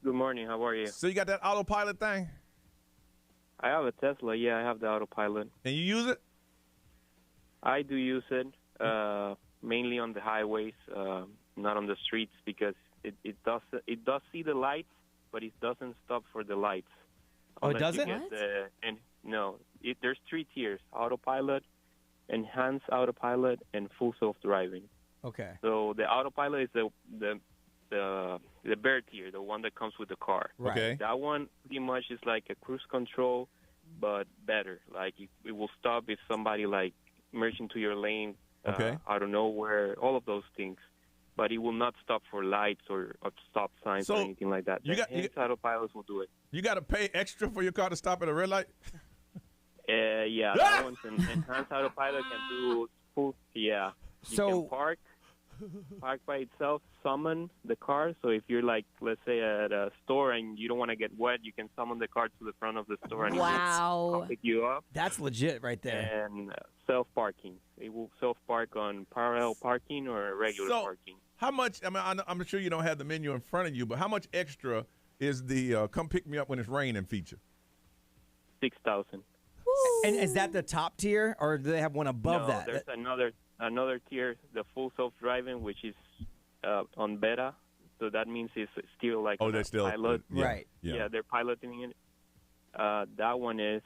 Good morning. How are you? So you got that autopilot thing? I have a Tesla. Yeah, I have the autopilot. And you use it? I do use it, mainly on the highways, not on the streets, because it does see the lights, but it doesn't stop for the lights. Oh, it doesn't? No, there's 3 tiers: autopilot, enhanced autopilot, and full self-driving. Okay. So the autopilot is the bear tier, the one that comes with the car. Right. Okay. That one pretty much is like a cruise control, but better. Like it will stop if somebody like merge into your lane out of nowhere, all of those things. But it will not stop for lights or stop signs or anything like that. Autopilots will do it. You got to pay extra for your car to stop at a red light? Yeah, that one's an enhanced autopilot can do full. Yeah, you can park by itself, summon the car. So if you're like, let's say at a store and you don't want to get wet, you can summon the car to the front of the store and it will pick you up. That's legit right there. And self-parking. It will self-park on parallel parking or regular parking. How much, I mean, I'm sure you don't have the menu in front of you, but how much extra is the come pick me up when it's raining feature? $6,000. And is that the top tier, or do they have one above that? There's another tier, the full self-driving, which is on beta. So that means it's still like they're still pilot. Right. Yeah, they're piloting it. That one is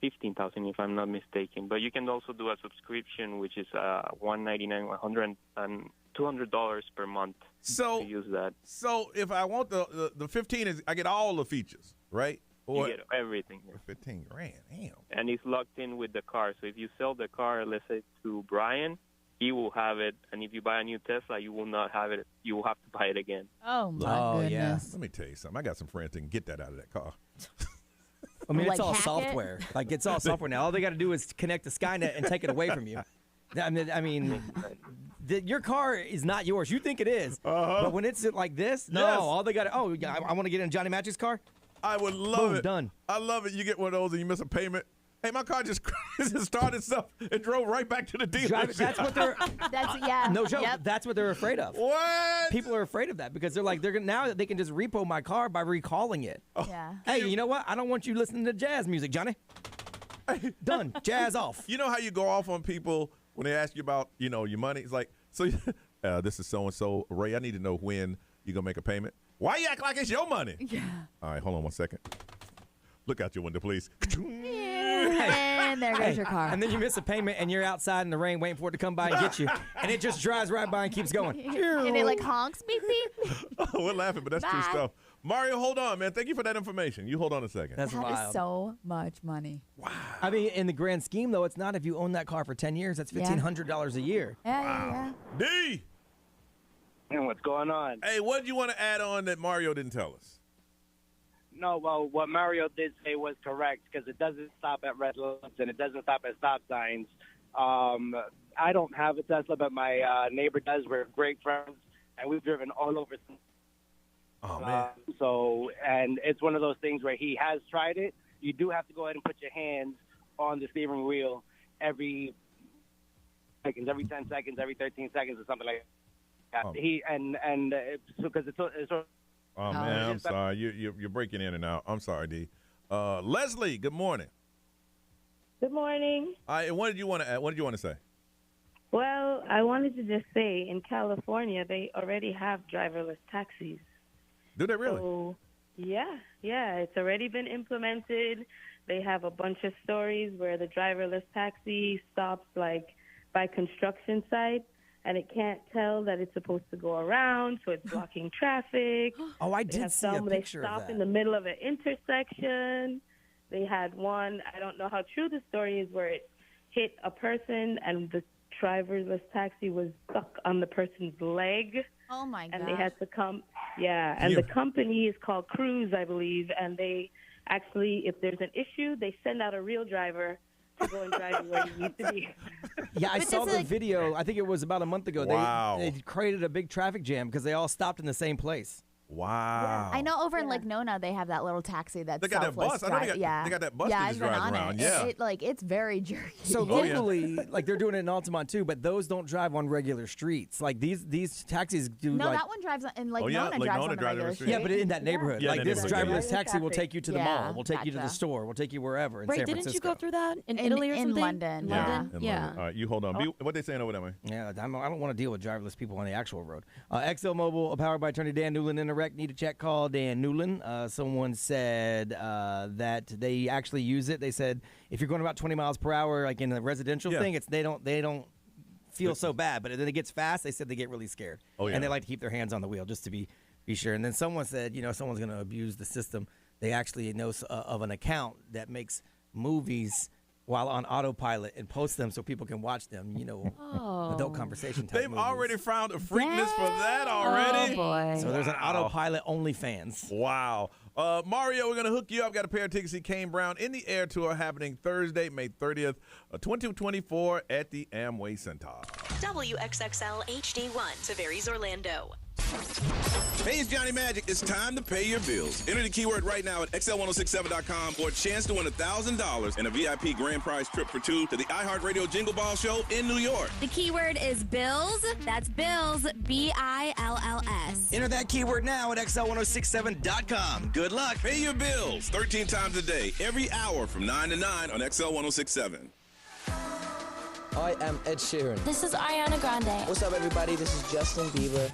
$15,000 if I'm not mistaken. But you can also do a subscription, which is $199, $100, and $200 per month to use that. So if I want the 15 is I get all the features, right? You get everything. For $15,000, damn. And it's locked in with the car. So if you sell the car, let's say to Brian, he will have it. And if you buy a new Tesla, you will not have it. You will have to buy it again. Oh, my goodness. Yeah. Let me tell you something. I got some friends that can get that out of that car. I mean, it's Like all hack software. Like, it's all software now. All they got to do is connect to Skynet and take it away from you. I mean your car is not yours. You think it is. But when it's like this, no. All they got to, I want to get in Johnny Match's car. I would love Boom, it. Done. I love it. You get one of those and you miss a payment. Hey, my car just started itself and drove right back to the dealership. That's what they're. No joke. Yep. That's what they're afraid of. What? People are afraid of that because they're like now that they can just repo my car by recalling it. Yeah. Hey, you know what? I don't want you listening to jazz music, Johnny. Done. Jazz off. You know how you go off on people when they ask you about your money? It's like, so this is so and so, Ray. I need to know when you gonna make a payment. Why you act like it's your money? Yeah. All right, hold on 1 second. Look out your window, please. And there goes your car. And then you miss a payment and you're outside in the rain waiting for it to come by and get you. And it just drives right by and keeps going. And it like honks, beep, beep. We're laughing, but that's true stuff. Mario, hold on, man. Thank you for that information. You hold on a second. That's That wild. is so much money. Wow. I mean, in the grand scheme, though, it's not if you own that car for 10 years. That's $1,500 a year. Yeah. D. And what's going on? Hey, what did you want to add on that Mario didn't tell us? No, well, what Mario did say was correct because it doesn't stop at red lights and it doesn't stop at stop signs. I don't have a Tesla, but my neighbor does. We're great friends, and we've driven all over. Oh, man. And it's one of those things where he has tried it. You do have to go ahead and put your hands on the steering wheel every 10 seconds, every 13 seconds, or something like that. Because it's oh man, I'm sorry. You're breaking in and out. I'm sorry, D. Leslie, good morning. Good morning. What did you want to add? What did you want to say? Well, I wanted to just say in California they already have driverless taxis. Do they really? So, yeah, it's already been implemented. They have a bunch of stories where the driverless taxi stops like by construction sites. And it can't tell that it's supposed to go around, so it's blocking traffic. Oh, I did see a picture They of stop that. in the middle of an intersection. They had one, I don't know how true the story is, where it hit a person, and the driverless taxi was stuck on the person's leg. Oh my god! And they had to come. Yeah, and the company is called Cruise, I believe, and they actually, if there's an issue, they send out a real driver to go and drive you where you need to be. Yeah, I saw the video. I think it was about a month ago. Wow. They created a big traffic jam because they all stopped in the same place. Wow. I know over in Lake Nona they have that little taxi that's They got that selfless bus. I know they drive- got- they got that bus Yeah, that I've just been drives on around. it. Yeah. It's very jerky. So locally, like they're doing it in Altamont too, but those don't drive on regular streets. Like these taxis do. No, like, that one drives in Lake Oh, yeah, Nona Lake drives Nona on the drives regular every street. street. Yeah, but in that neighborhood, Yeah, like that this neighborhood, driverless yeah. taxi will take you to the Yeah, mall, will take you to the gotcha. store, will take you wherever in Right, San didn't Francisco. you go through that in In- Italy or in something? London. London? In Yeah. London. All right, you hold on. What they saying over there, man? Yeah, I don't want to deal with driverless people on the actual road. XL Mobile, powered by attorney Dan Newland in the wreck. Need a check? Call Dan Newland. Someone said that they actually use it. They said if you're going about 20 miles per hour, like in a residential thing, they don't feel so bad. But then it gets fast. They said they get really scared. Oh, yeah. And they like to keep their hands on the wheel just to be sure. And then someone said, someone's going to abuse the system. They actually know of an account that makes movies while on autopilot and post them so people can watch them, adult conversation type They've movies. already found a freakness for that already. Oh boy! So there's an autopilot OnlyFans. Wow. Mario, we're going to hook you up. Got a pair of tickets to see Kane Brown in the Air Tour happening Thursday, May 30th, 2024 at the Amway Center. WXXL HD1, Tavares, Orlando. Hey, it's Johnny Magic. It's time to pay your bills. Enter the keyword right now at XL1067.com for a chance to win $1,000 and a VIP grand prize trip for two to the iHeartRadio Jingle Ball Show in New York. The keyword is bills. That's bills, BILLS. Enter that keyword now at XL1067.com. Good luck. Pay your bills 13 times a day, every hour from 9 to 9 on XL1067. I am Ed Sheeran. This is Ariana Grande. What's up, everybody? This is Justin Bieber.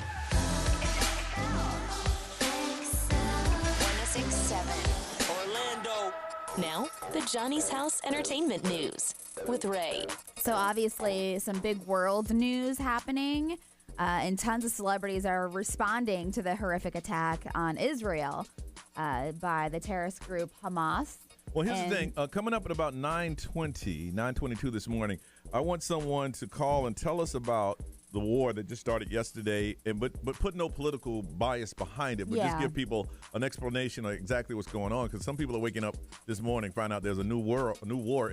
1067 Orlando. Now, the Johnny's House Entertainment News with Ray. So obviously, some big world news happening, and tons of celebrities are responding to the horrific attack on Israel by the terrorist group Hamas. Well, here's the thing. Coming up at about 9:22 this morning, I want someone to call and tell us about the war that just started yesterday, but put no political bias behind it, but just give people an explanation of exactly what's going on. Because some people are waking up this morning, find out there's a new war in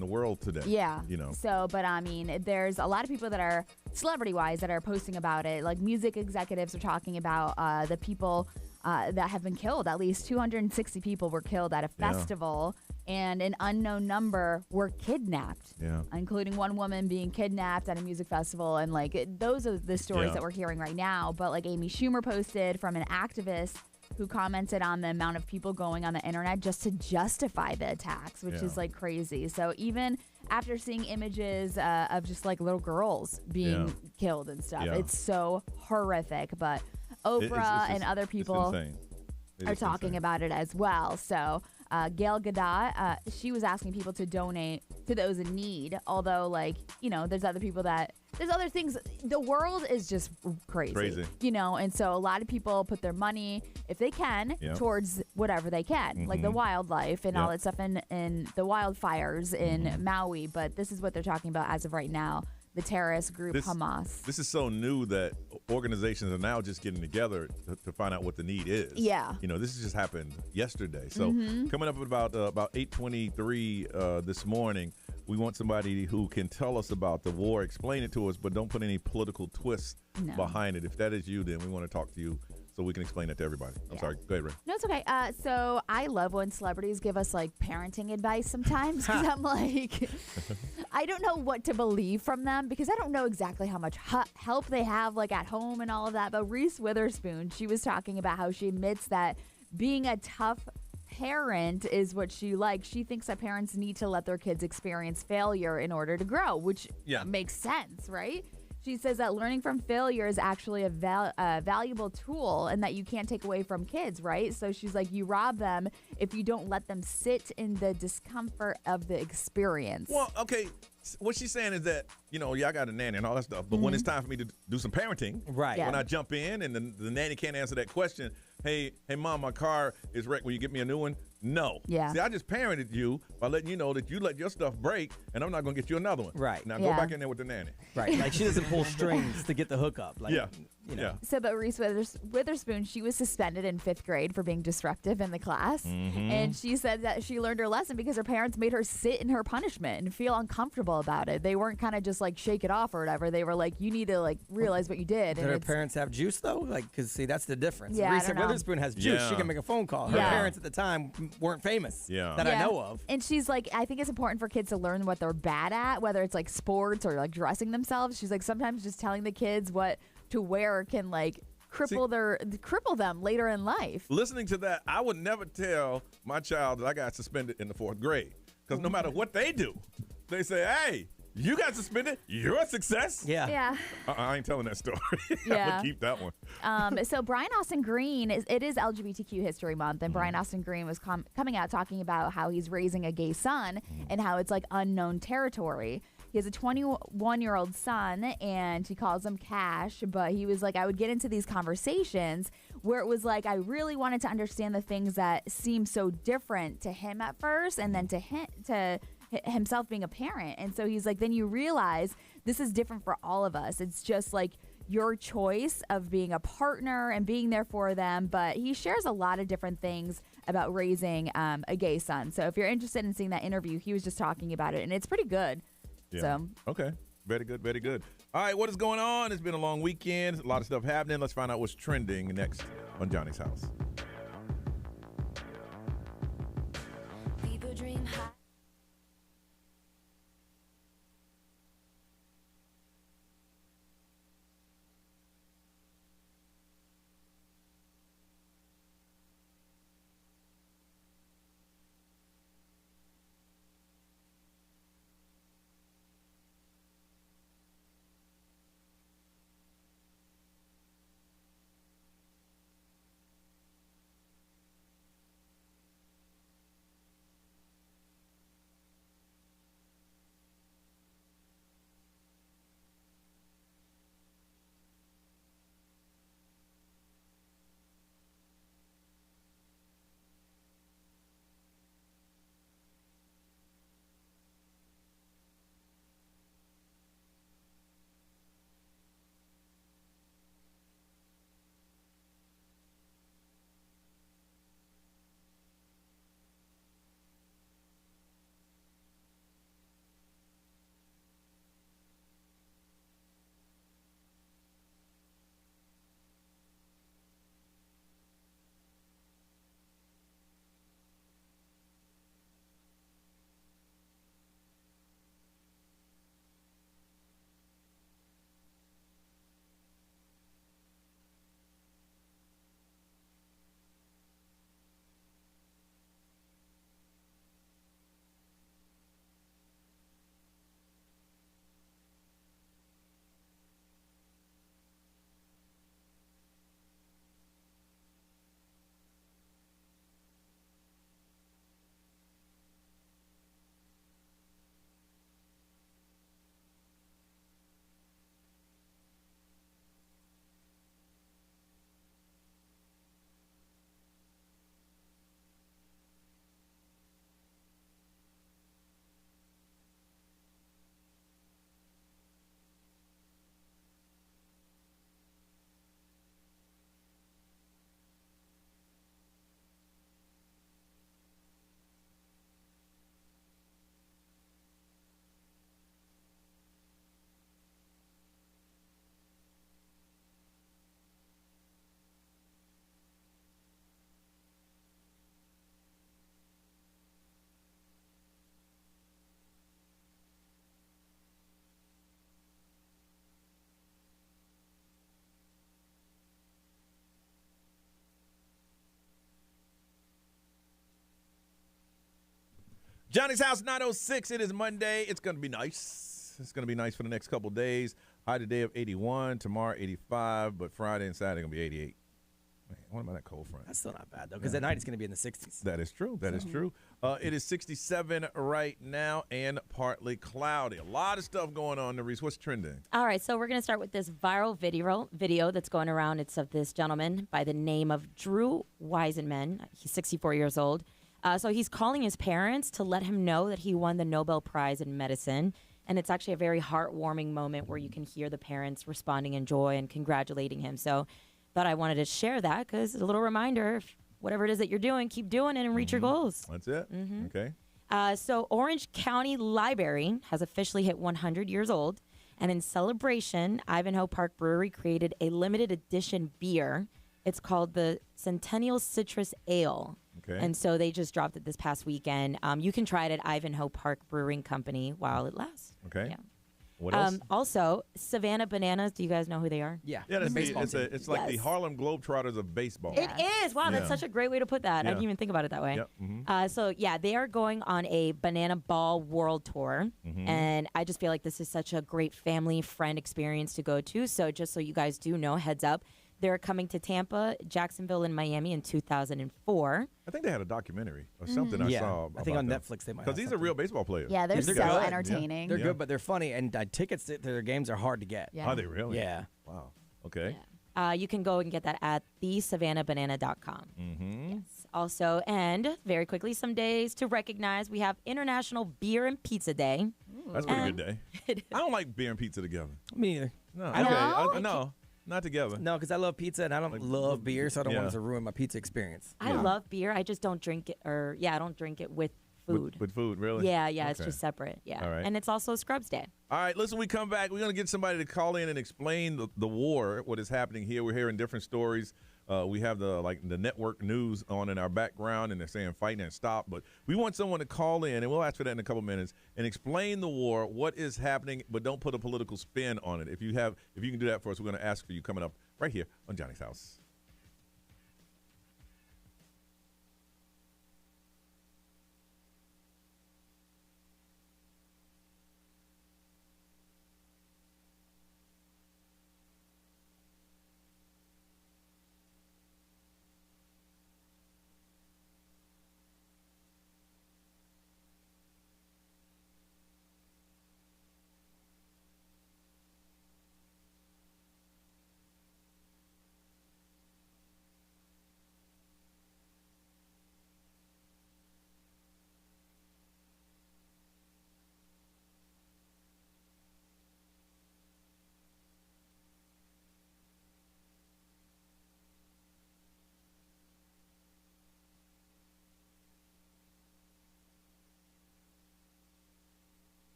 the world today. Yeah. So, but I mean, there's a lot of people that are celebrity-wise that are posting about it. Like music executives are talking about the people that have been killed. At least 260 people were killed at a festival, and an unknown number were kidnapped. Yeah. Including one woman being kidnapped at a music festival, and those are the stories that we're hearing right now. But like Amy Schumer posted from an activist who commented on the amount of people going on the internet just to justify the attacks, which is like crazy. So even after seeing images of just like little girls being killed and stuff, it's so horrific. But Oprah and other people are talking about it as well. So Gail Gadot, she was asking people to donate to those in need. Although, there's other people there's other things. The world is just crazy. And so a lot of people put their money, if they can, towards whatever they can, like the wildlife and all that stuff, and the wildfires in Maui. But this is what they're talking about as of right now. The terrorist group Hamas. This is so new that organizations are now just getting together to find out what the need is. Yeah. This has just happened yesterday. So coming up at about 8:23 this morning, we want somebody who can tell us about the war, explain it to us, but don't put any political twists behind it. If that is you, then we want to talk to you so we can explain that to everybody. I'm sorry. Go ahead, Ray. No, it's okay. So I love when celebrities give us parenting advice sometimes, because I'm like, I don't know what to believe from them, because I don't know exactly how much help they have at home and all of that. But Reese Witherspoon, she was talking about how she admits that being a tough parent is what she likes. She thinks that parents need to let their kids experience failure in order to grow, which makes sense, right? She says that learning from failure is actually a valuable tool, and that you can't take away from kids, right? So she's like, you rob them if you don't let them sit in the discomfort of the experience. Well, okay. What she's saying is that, I got a nanny and all that stuff, but when it's time for me to do some parenting, when I jump in and the nanny can't answer that question, hey, mom, my car is wrecked, will you get me a new one? No. Yeah. See, I just parented you by letting you know that you let your stuff break, and I'm not going to get you another one. Right. Now go Yeah. back in there with the nanny. Right. Like she doesn't pull strings to get the hookup. Like, Yeah. You know. Yeah. So, but Reese Witherspoon, she was suspended in 5th grade for being disruptive in the class. Mhm. And she said that she learned her lesson because her parents made her sit in her punishment and feel uncomfortable about it. They weren't kind of just like shake it off or whatever. They were like, you need to like realize what you did. Did And her it's- parents have juice though? Like, cause see, that's the difference. Yeah, I Reese don't know. Witherspoon has juice. Yeah. She can make a phone call. Her Yeah. parents at the time weren't famous. Yeah. That I know of. And she's like, I think it's important for kids to learn what they're bad at, whether it's like sports or like dressing themselves. She's like, sometimes just telling the kids what to wear can like cripple them later in life. Listening to that, I would never tell my child that I got suspended in the 4th grade. Because no matter what they do, they say, hey, you got suspended. You're a success. Yeah. Yeah. I ain't telling that story. I'm Yeah. going to keep that one. So Brian Austin Green, it is LGBTQ History Month, and Brian Austin Green was coming out talking about how he's raising a gay son and how it's like unknown territory. He has a 21-year-old son, and he calls him Cash, but he was like, I would get into these conversations where it was like, I really wanted to understand the things that seem so different to him at first, and then to himself being a parent. And so he's like, then you realize this is different for all of us. It's just like your choice of being a partner and being there for them. But he shares a lot of different things about raising a gay son. So if you're interested in seeing that interview, he was just talking about it, and it's pretty good. Yeah. So Okay. Very good. Very good. All right. What is going on? It's been a long weekend. A lot of stuff happening. Let's find out what's trending next on Johnny's House. People dream high. Johnny's House 906. It is Monday. It's going to be nice. It's going to be nice for the next couple days. High today of 81, tomorrow 85, but Friday and Saturday going to be 88. Man, what about that cold front? That's still not bad, though, because at night it's going to be in the 60s. That is true. That is true. It is 67 right now and partly cloudy. A lot of stuff going on, Nerese. What's trending? All right, so we're going to start with this viral video that's going around. It's of this gentleman by the name of Drew Wiseman. He's 64 years old. So he's calling his parents to let him know that he won the Nobel Prize in Medicine. And it's actually a very heartwarming moment where you can hear the parents responding in joy and congratulating him. So thought I wanted to share that because it's a little reminder, if whatever it is that you're doing, keep doing it and reach your goals. That's it. Okay. So Orange County Library has officially hit 100 years old. And in celebration, Ivanhoe Park Brewery created a limited edition beer. It's called the Centennial Citrus Ale. Okay. And so they just dropped it this past weekend. You can try it at Ivanhoe Park Brewing Company while it lasts. Okay. Yeah. What else? Also, Savannah Bananas. Do you guys know who they are? Yeah. Yeah, it's like the Harlem Globetrotters of baseball. It is. Wow, that's such a great way to put that. I Yeah. didn't even think about it that way. Yep. So, yeah, they are going on a Banana Ball World Tour. And I just feel like this is such a great family friend experience to go to. So just so you guys do know, heads up, they're coming to Tampa, Jacksonville, and Miami in 2004. I think they had a documentary or something I saw. I think on about Netflix they might. Because these are real baseball players. Yeah, they're they're so good. entertaining. They're good, but they're funny, and tickets to their games are hard to get. Yeah. Are they really? Yeah. Wow. Okay. You can go and get that at thesavannahbanana.com. Yes. Also, and very quickly, some days to recognize, we have International Beer and Pizza Day. That's a pretty good day. I don't like beer and pizza together. Me neither. No. I don't. No. Not together. No, because I love pizza and I don't love beer, so I don't want it to ruin my pizza experience. I love beer. I just don't drink it, I don't drink it with food. With food, really? Yeah, it's Okay. just separate. Yeah. All right. And it's also Scrubs Day. All right, listen, we come back. We're going to get somebody to call in and explain the war, what is happening here. We're hearing different stories. We have the network news on in our background, and they're saying fighting and stop. But we want someone to call in, and we'll ask for that in a couple minutes, and explain the war, what is happening, but don't put a political spin on it. If you can do that for us, we're going to ask for you coming up right here on Johnny's House.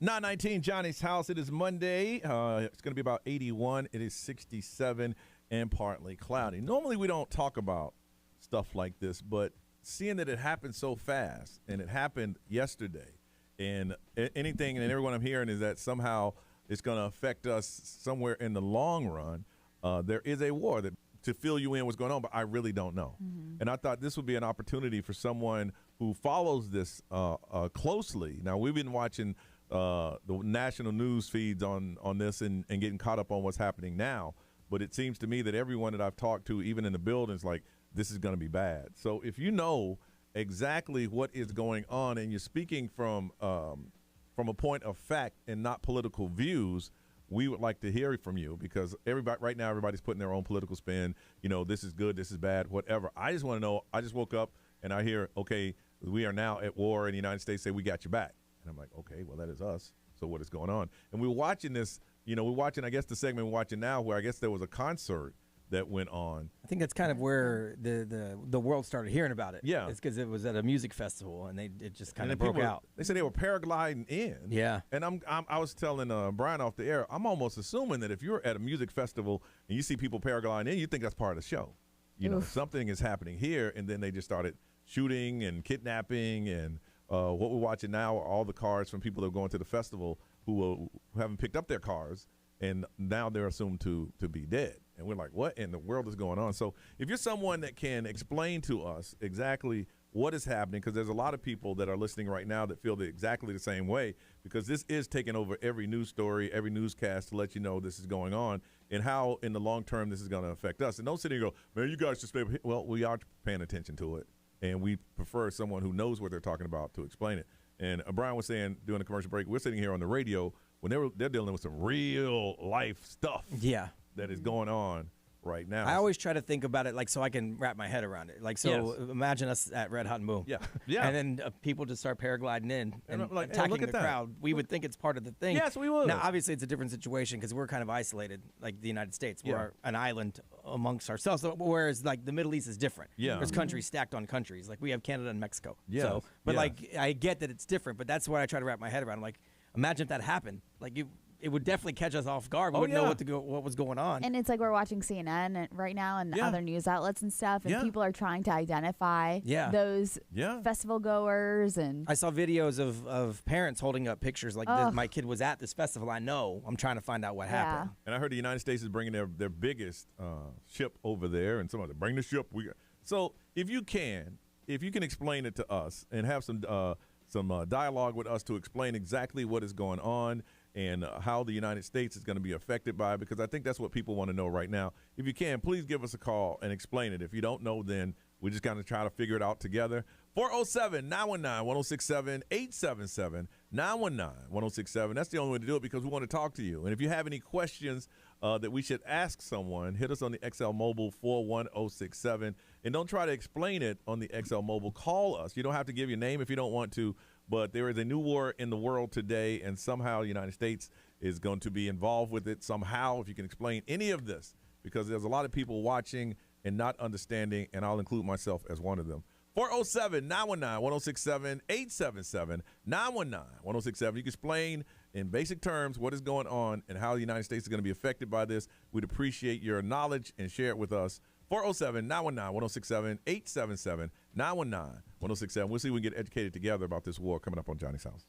919 Johnny's House. It is Monday. It's going to be about 81. It is 67 and partly cloudy. Normally we don't talk about stuff like this, but seeing that it happened so fast, and it happened yesterday, and anything and everyone I'm hearing is that somehow it's going to affect us somewhere in the long run. There is a war that to fill you in what's going on, but I really don't know. And I thought this would be an opportunity for someone who follows this closely. Now, we've been watching the national news feeds on this and getting caught up on what's happening now, but it seems to me that everyone that I've talked to, even in the buildings, like, this is going to be bad. So if you know exactly what is going on and you're speaking from a point of fact and not political views, we would like to hear from you, because right now everybody's putting their own political spin. You know, this is good, this is bad, whatever. I just want to know. I just woke up and I hear, okay, we are now at war, and the United States say we got your back. And I'm like, okay, well, that is us. So what is going on? And we're watching this, we're watching, I guess, the segment we're watching now, where I guess there was a concert that went on. I think that's kind of where the world started hearing about it. Yeah. It's because it was at a music festival, and it just kind And of then broke out. They said they were paragliding in. Yeah. And I was telling Brian off the air, I'm almost assuming that if you're at a music festival and you see people paragliding in, you think that's part of the show. Something is happening here, and then they just started shooting and kidnapping, and what we're watching now are all the cars from people that are going to the festival who haven't picked up their cars, and now they're assumed to be dead. And we're like, what in the world is going on? So if you're someone that can explain to us exactly what is happening, because there's a lot of people that are listening right now that feel exactly the same way, because this is taking over every news story, every newscast, to let you know this is going on and how in the long term this is going to affect us. And don't sit here and go, man, you guys just stay. Well, we are paying attention to it, and we prefer someone who knows what they're talking about to explain it. And Brian was saying during the commercial break, we're sitting here on the radio when they're dealing with some real life stuff. Yeah. That is going on right now. I always try to think about it so I can wrap my head around it. So imagine us at Red Hot and Boom. Yeah. Yeah. And then people just start paragliding in and I'm like, hey, attacking look the at that. crowd. We would think it's part of the thing. Yes, we would. Now, obviously, it's a different situation because we're kind of isolated, like the United States. We're an island amongst ourselves. So, whereas, like, the Middle East is different. Yeah. There's countries stacked on countries. Like, we have Canada and Mexico. Yes. So, but, Yes. like, I get that it's different, but that's what I try to wrap my head around. I'm like, imagine if that happened. Like, it would definitely catch us off guard. We wouldn't know what was going on. And it's like we're watching CNN right now and other news outlets and stuff, and people are trying to identify those festival goers. And I saw videos of parents holding up pictures like this, my kid was at this festival. I know. I'm trying to find out what happened. And I heard the United States is bringing their biggest ship over there, and somebody bring the ship. So if you can explain it to us and have some dialogue with us to explain exactly what is going on and how the United States is going to be affected by it, because I think that's what people want to know right now. If you can, please give us a call and explain it. If you don't know, then we just kind of try to figure it out together. 407-919-1067, 877-919-1067. That's the only way to do it, because we want to talk to you. And if you have any questions that we should ask someone, hit us on the XL Mobile 41067. And don't try to explain it on the XL Mobile. Call us. You don't have to give your name if you don't want to. But there is a new war in the world today, and somehow the United States is going to be involved with it somehow. If you can explain any of this, because there's a lot of people watching and not understanding, and I'll include myself as one of them. 407-919-1067, 877-919-1067. You can explain in basic terms what is going on and how the United States is going to be affected by this. We'd appreciate your knowledge and share it with us. 407-919-1067, 877-919-1067. We'll see if we can get educated together about this war coming up on Johnny's House.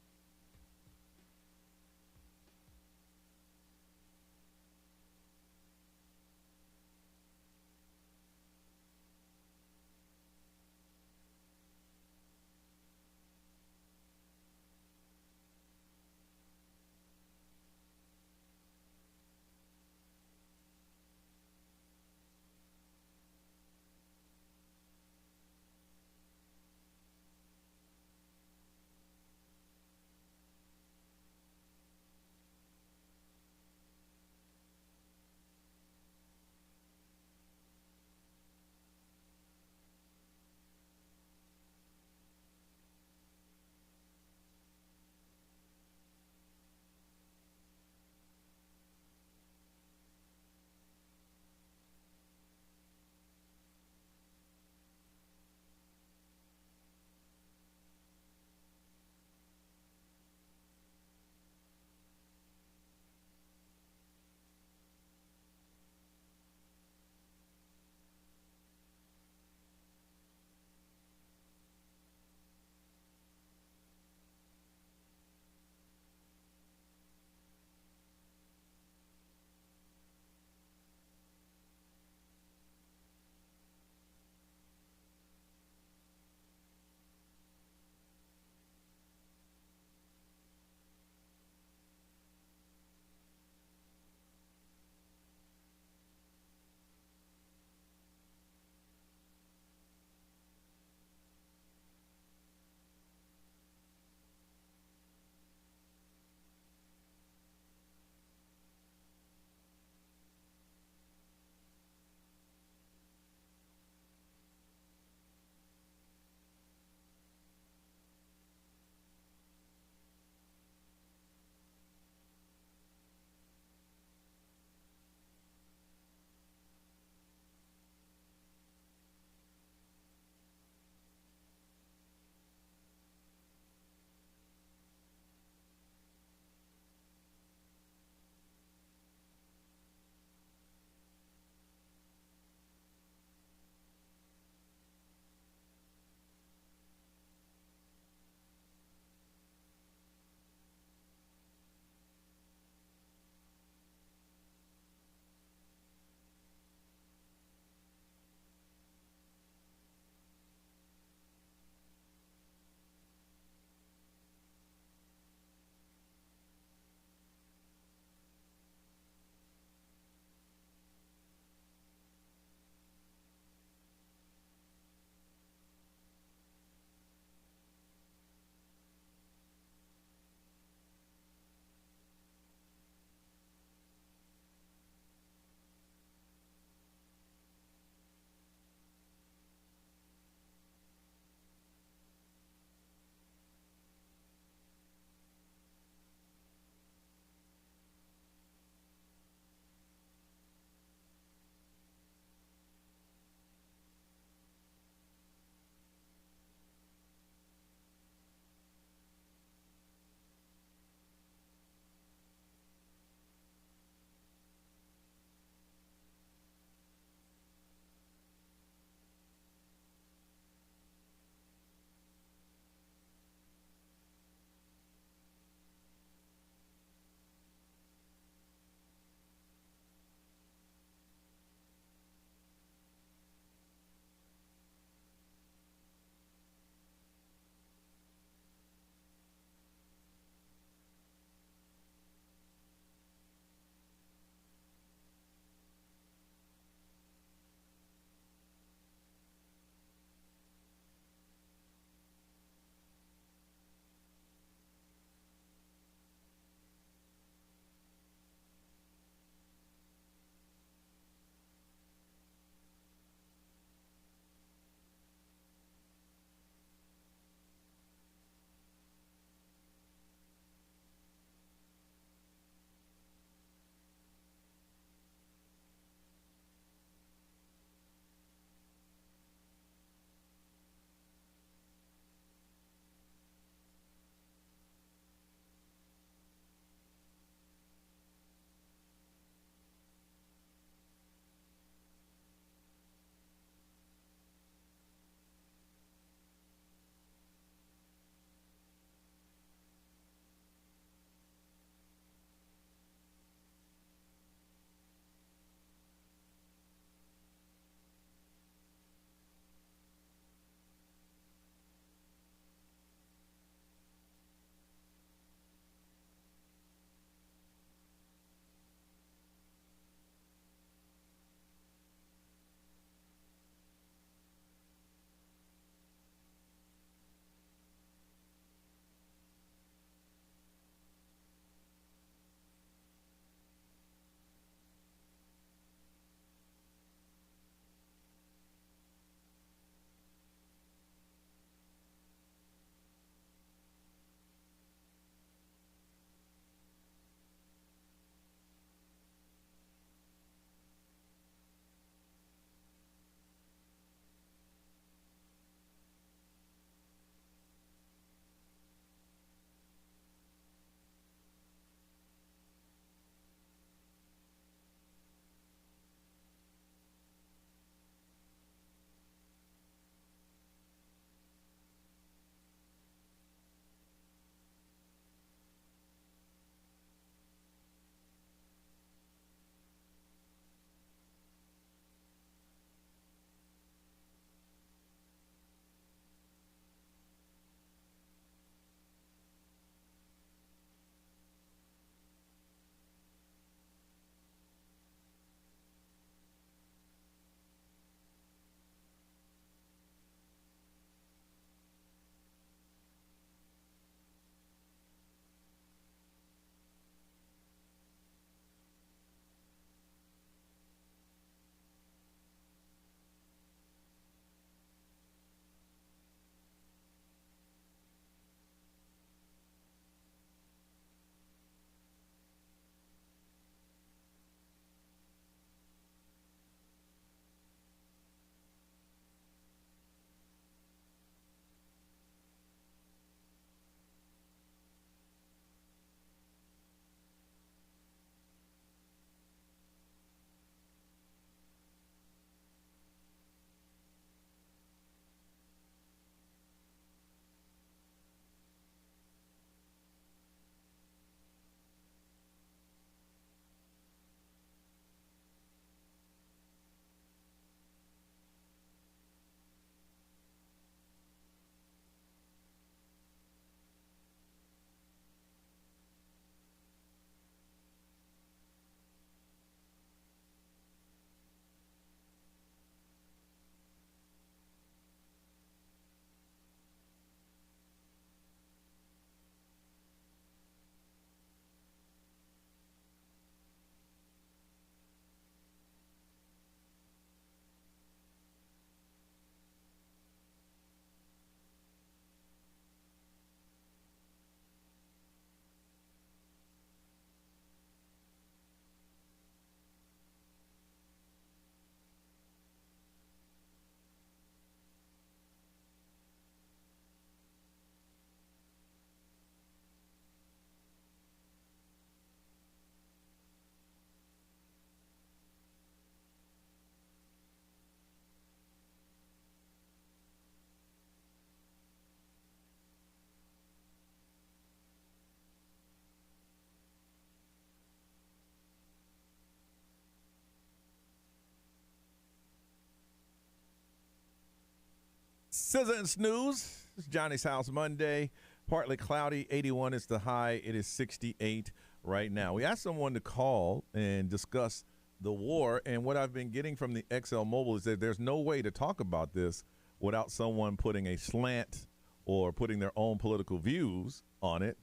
Scissor and Snooze. It's Johnny's House Monday. Partly cloudy. 81 is the high. It is 68 right now. We asked someone to call and discuss the war, and what I've been getting from the XL Mobile is that there's no way to talk about this without someone putting a slant or putting their own political views on it.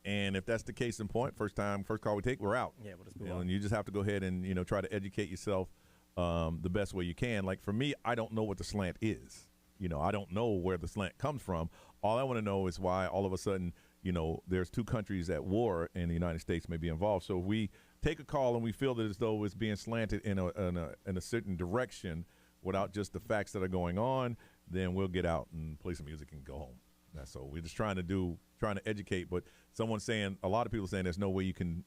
And if that's the case in point, first call we take, we're out. Yeah, we'll just move on. And you just have to go ahead and try to educate yourself the best way you can. Like for me, I don't know what the slant is. I don't know where the slant comes from. All I want to know is why all of a sudden, there's two countries at war and the United States may be involved. So if we take a call and we feel that as though it's being slanted in a certain direction without just the facts that are going on, then we'll get out and play some music and go home. That's all. We're just trying to educate, but a lot of people saying there's no way you can,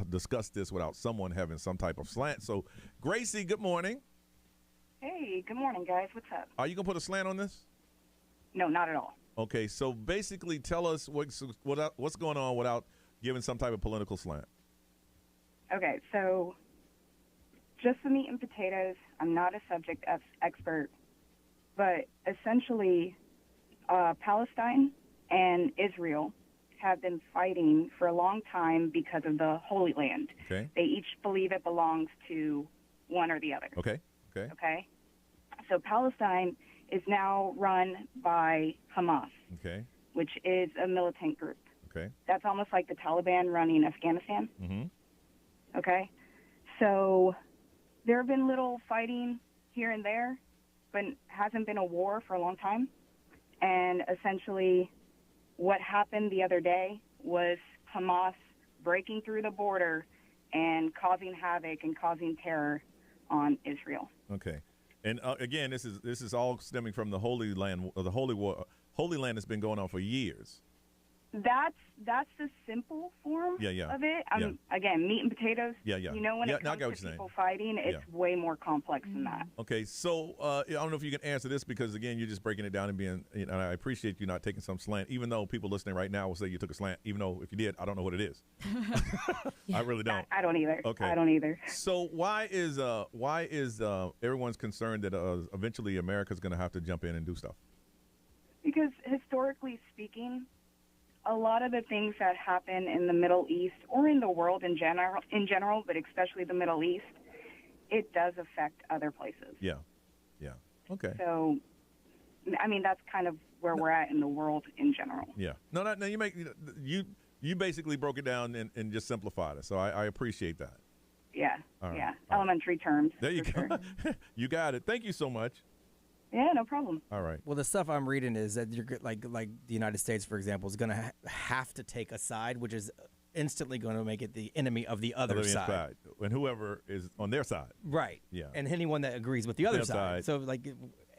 discuss this without someone having some type of slant. So Gracie, good morning. Hey, good morning, guys. What's up? Are you going to put a slant on this? No, not at all. Okay, so basically tell us what's going on without giving some type of political slant. Okay, so just the meat and potatoes. I'm not a subject expert, but essentially Palestine and Israel have been fighting for a long time because of the Holy Land. Okay. They each believe it belongs to one or the other. Okay. So Palestine is now run by Hamas, okay, which is a militant group. Okay. That's almost like the Taliban running Afghanistan. Mm-hmm. Okay. So there have been little fighting here and there, but hasn't been a war for a long time. And essentially what happened the other day was Hamas breaking through the border and causing havoc and causing terror on Israel. Okay. And again, this is all stemming from the Holy Land, or the Holy War. Holy Land has been going on for years. That's the simple form of it. Again, meat and potatoes. When it comes to people fighting, it's way more complex than that. Okay, so I don't know if you can answer this because, again, you're just breaking it down and being, and I appreciate you not taking some slant, even though people listening right now will say you took a slant, even though if you did, I don't know what it is. I really don't. I don't either. Okay. I don't either. So why is everyone's concerned that eventually America's going to have to jump in and do stuff? Because historically speaking, a lot of the things that happen in the Middle East or in the world in general, but especially the Middle East, it does affect other places. Yeah. Okay. So, I mean, that's kind of where we're at in the world in general. Yeah. No, you basically broke it down and just simplified it. So I appreciate that. Yeah. All right. Yeah. Elementary terms. There you go. Sure. You got it. Thank you so much. Yeah, no problem. All right. Well, the stuff I'm reading is that you're like the United States, for example, is going to have to take a side, which is instantly going to make it the enemy of the other side. And whoever is on their side. Right. Yeah. And anyone that agrees with the other side. So,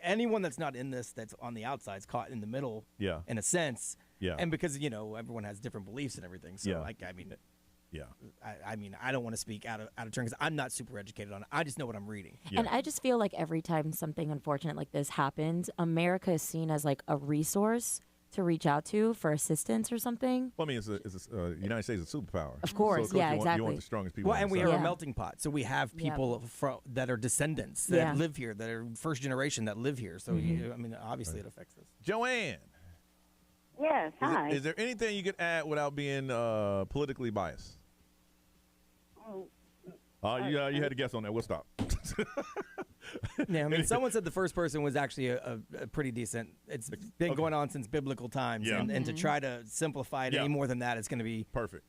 anyone that's not in this, that's on the outside, is caught in the middle. Yeah. In a sense. Yeah. And because everyone has different beliefs and everything. So, yeah. I mean, I don't want to speak out of turn because I'm not super educated on it. I just know what I'm reading. And I just feel like every time something unfortunate like this happens, America is seen as like a resource to reach out to for assistance or something. Well, I mean, the United States is a superpower. Of course, exactly. You want the strongest people. Well, and we are a melting pot. So we have people that are descendants that live here, that are first generation that live here. So, obviously it affects us. Joanne. Yes, hi. Is there anything you could add without being politically biased? You had a guess on that. We'll stop. Yeah, I mean, someone said the first person was actually a pretty decent. It's been going on since biblical times, and to try to simplify it any more than that, it's going to be perfect,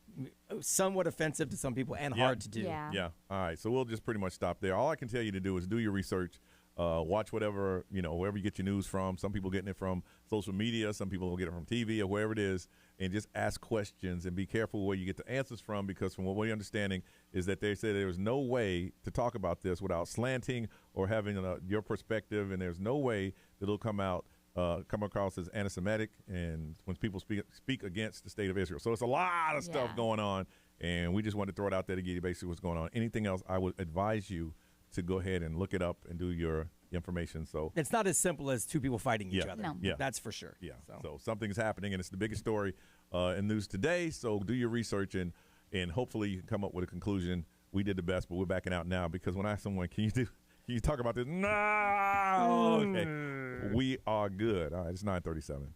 somewhat offensive to some people and hard to do. Yeah. All right, so we'll just pretty much stop there. All I can tell you to do is do your research. Watch wherever you get your news from. Some people getting it from social media. Some people will get it from TV or wherever it is. And just ask questions and be careful where you get the answers from, because from what we're understanding is that they say there's no way to talk about this without slanting or having your perspective, and there's no way that it'll come across as anti-Semitic and when people speak against the state of Israel. So it's a lot of stuff going on, and we just wanted to throw it out there to give you basically what's going on. Anything else, I would advise you to go ahead and look it up and do your information. So it's not as simple as two people fighting each other. No. Yeah, that's for sure. Yeah. So something's happening, and it's the biggest story in news today. So do your research, and hopefully you can come up with a conclusion. We did the best, but we're backing out now because when I ask someone, can you talk about this? No. Okay. We are good. All right, it's 9:37.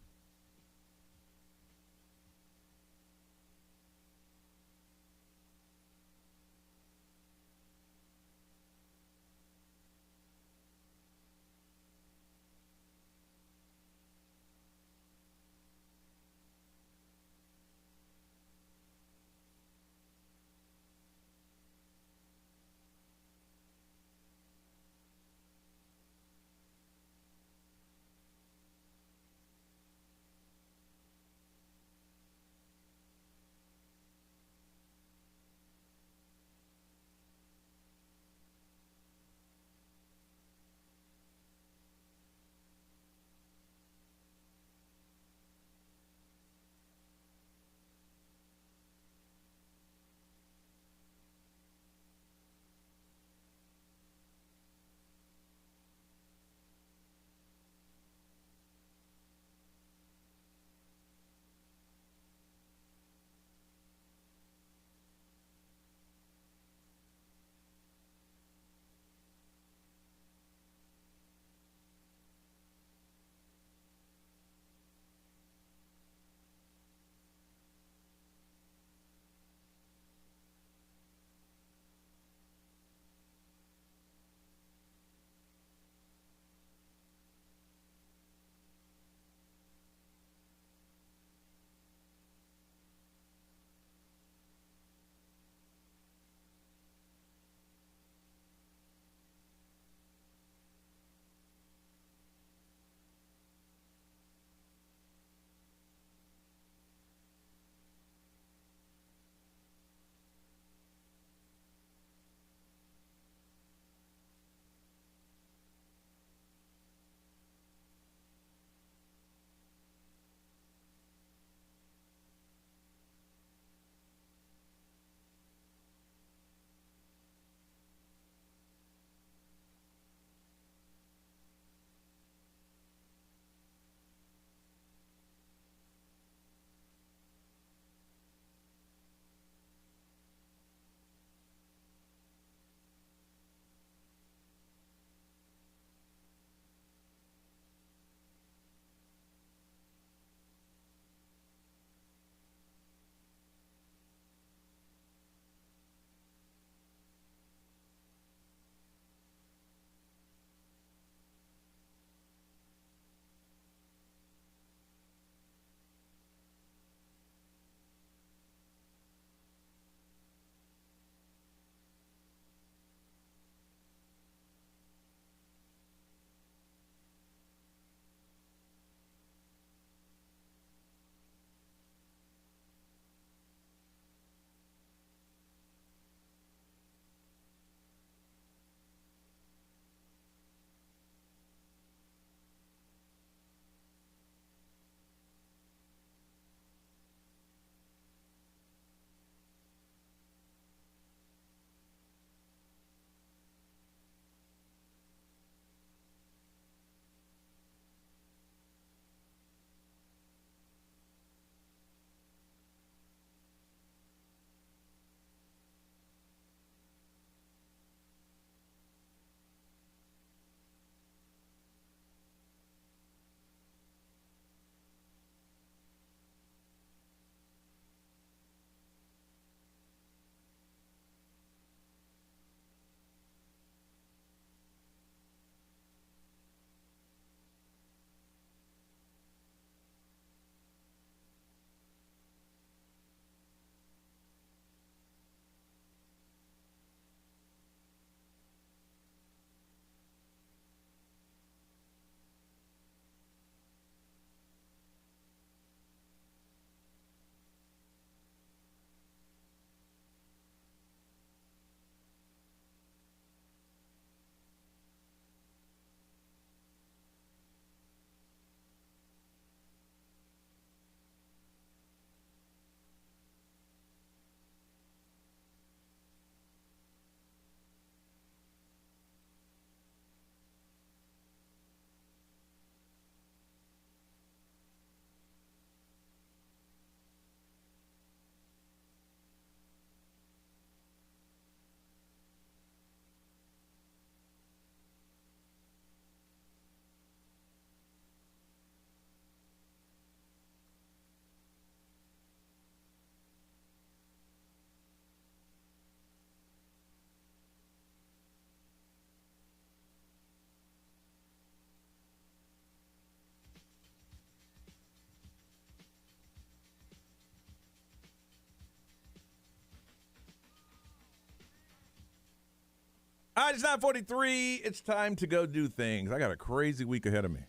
All right, it's 9:43. It's time to go do things. I got a crazy week ahead of me.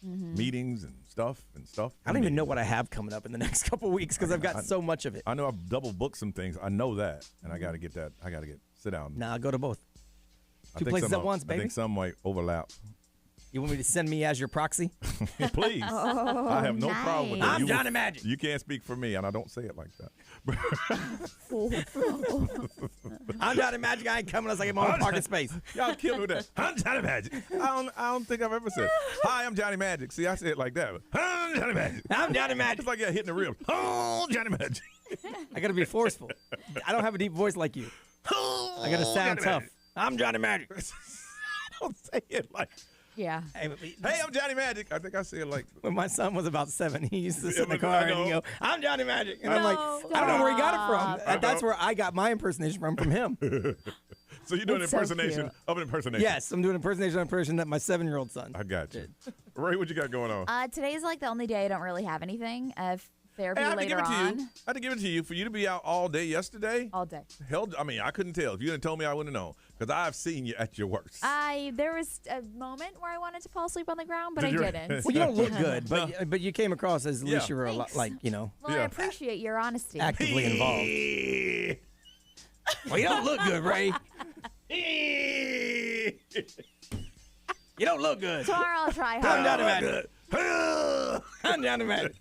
Meetings and stuff. I don't even know what I have coming up in the next couple weeks because I've got so much of it. I know I've double booked some things. I know that, and I got to get that. I got to sit down. Nah, go to both. I Two think places some at once, baby. I think some might overlap. You want me to send me as your proxy? Please. Oh, I have no problem with that. I'm Johnny Magic. You can't speak for me, and I don't say it like that. I'm Johnny Magic. I ain't coming unless I get my own parking space. Y'all kill me with that. I'm Johnny Magic. I don't think I've ever said, hi, I'm Johnny Magic. See, I say it like that. I'm Johnny Magic. I'm Johnny Magic. It's like you're hitting the ribs. Oh, Johnny Magic. I got to be forceful. I don't have a deep voice like you. I got to sound tough. I'm Johnny Magic. Don't say it like Yeah. Hey, I'm Johnny Magic. I think I say it like when my son was about 7. He used to sit in the car I and he'd know. go, I'm Johnny Magic. And I'm like, I don't know where he got it from. That's where I got my impersonation from him. So you're doing It's an so impersonation cute. of an impersonation? Yes, I'm doing impersonation of an impersonation that my 7-year-old son. I got you. Ray, what you got going on? Today's like the only day I don't really have anything. Therapy Hey, I had to later give it to on. you. I had to give it to you for you to be out all day yesterday. All day. Hell, I mean, I couldn't tell. If you didn't tell me, I wouldn't know. Because I've seen you at your worst. There was a moment where I wanted to fall asleep on the ground, but Did I you? didn't. Well, you don't look good, but you came across as at least Yeah. you were a lot like, Well, I appreciate your honesty. actively involved. Well, you don't look good, Ray. You don't look good. Tomorrow I'll try I'm harder. Johnny Magic. I'm Johnny Magic.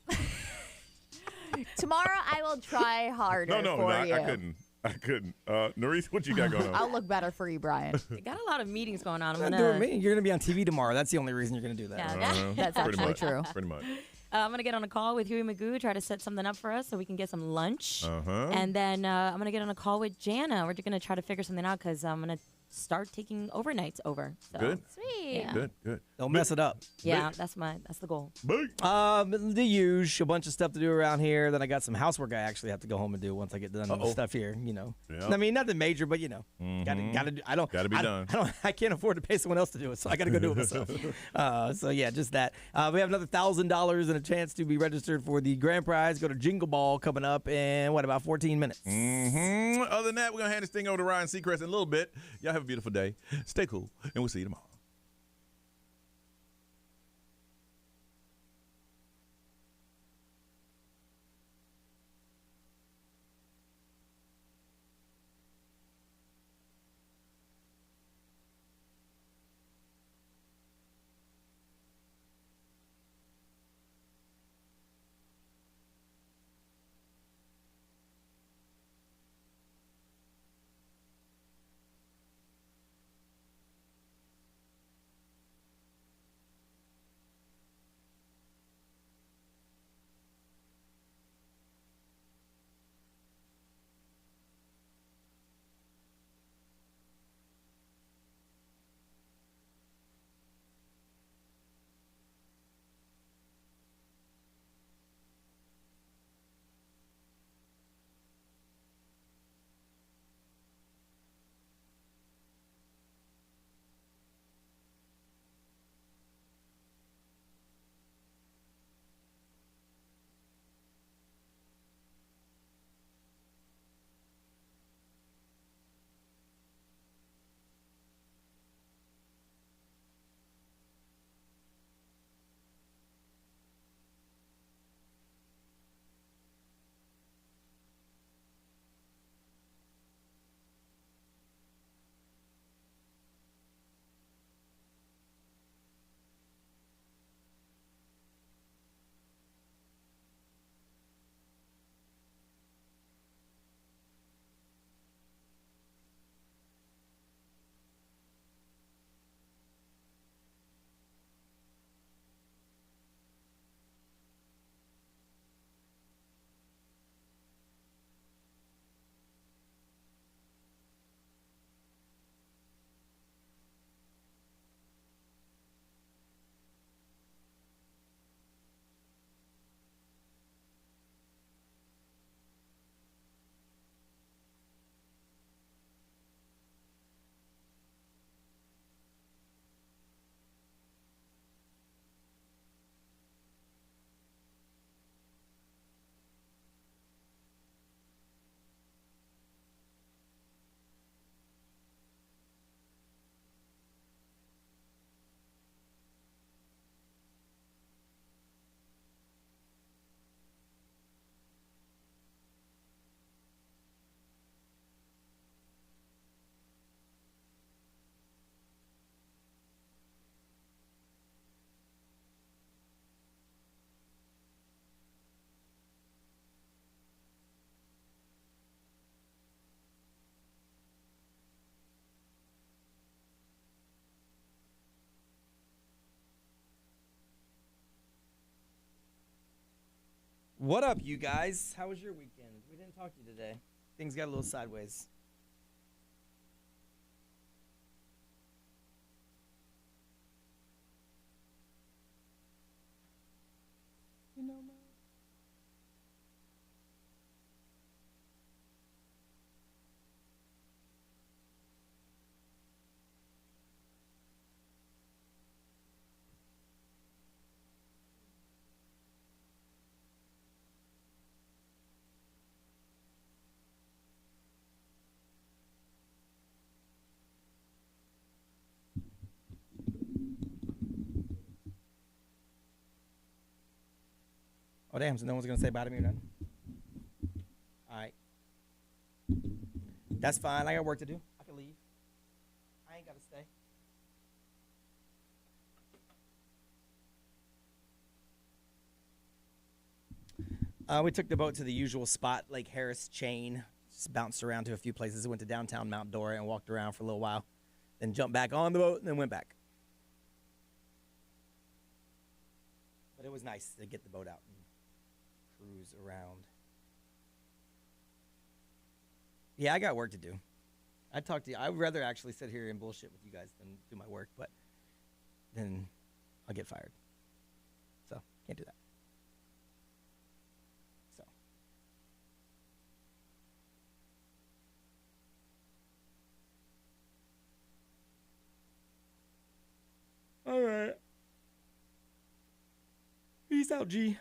Tomorrow I will try harder No, for you. I couldn't. Norris, what you got going on? I'll look better for you, Brian. I got a lot of meetings going on. Not doing me. You're going to be on TV tomorrow. That's the only reason you're going to do that. Yeah, That's Pretty actually much. true. Pretty much. I'm going to get on a call with Huey Magoo, try to set something up for us so we can get some lunch. Uh-huh. And then I'm going to get on a call with Jana. We're going to try to figure something out because I'm going to start taking overnights over. So. Good. Sweet. Yeah. Good. Don't mess it up. Yeah, that's the goal. The usual, a bunch of stuff to do around here. Then I got some housework I actually have to go home and do once I get done with stuff here. You know, Yeah. I mean nothing major, but you know, gotta do. Gotta be done. I can't afford to pay someone else to do it, so I gotta go do it myself. So yeah, just that. We have another $1,000 and a chance to be registered for the grand prize. Go to Jingle Ball coming up in about 14 minutes. Other than that, we're gonna hand this thing over to Ryan Seacrest in a little bit. Y'all have a beautiful day. Stay cool, and we'll see you tomorrow. What up, you guys? How was your weekend? We didn't talk to you today. Things got a little sideways. You know, man. Oh, damn, so no one's going to say bye to me or nothing? All right. That's fine. I got work to do. I can leave. I ain't got to stay. We took the boat to the usual spot, Lake Harris Chain. Just bounced around to a few places. Went to downtown Mount Dora and walked around for a little while. Then jumped back on the boat and then went back. But it was nice to get the boat out and cruise around. Yeah, I got work to do. I'd talk to you. I'd rather actually sit here and bullshit with you guys than do my work, but then I'll get fired. So, can't do that. So. All right. Peace out, G.